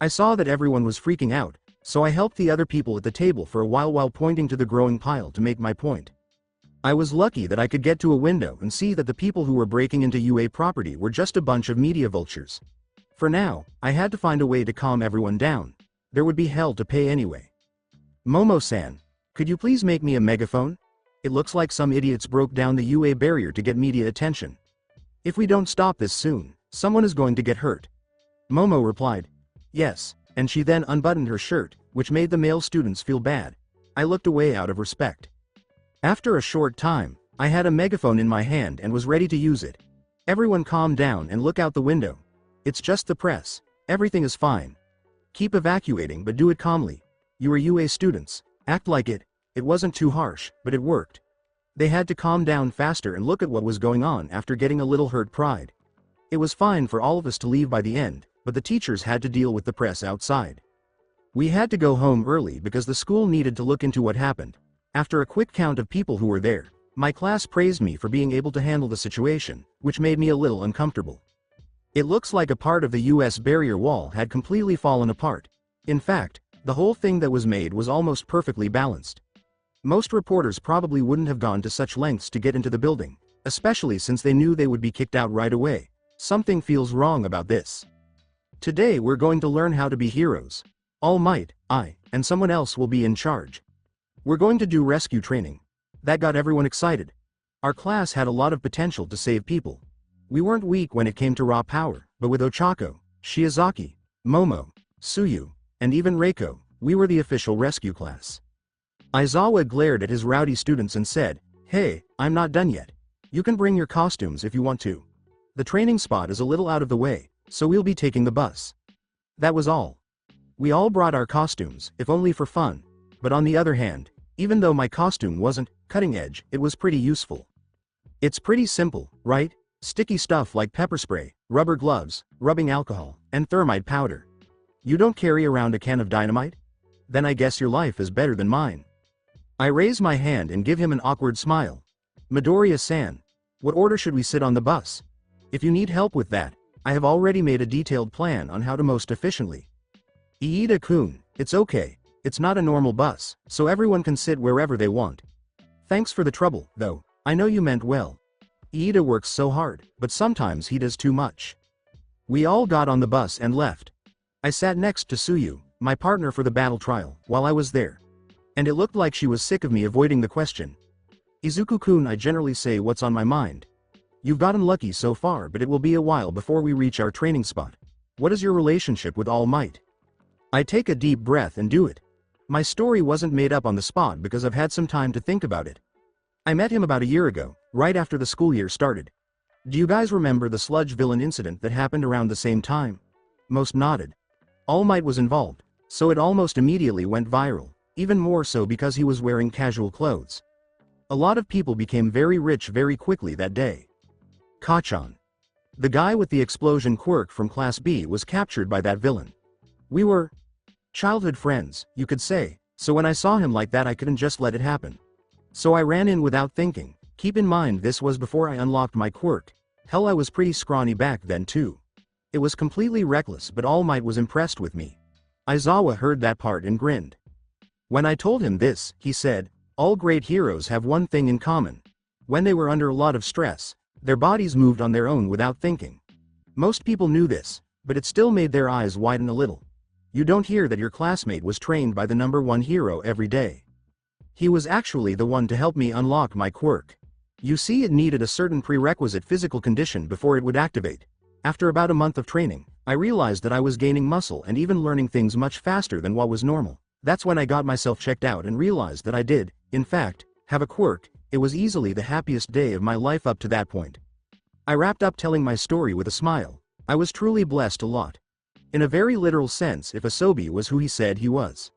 I saw that everyone was freaking out, so I helped the other people at the table for a while pointing to the growing pile to make my point. I was lucky that I could get to a window and see that the people who were breaking into UA property were just a bunch of media vultures. For now, I had to find a way to calm everyone down. There would be hell to pay anyway. Momo-san, could you please make me a megaphone? It looks like some idiots broke down the UA barrier to get media attention. If we don't stop this soon, someone is going to get hurt. Momo replied, yes, and she then unbuttoned her shirt, which made the male students feel bad. I looked away out of respect. After a short time, I had a megaphone in my hand and was ready to use it. Everyone calm down and look out the window. It's just the press. Everything is fine. Keep evacuating, but do it calmly. You are UA students. Act like it. It wasn't too harsh, but it worked. They had to calm down faster and look at what was going on after getting a little hurt pride. It was fine for all of us to leave by the end, but the teachers had to deal with the press outside. We had to go home early because the school needed to look into what happened. After a quick count of people who were there, my class praised me for being able to handle the situation, which made me a little uncomfortable. It looks like a part of the US barrier wall had completely fallen apart. In fact, the whole thing that was made was almost perfectly balanced. Most reporters probably wouldn't have gone to such lengths to get into the building, especially since they knew they would be kicked out right away. Something feels wrong about this. Today we're going to learn how to be heroes. All Might, I, and someone else will be in charge. We're going to do rescue training. That got everyone excited. Our class had a lot of potential to save people. We weren't weak when it came to raw power, but with Ochako, Shiozaki, Momo, Tsuyu, and even Reiko, we were the official rescue class. Aizawa glared at his rowdy students and said, "Hey, I'm not done yet. You can bring your costumes if you want to. The training spot is a little out of the way, so we'll be taking the bus." That was all. We all brought our costumes, if only for fun, but on the other hand, even though my costume wasn't cutting edge, it was pretty useful. It's pretty simple, right? Sticky stuff like pepper spray, rubber gloves, rubbing alcohol, and thermite powder. You don't carry around a can of dynamite? Then I guess your life is better than mine. I raise my hand and give him an awkward smile. Midoriya-san, what order should we sit on the bus? If you need help with that, I have already made a detailed plan on how to most efficiently. Iida-kun, it's okay, it's not a normal bus, so everyone can sit wherever they want. Thanks for the trouble, though, I know you meant well. Iida works so hard, but sometimes he does too much. We all got on the bus and left. I sat next to Tsuyu, my partner for the battle trial, while I was there. And it looked like she was sick of me avoiding the question. Izuku-kun, I generally say what's on my mind. You've gotten lucky so far, but it will be a while before we reach our training spot. What is your relationship with All Might? I take a deep breath and do it. My story wasn't made up on the spot because I've had some time to think about it. I met him about a year ago, right after the school year started. Do you guys remember the sludge villain incident that happened around the same time? Most nodded. All Might was involved, so it almost immediately went viral, even more so because he was wearing casual clothes. A lot of people became very rich very quickly that day. Kachan. The guy with the explosion quirk from Class B was captured by that villain. We were childhood friends, you could say, so when I saw him like that I couldn't just let it happen. So I ran in without thinking. Keep in mind this was before I unlocked my quirk. Hell, I was pretty scrawny back then too. It was completely reckless, but All Might was impressed with me. Aizawa heard that part and grinned. When I told him this, he said, all great heroes have one thing in common. When they were under a lot of stress, their bodies moved on their own without thinking. Most people knew this, but it still made their eyes widen a little. You don't hear that your classmate was trained by the #1 hero every day. He was actually the one to help me unlock my quirk. You see, it needed a certain prerequisite physical condition before it would activate. After about a month of training, I realized that I was gaining muscle and even learning things much faster than what was normal. That's when I got myself checked out and realized that I did, in fact, have a quirk. It was easily the happiest day of my life up to that point. I wrapped up telling my story with a smile. I was truly blessed a lot. In a very literal sense, if Asobi was who he said he was.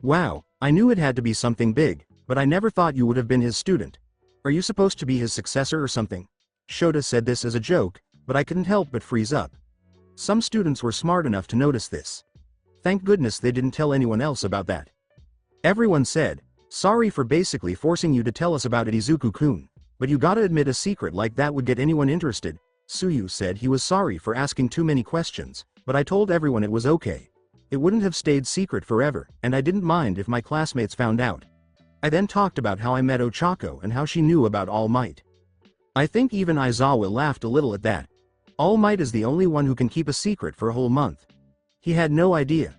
Wow, I knew it had to be something big, but I never thought you would have been his student. Are you supposed to be his successor or something? Shota said this as a joke, but I couldn't help but freeze up. Some students were smart enough to notice this. Thank goodness they didn't tell anyone else about that. Everyone said, sorry for basically forcing you to tell us about it, Izuku-kun, but you gotta admit a secret like that would get anyone interested. Tsuyu said he was sorry for asking too many questions, but I told everyone it was okay. It wouldn't have stayed secret forever, and I didn't mind if my classmates found out. I then talked about how I met Ochako and how she knew about All Might. I think even Aizawa laughed a little at that. All Might is the only one who can keep a secret for a whole month. He had no idea.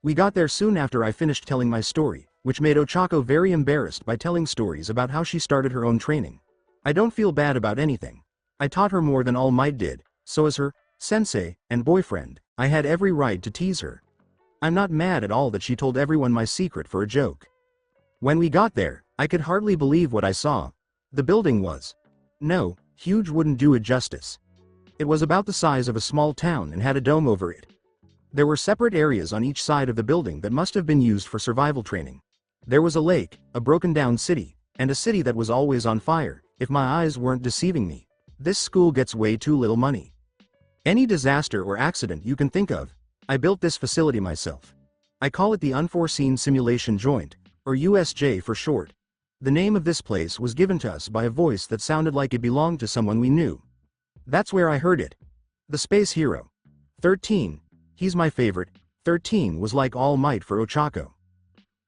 We got there soon after I finished telling my story, which made Ochako very embarrassed by telling stories about how she started her own training. I don't feel bad about anything. I taught her more than All Might did, so as her sensei and boyfriend, I had every right to tease her. I'm not mad at all that she told everyone my secret for a joke. When we got there, I could hardly believe what I saw. The building was, no, huge wouldn't do it justice. It was about the size of a small town and had a dome over it. There were separate areas on each side of the building that must have been used for survival training. There was a lake, a broken down city, and a city that was always on fire, if my eyes weren't deceiving me. This school gets way too little money. Any disaster or accident you can think of, I built this facility myself. I call it the Unforeseen Simulation Joint, or USJ for short. The name of this place was given to us by a voice that sounded like it belonged to someone we knew. That's where I heard it. The space hero. 13. He's my favorite. 13 was like All Might for Ochako.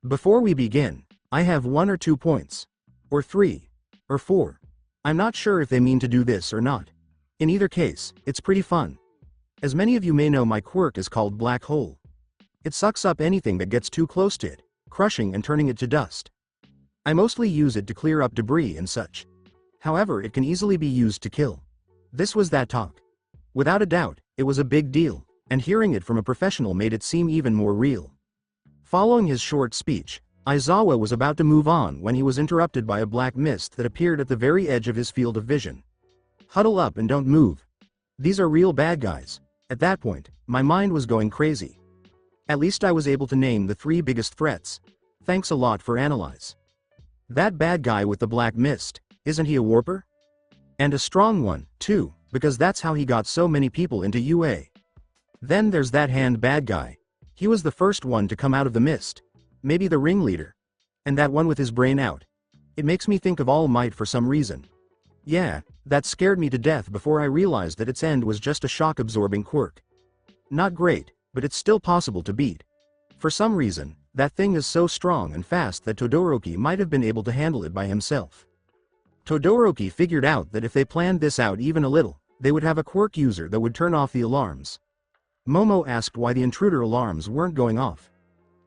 Before we begin, I have 1 or 2 points. Or 3. Or 4. I'm not sure if they mean to do this or not. In either case, it's pretty fun. As many of you may know, my quirk is called Black Hole. It sucks up anything that gets too close to it, crushing and turning it to dust. I mostly use it to clear up debris and such. However, it can easily be used to kill. This was that talk. Without a doubt, it was a big deal, and hearing it from a professional made it seem even more real. Following his short speech, Aizawa was about to move on when he was interrupted by a black mist that appeared at the very edge of his field of vision. Huddle up and don't move. These are real bad guys. At that point, my mind was going crazy. At least I was able to name the 3 biggest threats. Thanks a lot for analyze. That bad guy with the black mist, isn't he a warper? And a strong one, too, because that's how he got so many people into UA. Then there's that hand bad guy. He was the first one to come out of the mist. Maybe the ringleader. And that one with his brain out. It makes me think of All Might for some reason. Yeah, that scared me to death before I realized that its end was just a shock-absorbing quirk. Not great, but it's still possible to beat. For some reason, that thing is so strong and fast that Todoroki might have been able to handle it by himself. Todoroki figured out that if they planned this out even a little, they would have a quirk user that would turn off the alarms. Momo asked why the intruder alarms weren't going off.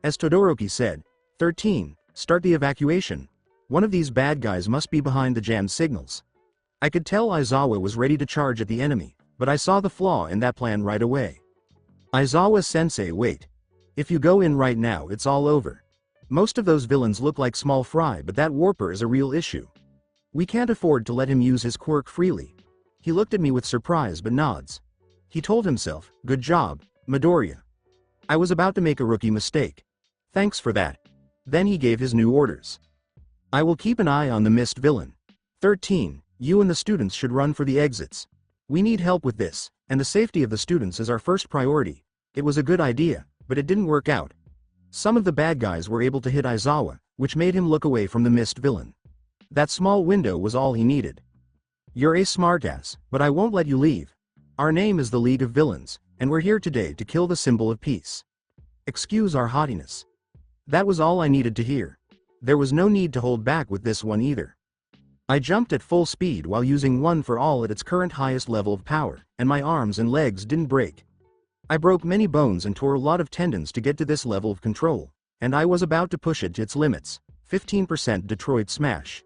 As Todoroki said, 13, start the evacuation. One of these bad guys must be behind the jammed signals. I could tell Aizawa was ready to charge at the enemy, but I saw the flaw in that plan right away. Aizawa-sensei, wait. If you go in right now, it's all over. Most of those villains look like small fry, but that warper is a real issue. We can't afford to let him use his quirk freely. He looked at me with surprise but nods. He told himself, good job, Midoriya. I was about to make a rookie mistake. Thanks for that. Then he gave his new orders. I will keep an eye on the mist villain. 13, you and the students should run for the exits. We need help with this, and the safety of the students is our first priority. It was a good idea, but it didn't work out. Some of the bad guys were able to hit Aizawa, which made him look away from the mist villain. That small window was all he needed. You're a smartass, but I won't let you leave. Our name is the League of Villains, and we're here today to kill the symbol of peace. Excuse our haughtiness. That was all I needed to hear. There was no need to hold back with this one either. I jumped at full speed while using One for All at its current highest level of power, and my arms and legs didn't break. I broke many bones and tore a lot of tendons to get to this level of control, and I was about to push it to its limits, 15% Detroit Smash.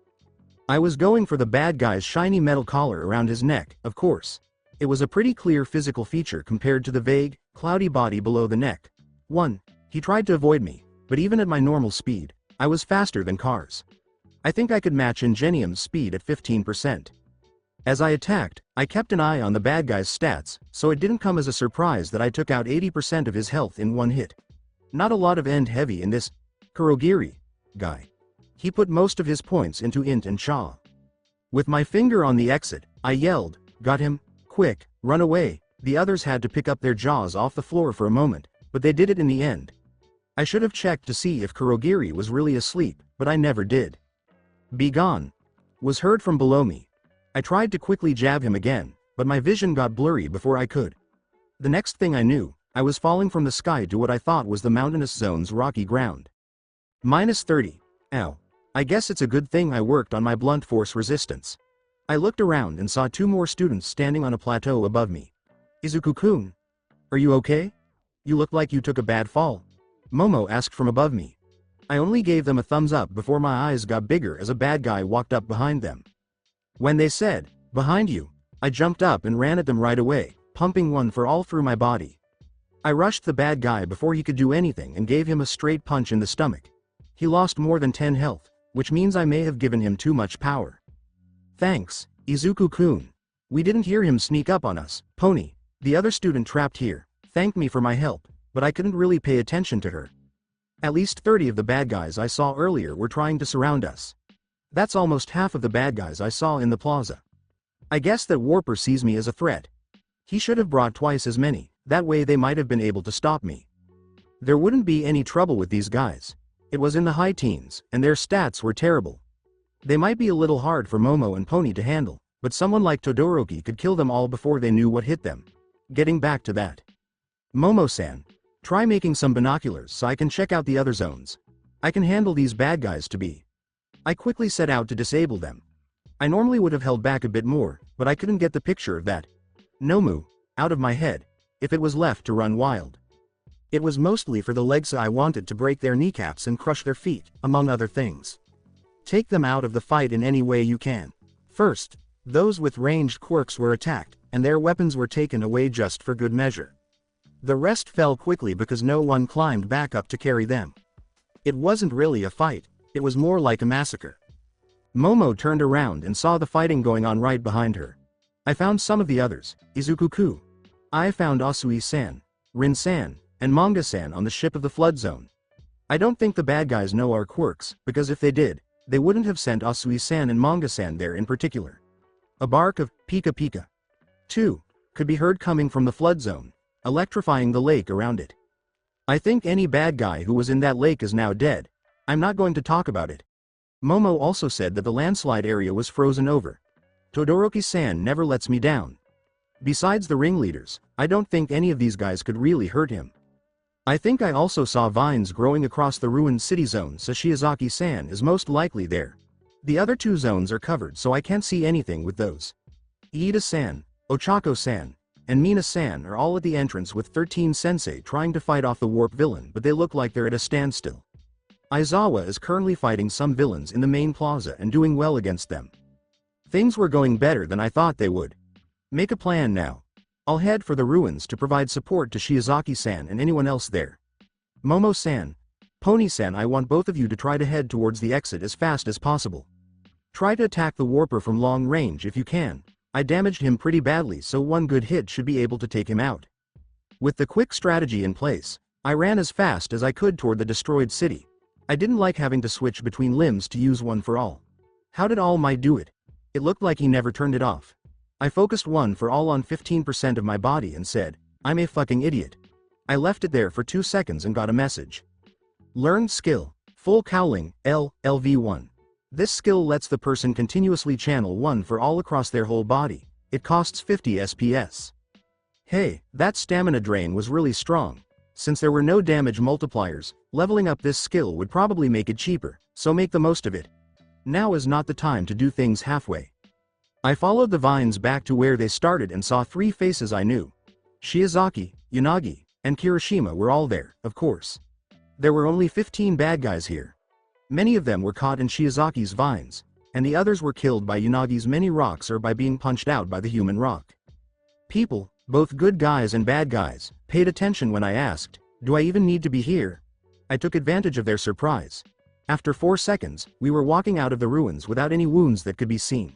I was going for the bad guy's shiny metal collar around his neck, of course. It was a pretty clear physical feature compared to the vague, cloudy body below the neck. 1. He tried to avoid me, but even at my normal speed, I was faster than cars. I think I could match Ingenium's speed at 15%. As I attacked, I kept an eye on the bad guy's stats, so it didn't come as a surprise that I took out 80% of his health in one hit. Not a lot of end heavy in this Kurogiri guy. He put most of his points into Int and Cha. With my finger on the exit, I yelled, got him, quick, run away. The others had to pick up their jaws off the floor for a moment, but they did it in the end. I should have checked to see if Kurogiri was really asleep, but I never did. Be gone. Was heard from below me. I tried to quickly jab him again, but my vision got blurry before I could. The next thing I knew, I was falling from the sky to what I thought was the mountainous zone's rocky ground. -30. Ow. I guess it's a good thing I worked on my blunt force resistance. I looked around and saw 2 more students standing on a plateau above me. Izuku-kun? Are you okay? You look like you took a bad fall. Momo asked from above me. I only gave them a thumbs up before my eyes got bigger as a bad guy walked up behind them. When they said, behind you, I jumped up and ran at them right away, pumping One for All through my body. I rushed the bad guy before he could do anything and gave him a straight punch in the stomach. He lost more than 10 health, which means I may have given him too much power. Thanks, Izuku-kun. We didn't hear him sneak up on us. Pony, the other student trapped here, thanked me for my help, but I couldn't really pay attention to her. At least 30 of the bad guys I saw earlier were trying to surround us. That's almost half of the bad guys I saw in the plaza. I guess that Warper sees me as a threat. He should have brought twice as many, that way they might have been able to stop me. There wouldn't be any trouble with these guys. It was in the high teens, and their stats were terrible. They might be a little hard for Momo and Pony to handle, but someone like Todoroki could kill them all before they knew what hit them. Getting back to that. Momo-san, try making some binoculars so I can check out the other zones. I can handle these bad guys to be. I quickly set out to disable them. I normally would have held back a bit more, but I couldn't get the picture of that Nomu out of my head if it was left to run wild. It was mostly for the legs I wanted to break their kneecaps and crush their feet, among other things. Take them out of the fight in any way you can. First, those with ranged quirks were attacked, and their weapons were taken away just for good measure. The rest fell quickly because no one climbed back up to carry them. It wasn't really a fight, it was more like a massacre. Momo turned around and saw the fighting going on right behind her. I found some of the others, Izuku-ku. I found Asui-san, Rin-san, and Manga-san on the ship of the flood zone. I don't think the bad guys know our quirks, because if they did, they wouldn't have sent Asui-san and Manga-san there in particular. A bark of Pika Pika 2 could be heard coming from the flood zone, electrifying the lake around it. I think any bad guy who was in that lake is now dead. I'm not going to talk about it. Momo also said that the landslide area was frozen over. Todoroki-san never lets me down. Besides the ringleaders, I don't think any of these guys could really hurt him. I think I also saw vines growing across the ruined city zone, so Shiozaki-san is most likely there. The other two zones are covered, so I can't see anything with those. Iida-san, Ochako-san, and Mina-san are all at the entrance with 13 Sensei trying to fight off the warp villain, but they look like they're at a standstill. Aizawa is currently fighting some villains in the main plaza and doing well against them. Things were going better than I thought they would. Make a plan now. I'll head for the ruins to provide support to Shiozaki-san and anyone else there. Momo-san, Pony-san, I want both of you to try to head towards the exit as fast as possible. Try to attack the warper from long range if you can. I damaged him pretty badly, so one good hit should be able to take him out. With the quick strategy in place, I ran as fast as I could toward the destroyed city. I didn't like having to switch between limbs to use one for all. How did All Might do it? It looked like he never turned it off. I focused one for all on 15% of my body and said, I'm a fucking idiot. I left it there for 2 seconds and got a message. Learned skill, full cowling, LV1. This skill lets the person continuously channel one for all across their whole body. It costs 50 SPS. Hey, that stamina drain was really strong. Since there were no damage multipliers, leveling up this skill would probably make it cheaper, so make the most of it. Now is not the time to do things halfway. I followed the vines back to where they started and saw 3 faces I knew. Shiozaki, Yanagi, and Kirishima were all there, of course. There were only 15 bad guys here. Many of them were caught in Shiozaki's vines, and the others were killed by Yanagi's many rocks or by being punched out by the human rock. People, both good guys and bad guys, paid attention when I asked, do I even need to be here? I took advantage of their surprise. After 4 seconds, we were walking out of the ruins without any wounds that could be seen.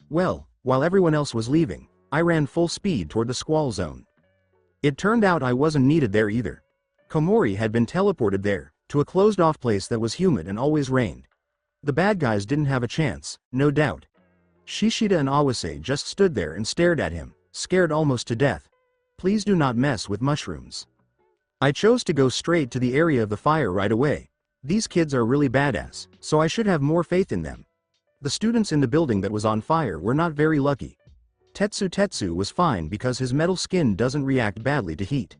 Well, while everyone else was leaving, I ran full speed toward the squall zone. It turned out I wasn't needed there either. Komori had been teleported there, to a closed-off place that was humid and always rained. The bad guys didn't have a chance, no doubt. Shishida and Awase just stood there and stared at him, scared almost to death. Please do not mess with mushrooms. I chose to go straight to the area of the fire right away. These kids are really badass, so I should have more faith in them. The students in the building that was on fire were not very lucky. Tetsu was fine because his metal skin doesn't react badly to heat.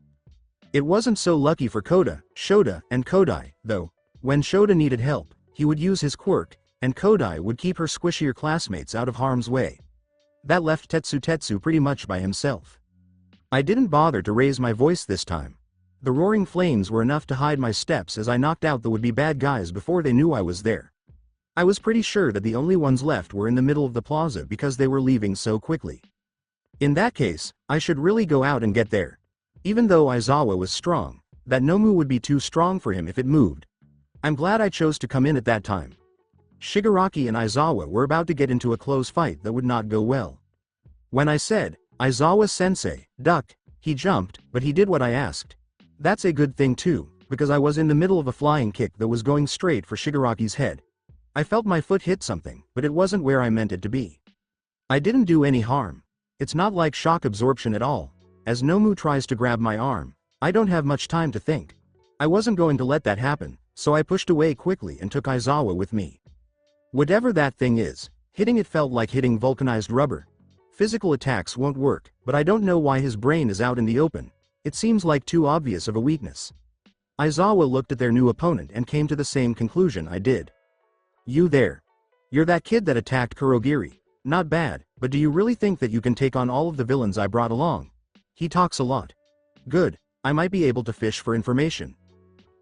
It wasn't so lucky for Koda, Shota, and Kodai, though. When Shota needed help, he would use his quirk, and Kodai would keep her squishier classmates out of harm's way. That left Tetsu pretty much by himself. I didn't bother to raise my voice this time. The roaring flames were enough to hide my steps as I knocked out the would-be bad guys before they knew I was there. I was pretty sure that the only ones left were in the middle of the plaza because they were leaving so quickly. In that case, I should really go out and get there. Even though Aizawa was strong, that Nomu would be too strong for him if it moved. I'm glad I chose to come in at that time. Shigaraki and Aizawa were about to get into a close fight that would not go well. When I said, Aizawa-sensei, duck, he jumped, but he did what I asked. That's a good thing too, because I was in the middle of a flying kick that was going straight for Shigaraki's head. I felt my foot hit something, but it wasn't where I meant it to be. I didn't do any harm. It's not like shock absorption at all. As Nomu tries to grab my arm, I don't have much time to think. I wasn't going to let that happen, so I pushed away quickly and took Aizawa with me. Whatever that thing is, hitting it felt like hitting vulcanized rubber. Physical attacks won't work, but I don't know why his brain is out in the open. It seems like too obvious of a weakness. Aizawa looked at their new opponent and came to the same conclusion I did. You there. You're that kid that attacked Kurogiri. Not bad, but do you really think that you can take on all of the villains I brought along? He talks a lot. Good, I might be able to fish for information.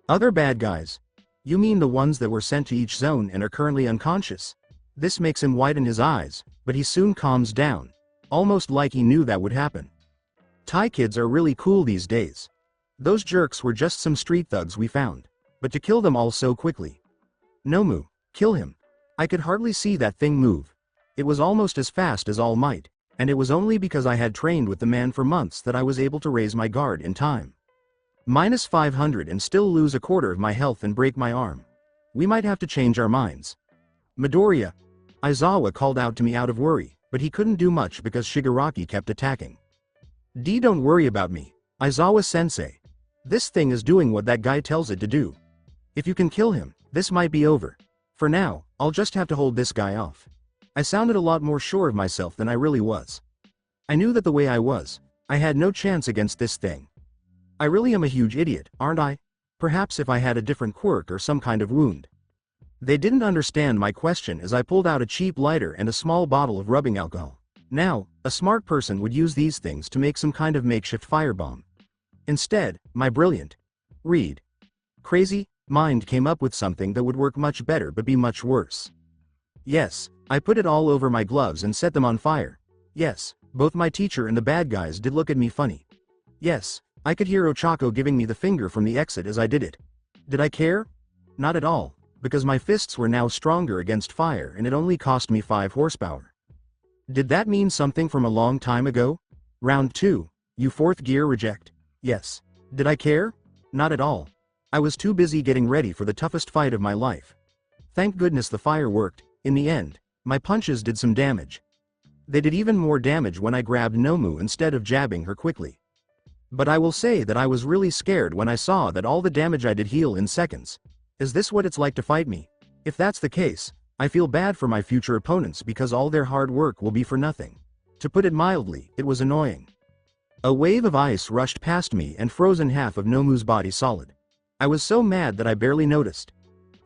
Other bad guys? You mean the ones that were sent to each zone and are currently unconscious? This makes him widen his eyes, but he soon calms down. Almost like he knew that would happen. Thai kids are really cool these days. Those jerks were just some street thugs we found. But to kill them all so quickly. Nomu, kill him. I could hardly see that thing move. It was almost as fast as All Might, and it was only because I had trained with the man for months that I was able to raise my guard in time. Minus 500 and still lose a quarter of my health and break my arm. We might have to change our minds. Midoriya. Aizawa called out to me out of worry, but he couldn't do much because Shigaraki kept attacking. Don't worry about me, Aizawa-sensei. This thing is doing what that guy tells it to do. If you can kill him, this might be over. For now, I'll just have to hold this guy off. I sounded a lot more sure of myself than I really was. I knew that the way I was, I had no chance against this thing. I really am a huge idiot, aren't I? Perhaps if I had a different quirk or some kind of wound. They didn't understand my question as I pulled out a cheap lighter and a small bottle of rubbing alcohol. Now, a smart person would use these things to make some kind of makeshift firebomb. Instead, my brilliant, crazy mind came up with something that would work much better but be much worse. Yes, I put it all over my gloves and set them on fire. Yes, both my teacher and the bad guys did look at me funny. Yes, I could hear Ochako giving me the finger from the exit as I did it. Did I care? Not at all, because my fists were now stronger against fire and it only cost me 5 horsepower. Did that mean something from a long time ago? Round 2, you fourth gear reject. Yes. Did I care? Not at all. I was too busy getting ready for the toughest fight of my life. Thank goodness the fire worked. In the end, my punches did some damage. They did even more damage when I grabbed Nomu instead of jabbing her quickly. But I will say that I was really scared when I saw that all the damage I did heal in seconds. Is this what it's like to fight me? If that's the case, I feel bad for my future opponents because all their hard work will be for nothing. To put it mildly, it was annoying. A wave of ice rushed past me and frozen half of Nomu's body solid. I was so mad that I barely noticed.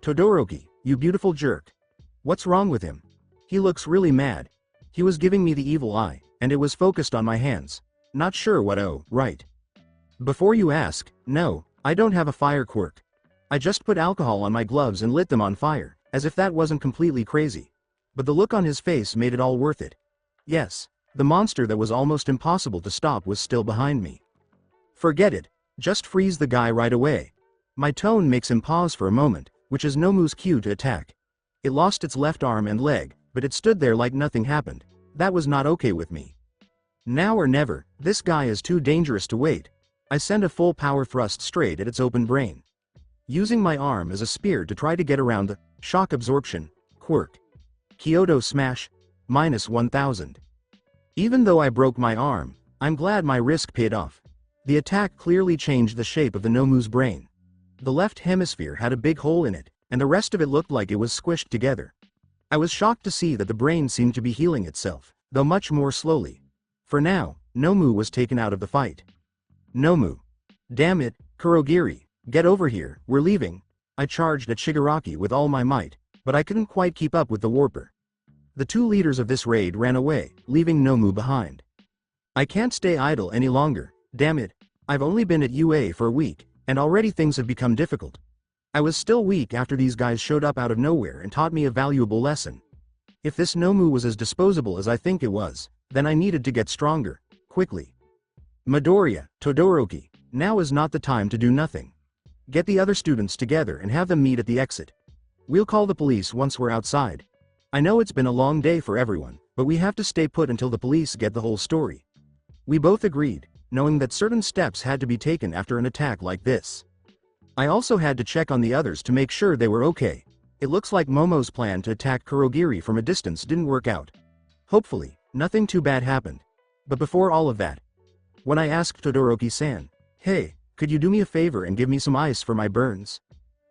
Todoroki, you beautiful jerk. What's wrong with him? He looks really mad. He was giving me the evil eye, and it was focused on my hands. Not sure what. Oh, right. Before you ask, no, I don't have a fire quirk. I just put alcohol on my gloves and lit them on fire, as if that wasn't completely crazy. But the look on his face made it all worth it. Yes, the monster that was almost impossible to stop was still behind me. Forget it, just freeze the guy right away. My tone makes him pause for a moment, which is Nomu's cue to attack. It lost its left arm and leg, but it stood there like nothing happened. That was not okay with me. Now or never, this guy is too dangerous to wait. I send a full power thrust straight at its open brain. Using my arm as a spear to try to get around the shock absorption quirk. Kyoto smash, minus 1000. Even though I broke my arm, I'm glad my risk paid off. The attack clearly changed the shape of the Nomu's brain. The left hemisphere had a big hole in it, and the rest of it looked like it was squished together. I was shocked to see that the brain seemed to be healing itself, though much more slowly. For now, Nomu was taken out of the fight. Nomu. Damn it, Kurogiri, get over here, we're leaving. I charged at Shigaraki with all my might, but I couldn't quite keep up with the warper. The 2 leaders of this raid ran away, leaving Nomu behind. I can't stay idle any longer, damn it. I've only been at UA for a week, and already things have become difficult. I was still weak after these guys showed up out of nowhere and taught me a valuable lesson. If this Nomu was as disposable as I think it was, then I needed to get stronger, quickly. Midoriya, Todoroki, now is not the time to do nothing. Get the other students together and have them meet at the exit. We'll call the police once we're outside. I know it's been a long day for everyone, but we have to stay put until the police get the whole story. We both agreed, knowing that certain steps had to be taken after an attack like this. I also had to check on the others to make sure they were okay. It looks like Momo's plan to attack Kurogiri from a distance didn't work out. Hopefully, nothing too bad happened. But before all of that, when I asked Todoroki-san, "Hey, could you do me a favor and give me some ice for my burns?"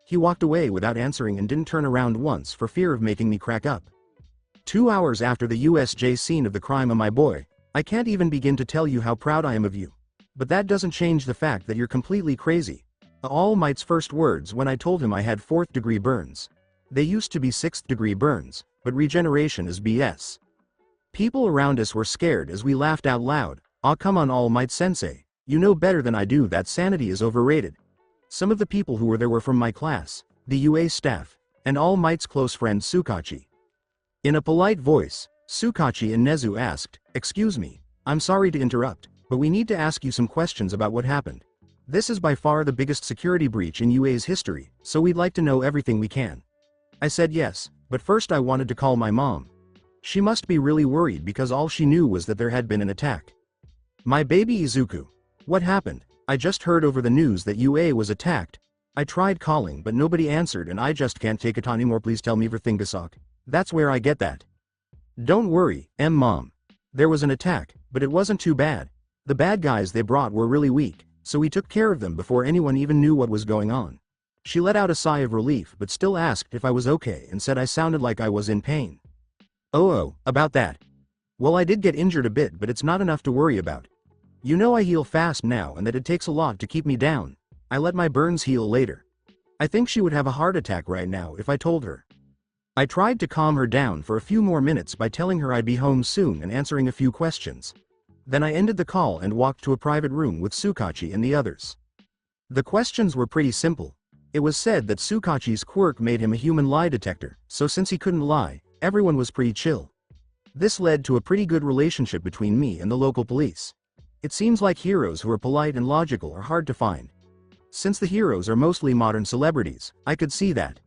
He walked away without answering and didn't turn around once for fear of making me crack up. 2 hours after the USJ scene of the crime of my boy, I can't even begin to tell you how proud I am of you. But that doesn't change the fact that you're completely crazy. All Might's first words when I told him I had 4th degree burns. They used to be 6th degree burns, but regeneration is BS. People around us were scared as we laughed out loud. "Aw, come on, All Might Sensei. You know better than I do that sanity is overrated." Some of the people who were there were from my class, the UA staff, and All Might's close friend Tsukachi. In a polite voice, Tsukachi and Nezu asked, "Excuse me, I'm sorry to interrupt, but we need to ask you some questions about what happened. This is by far the biggest security breach in UA's history, so we'd like to know everything we can." I said yes, but first I wanted to call my mom. She must be really worried because all she knew was that there had been an attack. "My baby Izuku. What happened? I just heard over the news that UA was attacked." I tried calling but nobody answered and I just can't take it anymore. "Please tell me everything, Gasok. That's where I get that." "Don't worry, Mom. There was an attack, but it wasn't too bad. The bad guys they brought were really weak, so we took care of them before anyone even knew what was going on." She let out a sigh of relief but still asked if I was okay and said I sounded like I was in pain. Oh, about that. Well, I did get injured a bit, but it's not enough to worry about. You know I heal fast now and that it takes a lot to keep me down. I let my burns heal later. I think she would have a heart attack right now if I told her. I tried to calm her down for a few more minutes by telling her I'd be home soon and answering a few questions. Then I ended the call and walked to a private room with Tsukachi and the others. The questions were pretty simple. It was said that Tsukachi's quirk made him a human lie detector, so since he couldn't lie, everyone was pretty chill. This led to a pretty good relationship between me and the local police. It seems like heroes who are polite and logical are hard to find. Since the heroes are mostly modern celebrities, I could see that.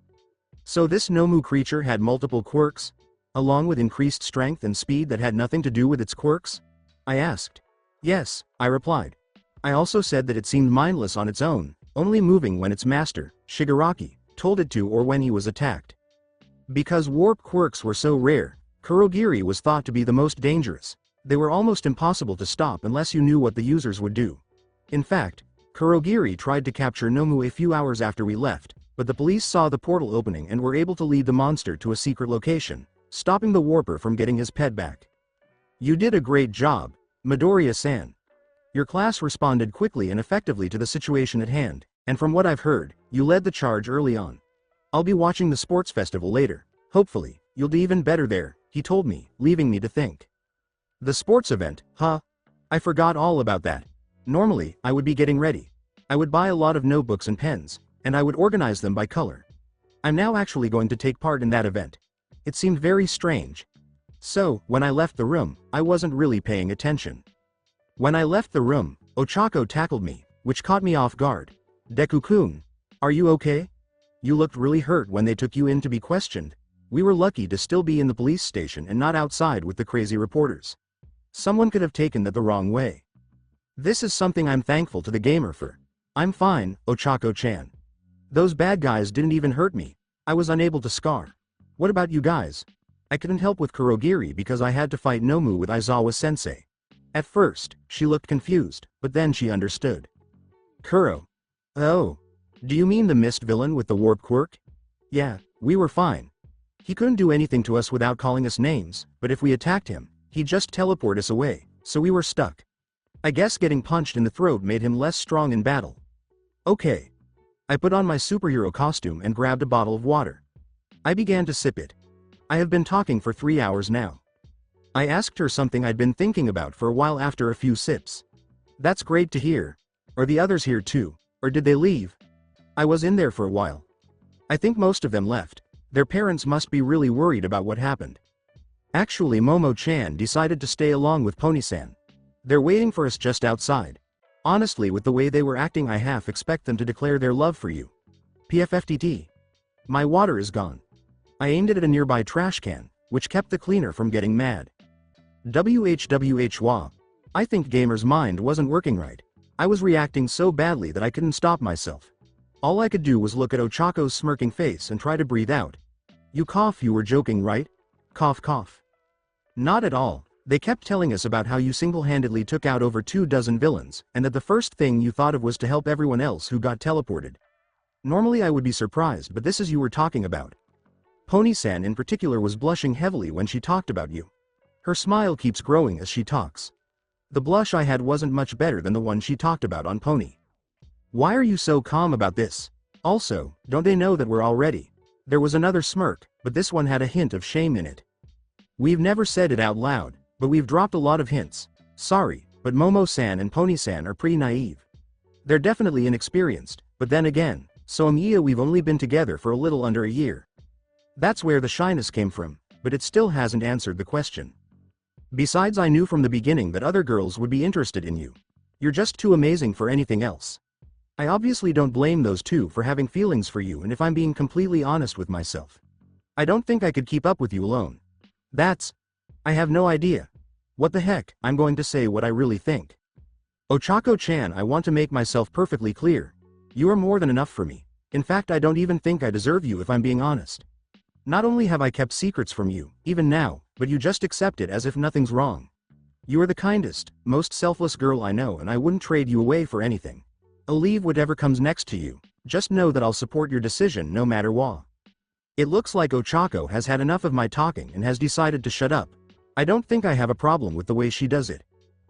So this Nomu creature had multiple quirks, along with increased strength and speed that had nothing to do with its quirks? I asked. Yes, I replied. I also said that it seemed mindless on its own, only moving when its master, Shigaraki, told it to or when he was attacked. Because warp quirks were so rare, Kurogiri was thought to be the most dangerous. They were almost impossible to stop unless you knew what the users would do. In fact, Kurogiri tried to capture Nomu a few hours after we left, but the police saw the portal opening and were able to lead the monster to a secret location, stopping the warper from getting his pet back. You did a great job, Midoriya-san. Your class responded quickly and effectively to the situation at hand, and from what I've heard, you led the charge early on. I'll be watching the sports festival later. Hopefully, you'll do even better there, he told me, leaving me to think. The sports event, huh? I forgot all about that. Normally, I would be getting ready. I would buy a lot of notebooks and pens, and I would organize them by color. I'm now actually going to take part in that event. It seemed very strange. So, when I left the room, I wasn't really paying attention. When I left the room, Ochako tackled me, which caught me off guard. "Deku-kun, are you okay? You looked really hurt when they took you in to be questioned." We were lucky to still be in the police station and not outside with the crazy reporters. Someone could have taken that the wrong way. This is something I'm thankful to the gamer for. I'm fine, Ochako-chan. Those bad guys didn't even hurt me. I was unable to scar. What about you guys? I couldn't help with Kurogiri because I had to fight Nomu with Aizawa-sensei. At first, she looked confused, but then she understood. Kuro. Oh. Do you mean the mist villain with the warp quirk? Yeah, we were fine. He couldn't do anything to us without calling us names, but if we attacked him, he'd just teleport us away, so we were stuck. I guess getting punched in the throat made him less strong in battle. Okay. I put on my superhero costume and grabbed a bottle of water. I began to sip it. I have been talking for 3 hours now. I asked her something I'd been thinking about for a while after a few sips. That's great to hear. Are the others here too, or did they leave? I was in there for a while. I think most of them left. Their parents must be really worried about what happened. Actually, Momo-chan decided to stay along with Pony-san. They're waiting for us just outside. Honestly, with the way they were acting, I half expect them to declare their love for you. PFFTT. My water is gone. I aimed it at a nearby trash can, which kept the cleaner from getting mad. WHWHWA. I think Gamer's mind wasn't working right. I was reacting so badly that I couldn't stop myself. All I could do was look at Ochako's smirking face and try to breathe out. You cough, you were joking, right? Cough cough. Not at all. They kept telling us about how you single-handedly took out over 24 villains, and that the first thing you thought of was to help everyone else who got teleported. Normally I would be surprised, but this is you were talking about. Pony-san in particular was blushing heavily when she talked about you. Her smile keeps growing as she talks. The blush I had wasn't much better than the one she talked about on Pony. Why are you so calm about this? Also, don't they know that we're already? There was another smirk, but this one had a hint of shame in it. We've never said it out loud, but we've dropped a lot of hints. Sorry, but Momo-san and Pony-san are pretty naive. They're definitely inexperienced, but then again, so am Iya. We've only been together for a little under a year. That's where the shyness came from, but it still hasn't answered the question. Besides, I knew from the beginning that other girls would be interested in you. You're just too amazing for anything else. I obviously don't blame those two for having feelings for you, and if I'm being completely honest with myself, I don't think I could keep up with you alone. I have no idea. What the heck, I'm going to say what I really think. Ochako-chan, I want to make myself perfectly clear. You are more than enough for me. In fact, I don't even think I deserve you if I'm being honest. Not only have I kept secrets from you, even now, but you just accept it as if nothing's wrong. You are the kindest, most selfless girl I know, and I wouldn't trade you away for anything. I'll leave whatever comes next to you. Just know that I'll support your decision no matter what. It looks like Ochako has had enough of my talking and has decided to shut up. I don't think I have a problem with the way she does it.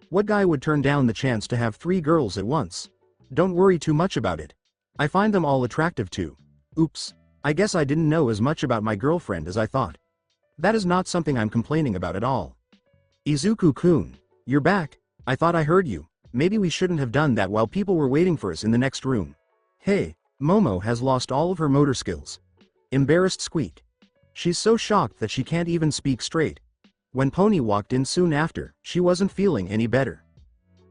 What guy would turn down the chance to have 3 girls at once? Don't worry too much about it. I find them all attractive too. Oops. I guess I didn't know as much about my girlfriend as I thought. That is not something I'm complaining about at all. Izuku-kun, you're back. I thought I heard you. Maybe we shouldn't have done that while people were waiting for us in the next room. Hey, Momo has lost all of her motor skills. Embarrassed squeak. She's so shocked that she can't even speak straight. When Pony walked in soon after, she wasn't feeling any better.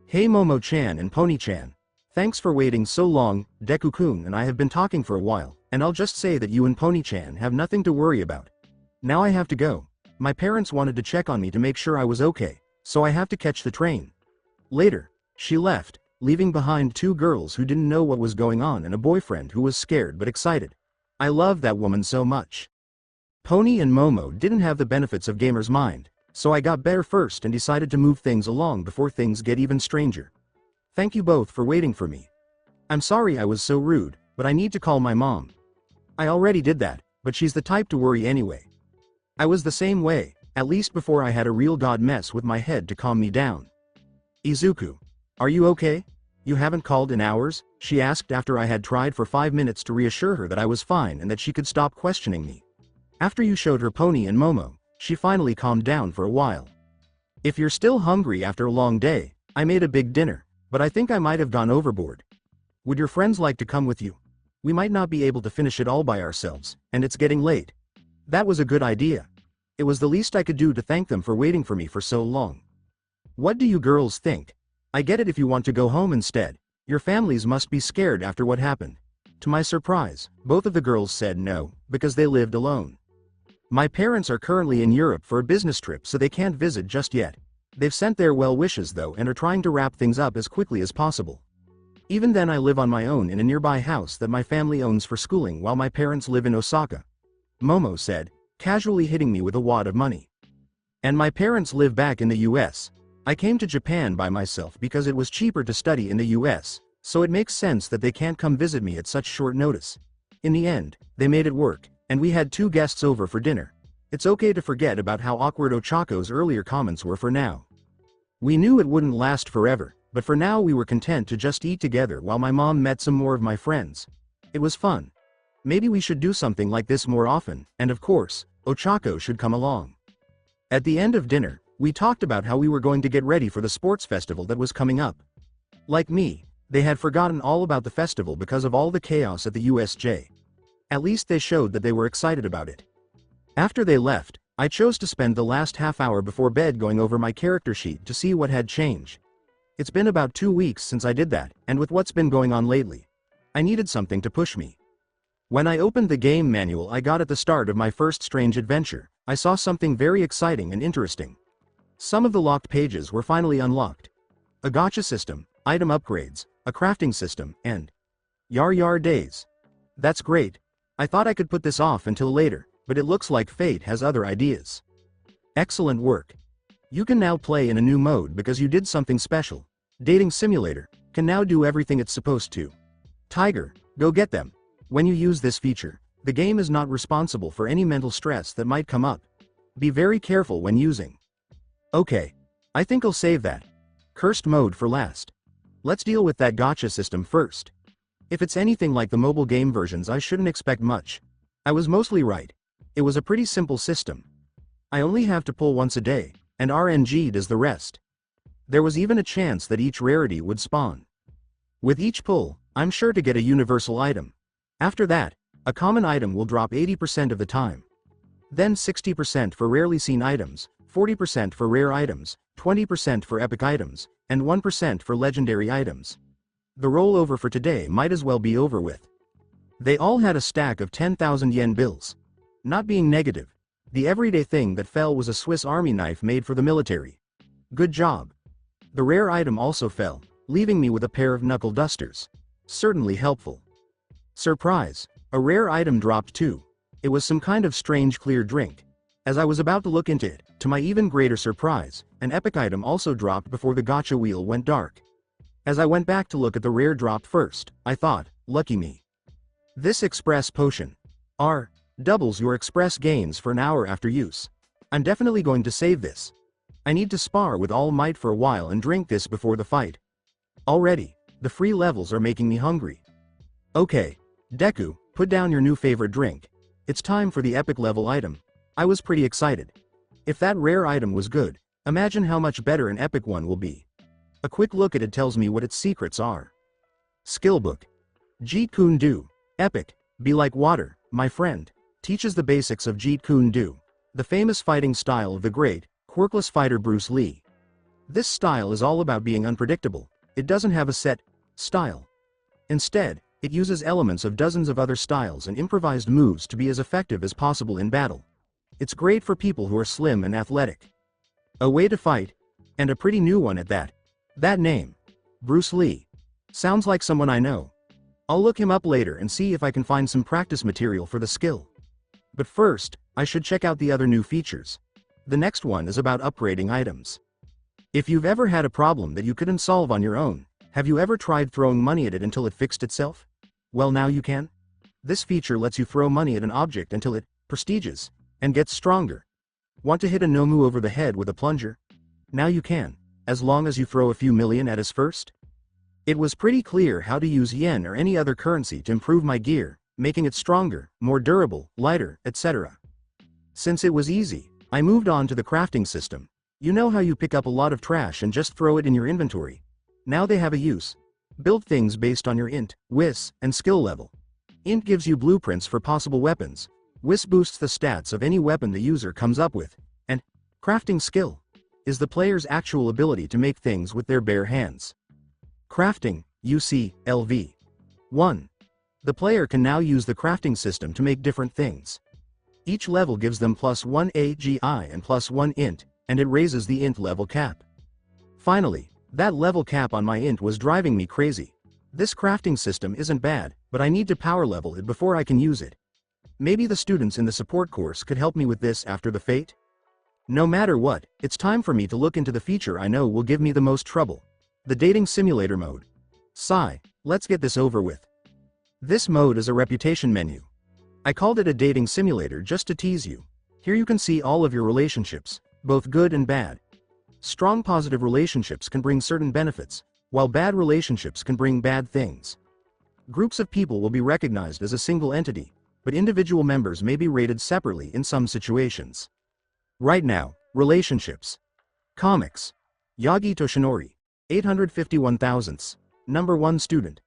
Hey Momo-chan and Pony-chan. Thanks for waiting so long. Deku-kun and I have been talking for a while, and I'll just say that you and Pony-chan have nothing to worry about. Now I have to go. My parents wanted to check on me to make sure I was okay, so I have to catch the train. Later, she left, leaving behind 2 girls who didn't know what was going on and a boyfriend who was scared but excited. I love that woman so much. Pony and Momo didn't have the benefits of Gamer's mind, so I got better first and decided to move things along before things get even stranger. Thank you both for waiting for me. I'm sorry I was so rude, but I need to call my mom. I already did that, but she's the type to worry anyway. I was the same way, at least before I had a real god mess with my head to calm me down. Izuku, are you okay? You haven't called in hours? She asked after I had tried for 5 minutes to reassure her that I was fine and that she could stop questioning me. After you showed her Pony and Momo, she finally calmed down for a while. If you're still hungry after a long day, I made a big dinner, but I think I might have gone overboard. Would your friends like to come with you? We might not be able to finish it all by ourselves, and it's getting late. That was a good idea. It was the least I could do to thank them for waiting for me for so long. What do you girls think? I get it if you want to go home instead. Your families must be scared after what happened. To my surprise, both of the girls said no, because they lived alone. My parents are currently in Europe for a business trip, so they can't visit just yet. They've sent their well wishes though and are trying to wrap things up as quickly as possible. Even then, I live on my own in a nearby house that my family owns for schooling while my parents live in Osaka. Momo said, casually hitting me with a wad of money. And my parents live back in the US. I came to Japan by myself because it was cheaper to study in the US, so it makes sense that they can't come visit me at such short notice. In the end, they made it work, and we had 2 guests over for dinner. It's okay to forget about how awkward Ochako's earlier comments were for now. We knew it wouldn't last forever, but for now we were content to just eat together while my mom met some more of my friends. It was fun. Maybe we should do something like this more often, and of course, Ochako should come along. At the end of dinner, we talked about how we were going to get ready for the sports festival that was coming up. Like me, they had forgotten all about the festival because of all the chaos at the USJ. At least they showed that they were excited about it. After they left, I chose to spend the last half hour before bed going over my character sheet to see what had changed. It's been about 2 weeks since I did that, and with what's been going on lately, I needed something to push me. When I opened the game manual I got at the start of my first strange adventure, I saw something very exciting and interesting. Some of the locked pages were finally unlocked. A gacha system, item upgrades, a crafting system, and Yar days. That's great. I thought I could put this off until later, but it looks like Fate has other ideas. Excellent work. You can now play in a new mode because you did something special. Dating Simulator can now do everything it's supposed to. Tiger, go get them. When you use this feature, The game is not responsible for any mental stress that might come up. Be very careful when using. Okay. I think I'll save that cursed mode for last. Let's deal with that gacha system first. If it's anything like the mobile game versions, I shouldn't expect much. I was mostly right. It was a pretty simple system. I only have to pull once a day, and RNG does the rest. There was even a chance that each rarity would spawn. With each pull, I'm sure to get a universal item. After that, a common item will drop 80% of the time. Then 60% for rarely seen items, 40% for rare items, 20% for epic items, and 1% for legendary items. The rollover for today might as well be over with. They all had a stack of 10,000 yen bills. Not being negative, the everyday thing that fell was a Swiss Army knife made for the military. Good job. The rare item also fell, leaving me with a pair of knuckle dusters. Certainly helpful. Surprise! A rare item dropped too. It was some kind of strange clear drink. As I was about to look into it, to my even greater surprise, an epic item also dropped before the gacha wheel went dark. As I went back to look at the rare drop first, I thought, lucky me. This express potion doubles your express gains for an hour after use. I'm definitely going to save this. I need to spar with all might for a while and drink this before the fight. Already, the free levels are making me hungry. Okay, Deku, put down your new favorite drink. It's time for the epic level item. I was pretty excited. If that rare item was good, imagine how much better an epic one will be. A quick look at it tells me what its secrets are. Skillbook. Jeet Kune Do. Epic. Be like water, my friend. Teaches the basics of Jeet Kune Do, the famous fighting style of the great, quirkless fighter Bruce Lee. This style is all about being unpredictable. It doesn't have a set style. Instead, it uses elements of dozens of other styles and improvised moves to be as effective as possible in battle. It's great for people who are slim and athletic. A way to fight, and a pretty new one at that. That name, Bruce Lee, sounds like someone I know. I'll look him up later and see if I can find some practice material for the skill. But first, I should check out the other new features. The next one is about upgrading items. If you've ever had a problem that you couldn't solve on your own, have you ever tried throwing money at it until it fixed itself? Well, now you can. This feature lets you throw money at an object until it prestiges and gets stronger. Want to hit a Nomu over the head with a plunger? Now you can, as long as you throw a few million at us first. It was pretty clear how to use yen or any other currency to improve my gear, making it stronger, more durable, lighter, etc. Since it was easy, I moved on to the crafting system. You know how you pick up a lot of trash and just throw it in your inventory? Now they have a use. Build things based on your int, wis, and skill level. Int gives you blueprints for possible weapons. Wis boosts the stats of any weapon the user comes up with. And crafting skill is the player's actual ability to make things with their bare hands. Crafting, UC, 1. The player can now use the crafting system to make different things. Each level gives them +1 AGI and +1 int, and it raises the int level cap. Finally, that level cap on my int was driving me crazy. This crafting system isn't bad, but I need to power level it before I can use it. Maybe the students in the support course could help me with this after the fate? No matter what, it's time for me to look into the feature I know will give me the most trouble. The dating simulator mode. Sigh, let's get this over with. This mode is a reputation menu. I called it a dating simulator just to tease you. Here you can see all of your relationships, both good and bad. Strong positive relationships can bring certain benefits, while bad relationships can bring bad things. Groups of people will be recognized as a single entity, but individual members may be rated separately in some situations. Right now, relationships. Comics. Yagi Toshinori. 851 thousandths. Number 1 student.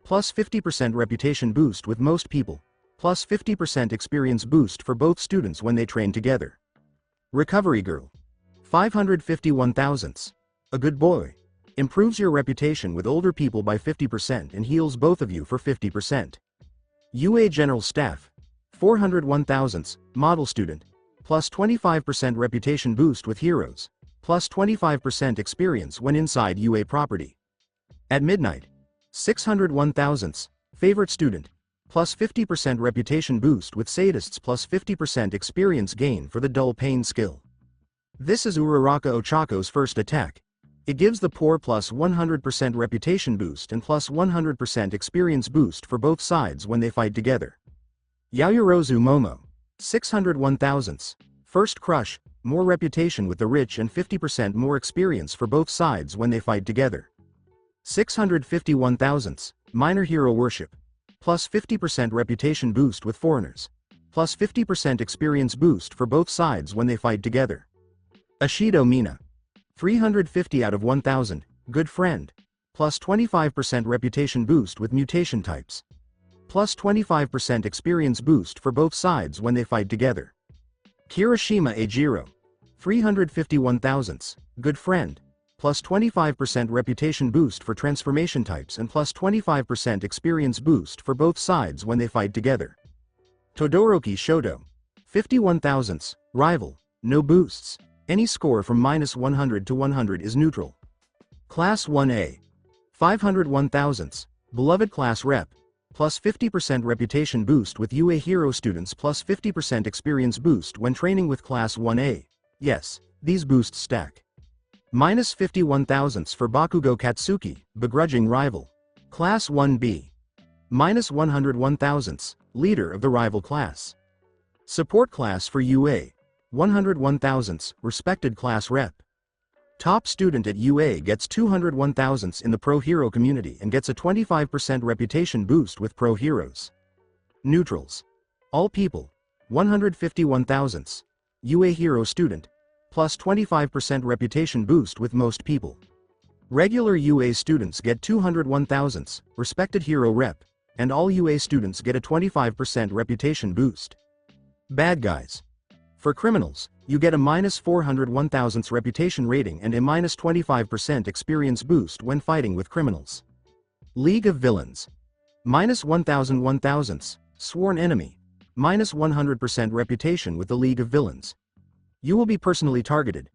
Plus 50% reputation boost with most people. Plus 50% experience boost for both students when they train together. Recovery Girl. 551 thousandths. A good boy. Improves your reputation with older people by 50% and heals both of you for 50%. UA General Staff. 401 thousandths. Model student. Plus 25% reputation boost with heroes. Plus 25% experience when inside UA property. At midnight. 601 thousandths. Favorite student. Plus 50% reputation boost with sadists plus 50% experience gain for the dull pain skill. This is Uraraka Ochako's first attack. It gives the poor plus 100% reputation boost and plus 100% experience boost for both sides when they fight together. Yayorozu Momo. 601 thousandths. First crush, more reputation with the rich and 50% more experience for both sides when they fight together. 651 thousandths. Minor hero worship. Plus 50% reputation boost with foreigners. Plus 50% experience boost for both sides when they fight together. Ashido Mina. 350 out of 1000, good friend. Plus 25% reputation boost with mutation types. Plus 25% experience boost for both sides when they fight together. Kirishima Ejiro. 351 thousandths, good friend. Plus 25% reputation boost for transformation types and plus 25% experience boost for both sides when they fight together. Todoroki Shoto. 51 thousandths, rival, no boosts. Any score from -100 to 100 is neutral. Class 1A. 501 thousandths, beloved class rep. Plus 50% reputation boost with UA hero students plus 50% experience boost when training with class 1A. Yes, these boosts stack. Minus 51 thousandths for Bakugo Katsuki, begrudging rival. Class 1B. Minus 101 thousandths, leader of the rival class. Support class for UA. 101 thousandths, respected class rep. Top student at UA gets 201 thousandths in the pro hero community and gets a 25% reputation boost with pro heroes. Neutrals. All people. 151 thousandths. UA hero student. Plus 25% reputation boost with most people. Regular UA students get 201 thousandths, respected hero rep, and all UA students get a 25% reputation boost. Bad guys. For criminals, you get a minus 401 thousandths reputation rating and a minus 25% experience boost when fighting with criminals. League of Villains. Minus 1001 thousandths, sworn enemy. Minus 100% reputation with the League of Villains. You will be personally targeted.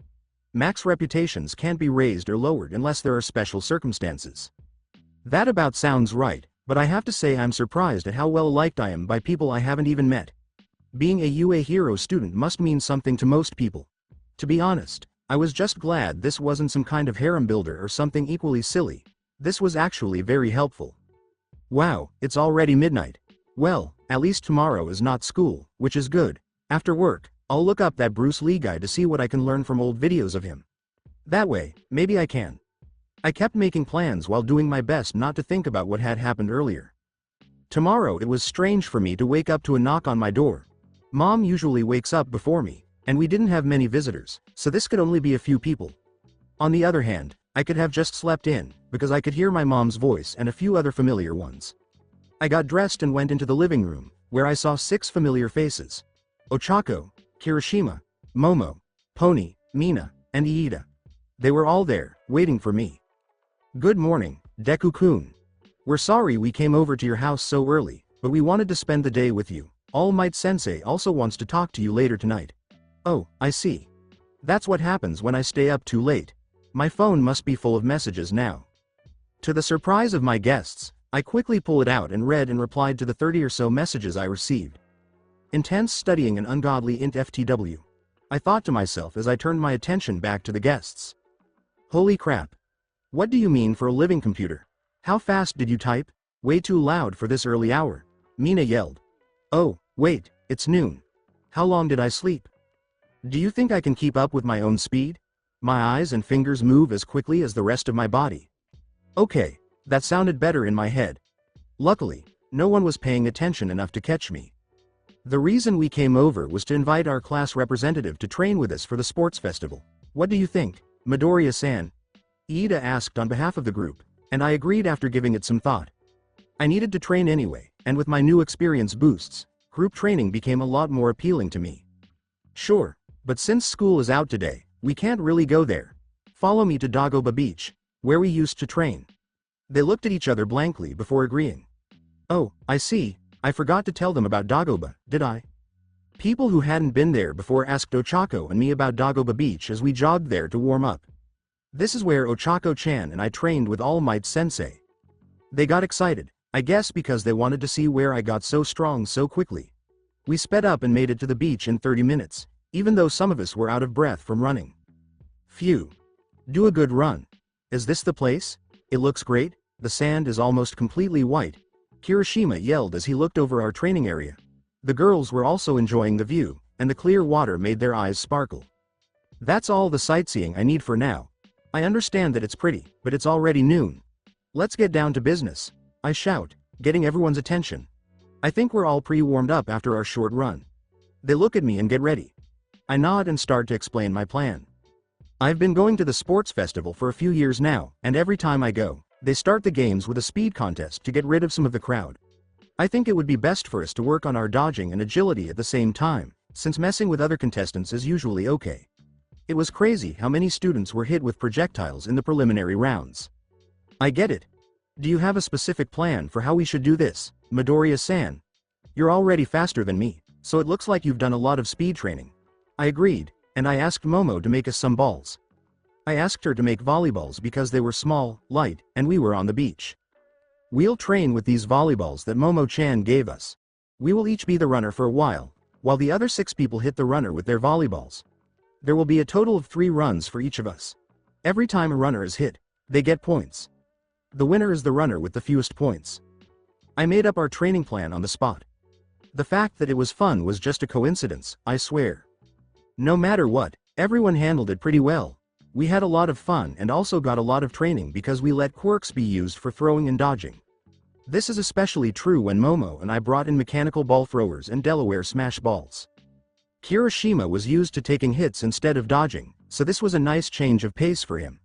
Max reputations can't be raised or lowered unless there are special circumstances. That about sounds right, but I have to say I'm surprised at how well liked I am by people I haven't even met. Being a UA hero student must mean something to most people. To be honest, I was just glad this wasn't some kind of harem builder or something equally silly. This was actually very helpful. Wow, it's already midnight. Well, at least tomorrow is not school, which is good. After work, I'll look up that Bruce Lee guy to see what I can learn from old videos of him. That way, maybe I can. I kept making plans while doing my best not to think about what had happened earlier. Tomorrow it was strange for me to wake up to a knock on my door. Mom usually wakes up before me, and we didn't have many visitors, so this could only be a few people. On the other hand, I could have just slept in, because I could hear my mom's voice and a few other familiar ones. I got dressed and went into the living room, where I saw 6 familiar faces. Ochako, Kirishima, Momo, Pony, Mina, and Iida. They were all there, waiting for me. Good morning, Deku-kun. We're sorry we came over to your house so early, but we wanted to spend the day with you. All Might Sensei also wants to talk to you later tonight. Oh, I see. That's what happens when I stay up too late. My phone must be full of messages now. To the surprise of my guests, I quickly pulled it out and read and replied to the 30 or so messages I received. Intense studying and ungodly int FTW. I thought to myself as I turned my attention back to the guests. Holy crap. What do you mean for a living computer? How fast did you type? Way too loud for this early hour. Mina yelled. Oh, wait, it's noon. How long did I sleep? Do you think I can keep up with my own speed? My eyes and fingers move as quickly as the rest of my body. Okay, that sounded better in my head. Luckily, no one was paying attention enough to catch me. The reason we came over was to invite our class representative to train with us for the sports festival. What do you think, Midoriya-san? Iida asked on behalf of the group, and I agreed after giving it some thought. I needed to train anyway, and with my new experience boosts, group training became a lot more appealing to me. Sure, but since school is out today, we can't really go there. Follow me to Dagoba Beach, where we used to train. They looked at each other blankly before agreeing. Oh, I see, I forgot to tell them about Dagoba, did I? People who hadn't been there before asked Ochako and me about Dagoba Beach as we jogged there to warm up. This is where Ochako-chan and I trained with All Might Sensei. They got excited, I guess because they wanted to see where I got so strong so quickly. We sped up and made it to the beach in 30 minutes, even though some of us were out of breath from running. Phew. Do a good run. Is this the place? It looks great, the sand is almost completely white. Kirishima yelled as he looked over our training area. The girls were also enjoying the view, and the clear water made their eyes sparkle. That's all the sightseeing I need for now. I understand that it's pretty, but it's already noon. Let's get down to business, I shout, getting everyone's attention. I think we're all pre-warmed up after our short run. They look at me and get ready. I nod and start to explain my plan. I've been going to the sports festival for a few years now, and every time I go, they start the games with a speed contest to get rid of some of the crowd. I think it would be best for us to work on our dodging and agility at the same time, since messing with other contestants is usually okay. It was crazy how many students were hit with projectiles in the preliminary rounds. I get it. Do you have a specific plan for how we should do this, Midoriya-san? You're already faster than me, so it looks like you've done a lot of speed training. I agreed, and I asked Momo to make us some balls. I asked her to make volleyballs because they were small, light, and we were on the beach. We'll train with these volleyballs that Momo-chan gave us. We will each be the runner for a while the other 6 people hit the runner with their volleyballs. There will be a total of 3 runs for each of us. Every time a runner is hit, they get points. The winner is the runner with the fewest points. I made up our training plan on the spot. The fact that it was fun was just a coincidence, I swear. No matter what, everyone handled it pretty well. We had a lot of fun and also got a lot of training because we let quirks be used for throwing and dodging. This is especially true when Momo and I brought in mechanical ball throwers and Delaware smash balls. Kirishima was used to taking hits instead of dodging, so this was a nice change of pace for him.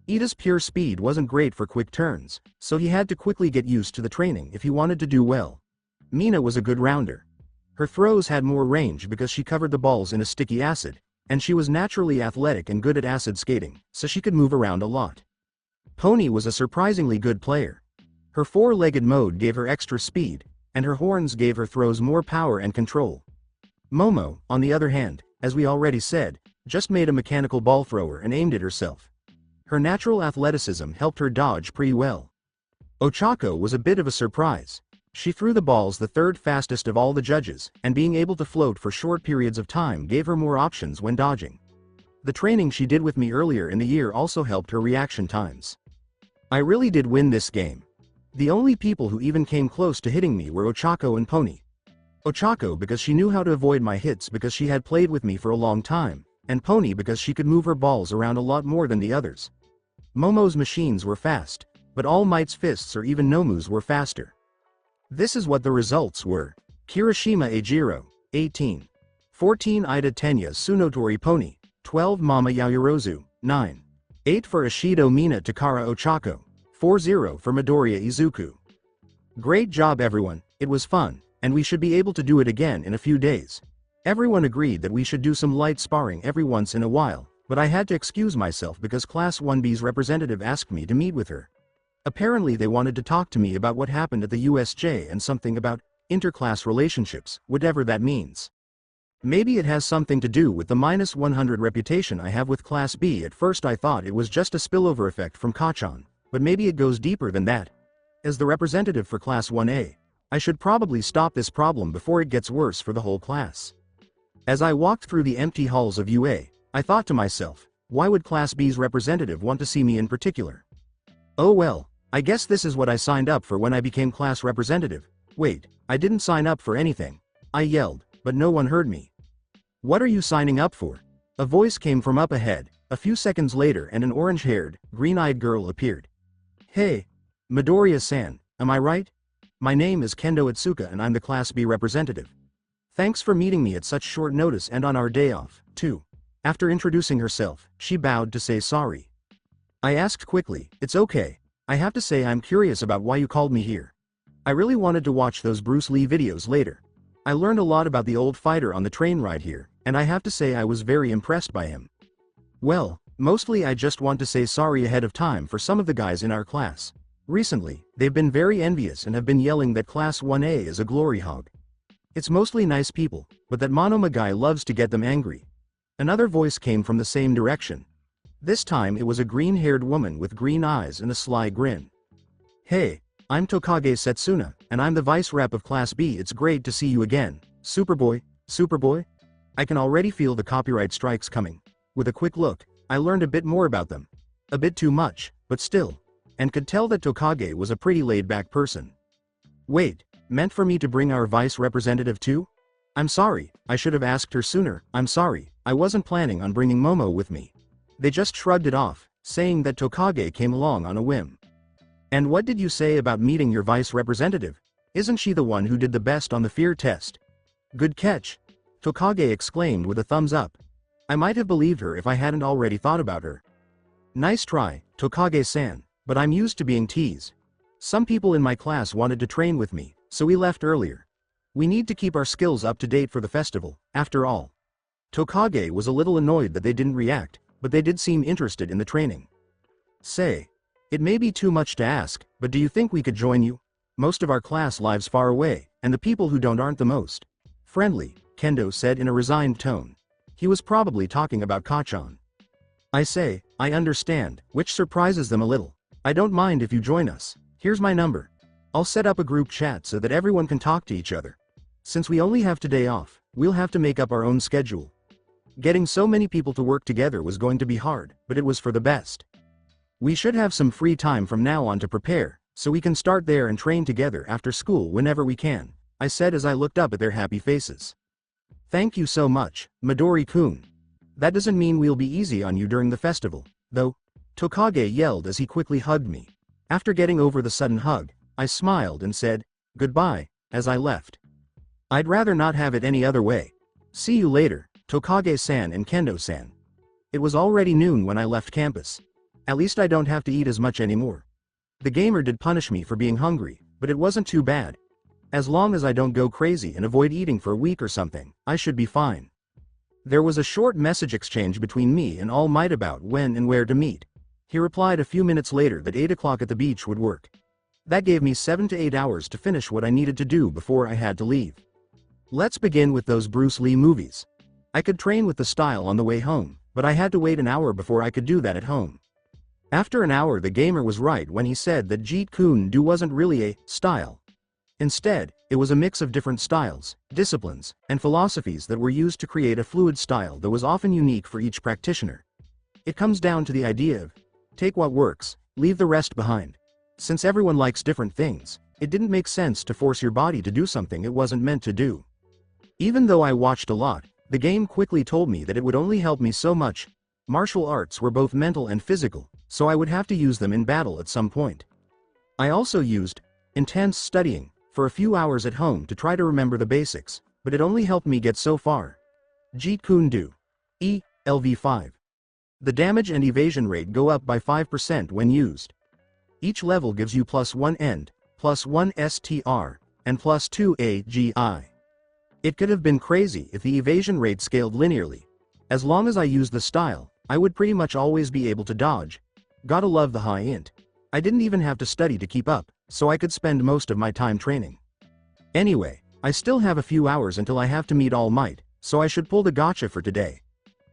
Ida's pure speed wasn't great for quick turns, so he had to quickly get used to the training if he wanted to do well. Mina was a good rounder. Her throws had more range because she covered the balls in a sticky acid, and she was naturally athletic and good at acid skating, so she could move around a lot. Pony was a surprisingly good player. Her 4-legged mode gave her extra speed, and her horns gave her throws more power and control. Momo, on the other hand, as we already said, just made a mechanical ball thrower and aimed it herself. Her natural athleticism helped her dodge pretty well. Ochako was a bit of a surprise. She threw the balls the 3rd fastest of all the judges, and being able to float for short periods of time gave her more options when dodging. The training she did with me earlier in the year also helped her reaction times. I really did win this game. The only people who even came close to hitting me were Ochako and Pony. Ochako because she knew how to avoid my hits because she had played with me for a long time, and Pony because she could move her balls around a lot more than the others. Momo's machines were fast, but All Might's fists or even Nomu's were faster. This is what the results were. Kirishima Eijiro, 18. 14 Ida Tenya Tsunotori Pony, 12 Mama Yaoyorozu, 9. 8 for Ishido Mina Takara Ochako, 4-0 for Midoriya Izuku. Great job everyone, it was fun, and we should be able to do it again in a few days. Everyone agreed that we should do some light sparring every once in a while, but I had to excuse myself because Class 1B's representative asked me to meet with her. Apparently they wanted to talk to me about what happened at the USJ and something about interclass relationships, whatever that means. Maybe it has something to do with the -100 reputation I have with Class B. At first I thought it was just a spillover effect from Kachan, but maybe it goes deeper than that. As the representative for Class 1A, I should probably stop this problem before it gets worse for the whole class. As I walked through the empty halls of UA, I thought to myself, why would Class B's representative want to see me in particular? Oh well, I guess this is what I signed up for when I became class representative. Wait, I didn't sign up for anything. I yelled, but no one heard me. What are you signing up for? A voice came from up ahead. A few seconds later and an orange-haired, green-eyed girl appeared. Hey, Midoriya-san, am I right? My name is Kendo Itsuka and I'm the Class B representative. Thanks for meeting me at such short notice and on our day off, too. After introducing herself, she bowed to say sorry. I asked quickly, it's okay. I have to say I'm curious about why you called me here. I really wanted to watch those Bruce Lee videos later. I learned a lot about the old fighter on the train ride here, and I have to say I was very impressed by him. Well, mostly I just want to say sorry ahead of time for some of the guys in our class. Recently, they've been very envious and have been yelling that Class 1A is a glory hog. It's mostly nice people, but that Monoma guy loves to get them angry. Another voice came from the same direction. This time it was a green-haired woman with green eyes and a sly grin. Hey, I'm Tokage Setsuna, and I'm the vice rep of Class B. It's great to see you again, Superboy, Superboy? I can already feel the copyright strikes coming. With a quick look, I learned a bit more about them. A bit too much, but still. And could tell that Tokage was a pretty laid-back person. Wait, meant for me to bring our vice representative too? I'm sorry, I should have asked her sooner. I'm sorry, I wasn't planning on bringing Momo with me. They just shrugged it off, saying that Tokage came along on a whim. And what did you say about meeting your vice representative? Isn't she the one who did the best on the fear test? Good catch. Tokage exclaimed with a thumbs up. I might have believed her if I hadn't already thought about her. Nice try, Tokage-san, but I'm used to being teased. Some people in my class wanted to train with me, so we left earlier. We need to keep our skills up to date for the festival, after all. Tokage was a little annoyed that they didn't react, but they did seem interested in the training. Say, it may be too much to ask, but do you think we could join you? Most of our class lives far away, and the people who don't aren't the most friendly, Kendo said in a resigned tone. He was probably talking about Kachan. I say, I understand, which surprises them a little. I don't mind if you join us. Here's my number. I'll set up a group chat so that everyone can talk to each other. Since we only have today off, we'll have to make up our own schedule. Getting so many people to work together was going to be hard, but it was for the best. We should have some free time from now on to prepare, so we can start there and train together after school whenever we can, I said as I looked up at their happy faces. Thank you so much, Midori-kun. That doesn't mean we'll be easy on you during the festival, though, Tokage yelled as he quickly hugged me. After getting over the sudden hug, I smiled and said, goodbye, as I left. I'd rather not have it any other way. See you later, Tokage-san and Kendo-san. It was already noon when I left campus. At least I don't have to eat as much anymore. The gamer did punish me for being hungry, but it wasn't too bad. As long as I don't go crazy and avoid eating for a week or something, I should be fine. There was a short message exchange between me and All Might about when and where to meet. He replied a few minutes later that 8 o'clock at the beach would work. That gave me 7 to 8 hours to finish what I needed to do before I had to leave. Let's begin with those Bruce Lee movies. I could train with the style on the way home, but I had to wait an hour before I could do that at home. After an hour, the gamer was right when he said that Jeet Kune Do wasn't really a style. Instead, it was a mix of different styles, disciplines, and philosophies that were used to create a fluid style that was often unique for each practitioner. It comes down to the idea of, take what works, leave the rest behind. Since everyone likes different things, it didn't make sense to force your body to do something it wasn't meant to do. Even though I watched a lot, the game quickly told me that it would only help me so much. Martial arts were both mental and physical, so I would have to use them in battle at some point. I also used intense studying for a few hours at home to try to remember the basics, but it only helped me get so far. Jeet Kune Do. LV5. The damage and evasion rate go up by 5% when used. Each level gives you +1 end, +1 STR, and +2 AGI. It could have been crazy if the evasion rate scaled linearly. As long as I used the style, I would pretty much always be able to dodge. Gotta love the high int. I didn't even have to study to keep up, so I could spend most of my time training. Anyway, I still have a few hours until I have to meet All Might, so I should pull the gotcha for today.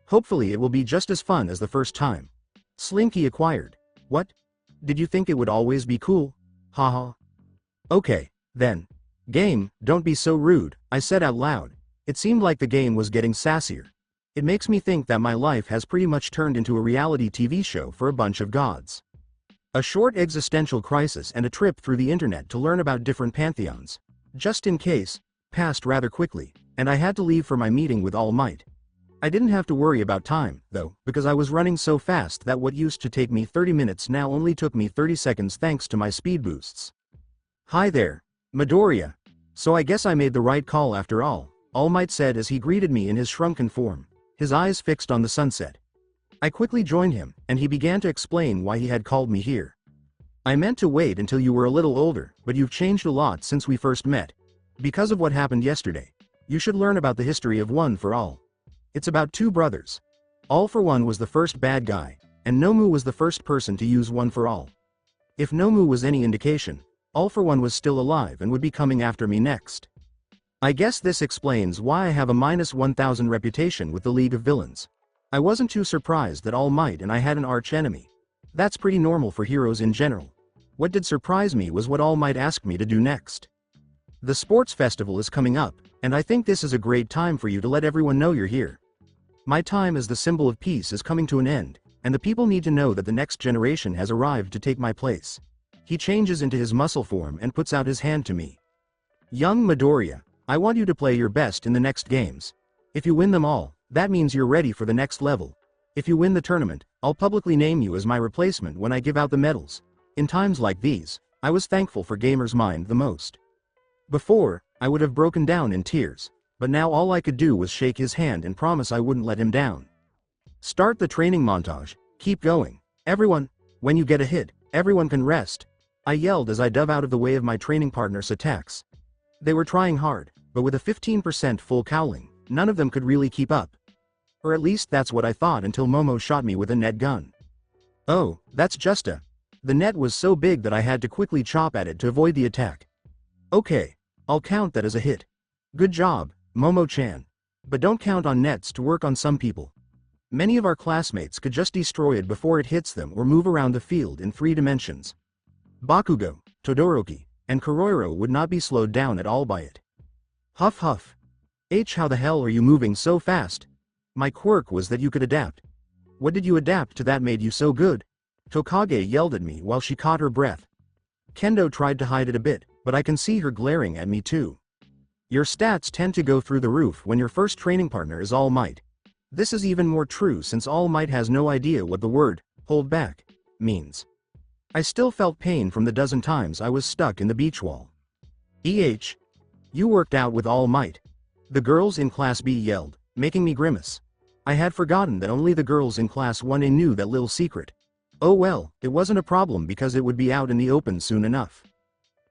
Hopefully it will be just as fun as the first time. Slinky acquired. What? Did you think it would always be cool? Haha. Okay, then. Game, don't be so rude, I said out loud. It seemed like the game was getting sassier. It makes me think that my life has pretty much turned into a reality TV show for a bunch of gods. A short existential crisis and a trip through the internet to learn about different pantheons. Just in case, passed rather quickly, and I had to leave for my meeting with All Might. I didn't have to worry about time, though, because I was running so fast that what used to take me 30 minutes now only took me 30 seconds thanks to my speed boosts. Hi there, Midoriya. So I guess I made the right call after all, All Might said as he greeted me in his shrunken form, his eyes fixed on the sunset. I quickly joined him, and he began to explain why he had called me here. I meant to wait until you were a little older, but you've changed a lot since we first met. Because of what happened yesterday, you should learn about the history of One for All. It's about two brothers. All for One was the first bad guy, and Nomu was the first person to use One for All. If Nomu was any indication, All for One was still alive and would be coming after me next. I guess this explains why I have a -1000 reputation with the League of Villains. I wasn't too surprised that All Might and I had an arch-enemy. That's pretty normal for heroes in general. What did surprise me was what All Might asked me to do next. The sports festival is coming up, and I think this is a great time for you to let everyone know you're here. My time as the symbol of peace is coming to an end, and the people need to know that the next generation has arrived to take my place. He changes into his muscle form and puts out his hand to me. Young Midoriya, I want you to play your best in the next games. If you win them all, that means you're ready for the next level. If you win the tournament, I'll publicly name you as my replacement when I give out the medals. In times like these, I was thankful for Gamer's Mind the most. Before, I would have broken down in tears, but now all I could do was shake his hand and promise I wouldn't let him down. Start the training montage, keep going. Everyone, when you get a hit, everyone can rest. I yelled as I dove out of the way of my training partner's attacks. They were trying hard, but with a 15% full cowling, none of them could really keep up. Or at least that's what I thought until Momo shot me with a net gun. Oh, that's just a... The net was so big that I had to quickly chop at it to avoid the attack. Okay, I'll count that as a hit. Good job, Momo-chan. But don't count on nets to work on some people. Many of our classmates could just destroy it before it hits them or move around the field in 3 dimensions. Bakugo, Todoroki, and Kuroiro would not be slowed down at all by it. Huff huff. How the hell are you moving so fast? My quirk was that you could adapt. What did you adapt to that made you so good? Tokage yelled at me while she caught her breath. Kendo tried to hide it a bit, but I can see her glaring at me too. Your stats tend to go through the roof when your first training partner is All Might. This is even more true since All Might has no idea what the word, hold back, means. I still felt pain from the dozen times I was stuck in the beach wall. You worked out with All Might. The girls in Class B yelled, making me grimace. I had forgotten that only the girls in Class 1A knew that little secret. Oh well, it wasn't a problem because it would be out in the open soon enough.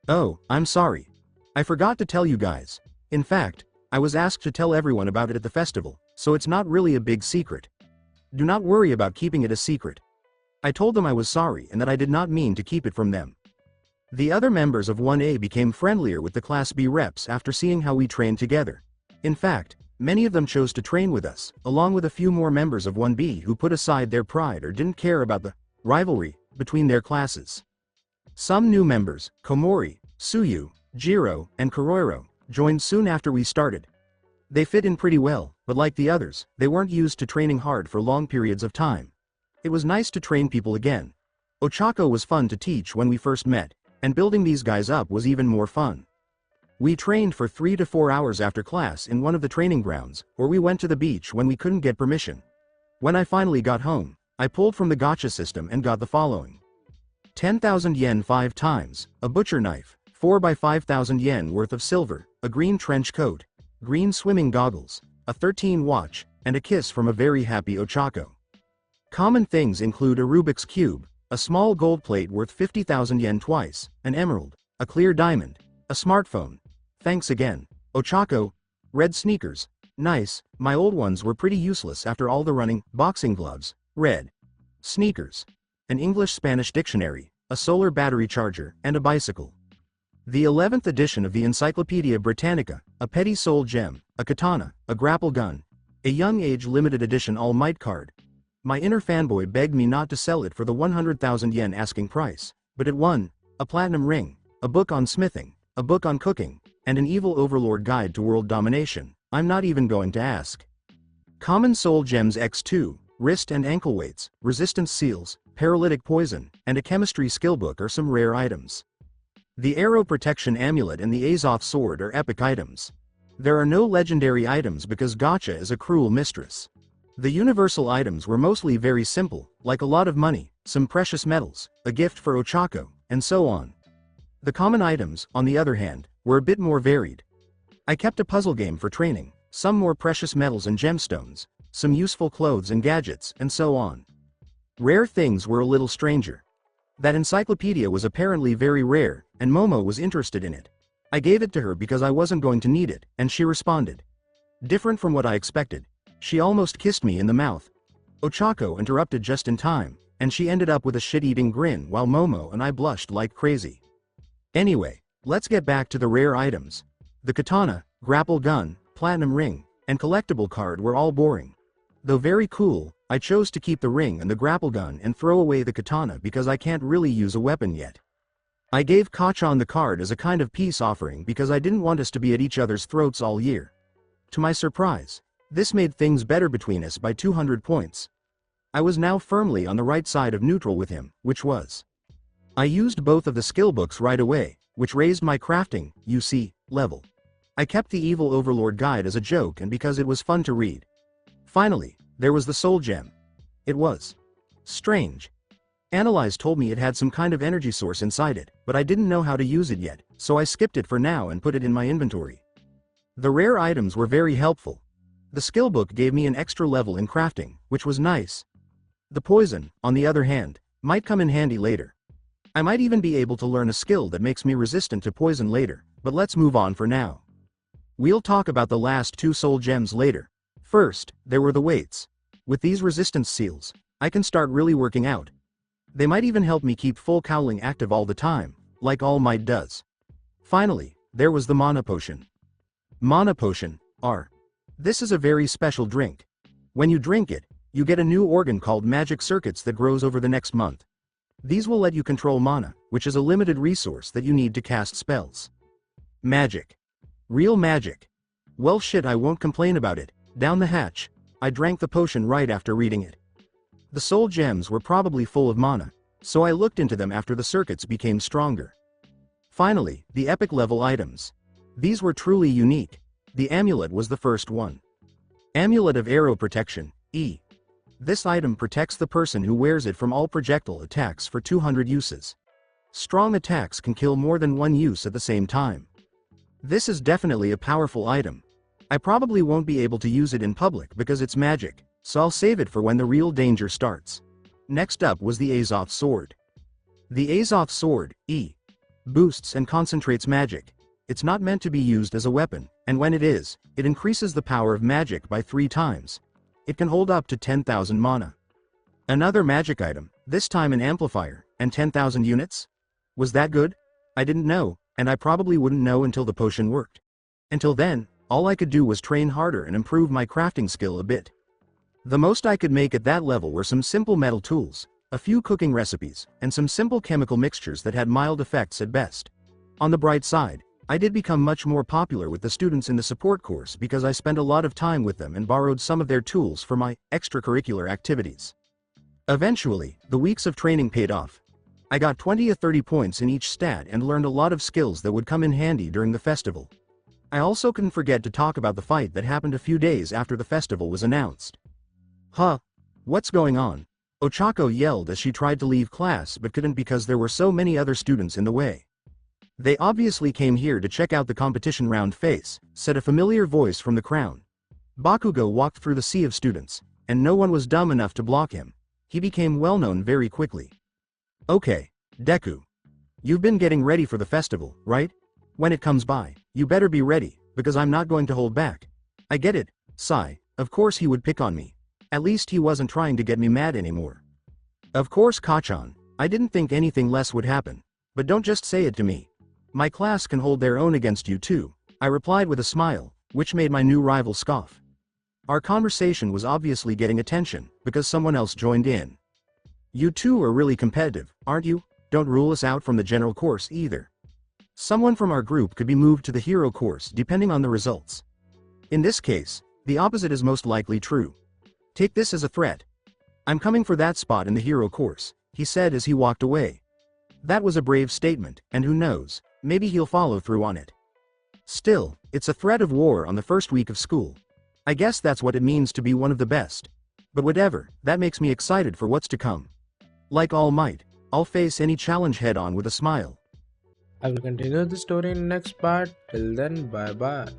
Oh, I'm sorry. I forgot to tell you guys. In fact, I was asked to tell everyone about it at the festival, so it's not really a big secret. Do not worry about keeping it a secret. I told them I was sorry and that I did not mean to keep it from them. The other members of 1A became friendlier with the Class B reps after seeing how we trained together. In fact, many of them chose to train with us, along with a few more members of 1B who put aside their pride or didn't care about the rivalry between their classes. Some new members, Komori, Tsuyu, Jiro, and Kuroiro, joined soon after we started. They fit in pretty well, but like the others, they weren't used to training hard for long periods of time. It was nice to train people again. Ochako was fun to teach when we first met, and building these guys up was even more fun. We trained for 3 to 4 hours after class in one of the training grounds, or we went to the beach when we couldn't get permission. When I finally got home, I pulled from the gacha system and got the following. 10,000 yen 5 times, a butcher knife, 4 by 5,000 yen worth of silver, a green trench coat, green swimming goggles, a 13 watch, and a kiss from a very happy Ochako. Common things include a Rubik's Cube, a small gold plate worth 50,000 yen twice, an emerald, a clear diamond, a smartphone. Thanks again, Ochako. Red sneakers. Nice, my old ones were pretty useless after all the running. Boxing gloves. Red. Sneakers. An English-Spanish dictionary, a solar battery charger, and a bicycle. The 11th edition of the Encyclopedia Britannica, a petty soul gem, a katana, a grapple gun, a young age limited edition All Might card. My inner fanboy begged me not to sell it for the 100,000 yen asking price, but it won, a platinum ring, a book on smithing, a book on cooking, and an evil overlord guide to world domination. I'm not even going to ask. Common soul gems X2, wrist and ankle weights, resistance seals, paralytic poison, and a chemistry skill book are some rare items. The arrow protection amulet and the Azov sword are epic items. There are no legendary items because gacha is a cruel mistress. The universal items were mostly very simple, like a lot of money, some precious metals, a gift for Ochako, and so on. The common items, on the other hand, were a bit more varied. I kept a puzzle game for training, some more precious metals and gemstones, some useful clothes and gadgets, and so on. Rare things were a little stranger. That encyclopedia was apparently very rare, and Momo was interested in it. I gave it to her because I wasn't going to need it, and she responded. Different from what I expected. She almost kissed me in the mouth. Ochako interrupted just in time, and she ended up with a shit-eating grin while Momo and I blushed like crazy. Anyway, let's get back to the rare items. The katana, grapple gun, platinum ring, and collectible card were all boring. Though very cool, I chose to keep the ring and the grapple gun and throw away the katana because I can't really use a weapon yet. I gave Kachan the card as a kind of peace offering because I didn't want us to be at each other's throats all year. To my surprise, this made things better between us by 200 points. I was now firmly on the right side of neutral with him, which was. I used both of the skill books right away, which raised my crafting, level. I kept the evil overlord guide as a joke and because it was fun to read. Finally, there was the soul gem. It was strange. Analyze told me it had some kind of energy source inside it, but I didn't know how to use it yet, so I skipped it for now and put it in my inventory. The rare items were very helpful. The skill book gave me an extra level in crafting, which was nice. The poison, on the other hand, might come in handy later. I might even be able to learn a skill that makes me resistant to poison later, but let's move on for now. We'll talk about the last 2 soul gems later. First, there were the weights. With these resistance seals, I can start really working out. They might even help me keep full cowling active all the time, like All Might does. Finally, there was the mana potion. Mana potion, R. This is a very special drink. When you drink it, you get a new organ called magic circuits that grows over the next month. These will let you control mana, which is a limited resource that you need to cast spells. Magic. Real magic. Well shit, I won't complain about it. Down the hatch. I drank the potion right after reading it. The soul gems were probably full of mana, so I looked into them after the circuits became stronger. Finally, the epic level items. These were truly unique. The amulet was the first one. Amulet of Arrow Protection, E. This item protects the person who wears it from all projectile attacks for 200 uses. Strong attacks can kill more than one use at the same time. This is definitely a powerful item. I probably won't be able to use it in public because it's magic, so I'll save it for when the real danger starts. Next up was the Azoth Sword. The Azoth Sword, E. Boosts and concentrates magic. It's not meant to be used as a weapon, and when it is, it increases the power of magic by 3 times. It can hold up to 10,000 mana. Another magic item, this time an amplifier, and 10,000 units? Was that good? I didn't know, and I probably wouldn't know until the potion worked. Until then, all I could do was train harder and improve my crafting skill a bit. The most I could make at that level were some simple metal tools, a few cooking recipes, and some simple chemical mixtures that had mild effects at best. On the bright side, I did become much more popular with the students in the support course because I spent a lot of time with them and borrowed some of their tools for my extracurricular activities. Eventually, the weeks of training paid off. I got 20 or 30 points in each stat and learned a lot of skills that would come in handy during the festival. I also couldn't forget to talk about the fight that happened a few days after the festival was announced. Huh? What's going on? Ochako yelled as she tried to leave class but couldn't because there were so many other students in the way. They obviously came here to check out the competition round face, said a familiar voice from the crown. Bakugo walked through the sea of students, and no one was dumb enough to block him. He became well known very quickly. Okay, Deku. You've been getting ready for the festival, right? When it comes by, you better be ready, because I'm not going to hold back. I get it, sigh. Of course he would pick on me. At least he wasn't trying to get me mad anymore. Of course, Kachan, I didn't think anything less would happen. But don't just say it to me. My class can hold their own against you too, I replied with a smile, which made my new rival scoff. Our conversation was obviously getting attention, because someone else joined in. You two are really competitive, aren't you? Don't rule us out from the general course either. Someone from our group could be moved to the hero course depending on the results. In this case, the opposite is most likely true. Take this as a threat. I'm coming for that spot in the hero course, he said as he walked away. That was a brave statement, and who knows, maybe he'll follow through on it. Still, it's a threat of war on the first week of school. I guess that's what it means to be one of the best. But whatever, that makes me excited for what's to come. Like All Might, I'll face any challenge head on with a smile. I will continue the story in next part. Till then, bye bye.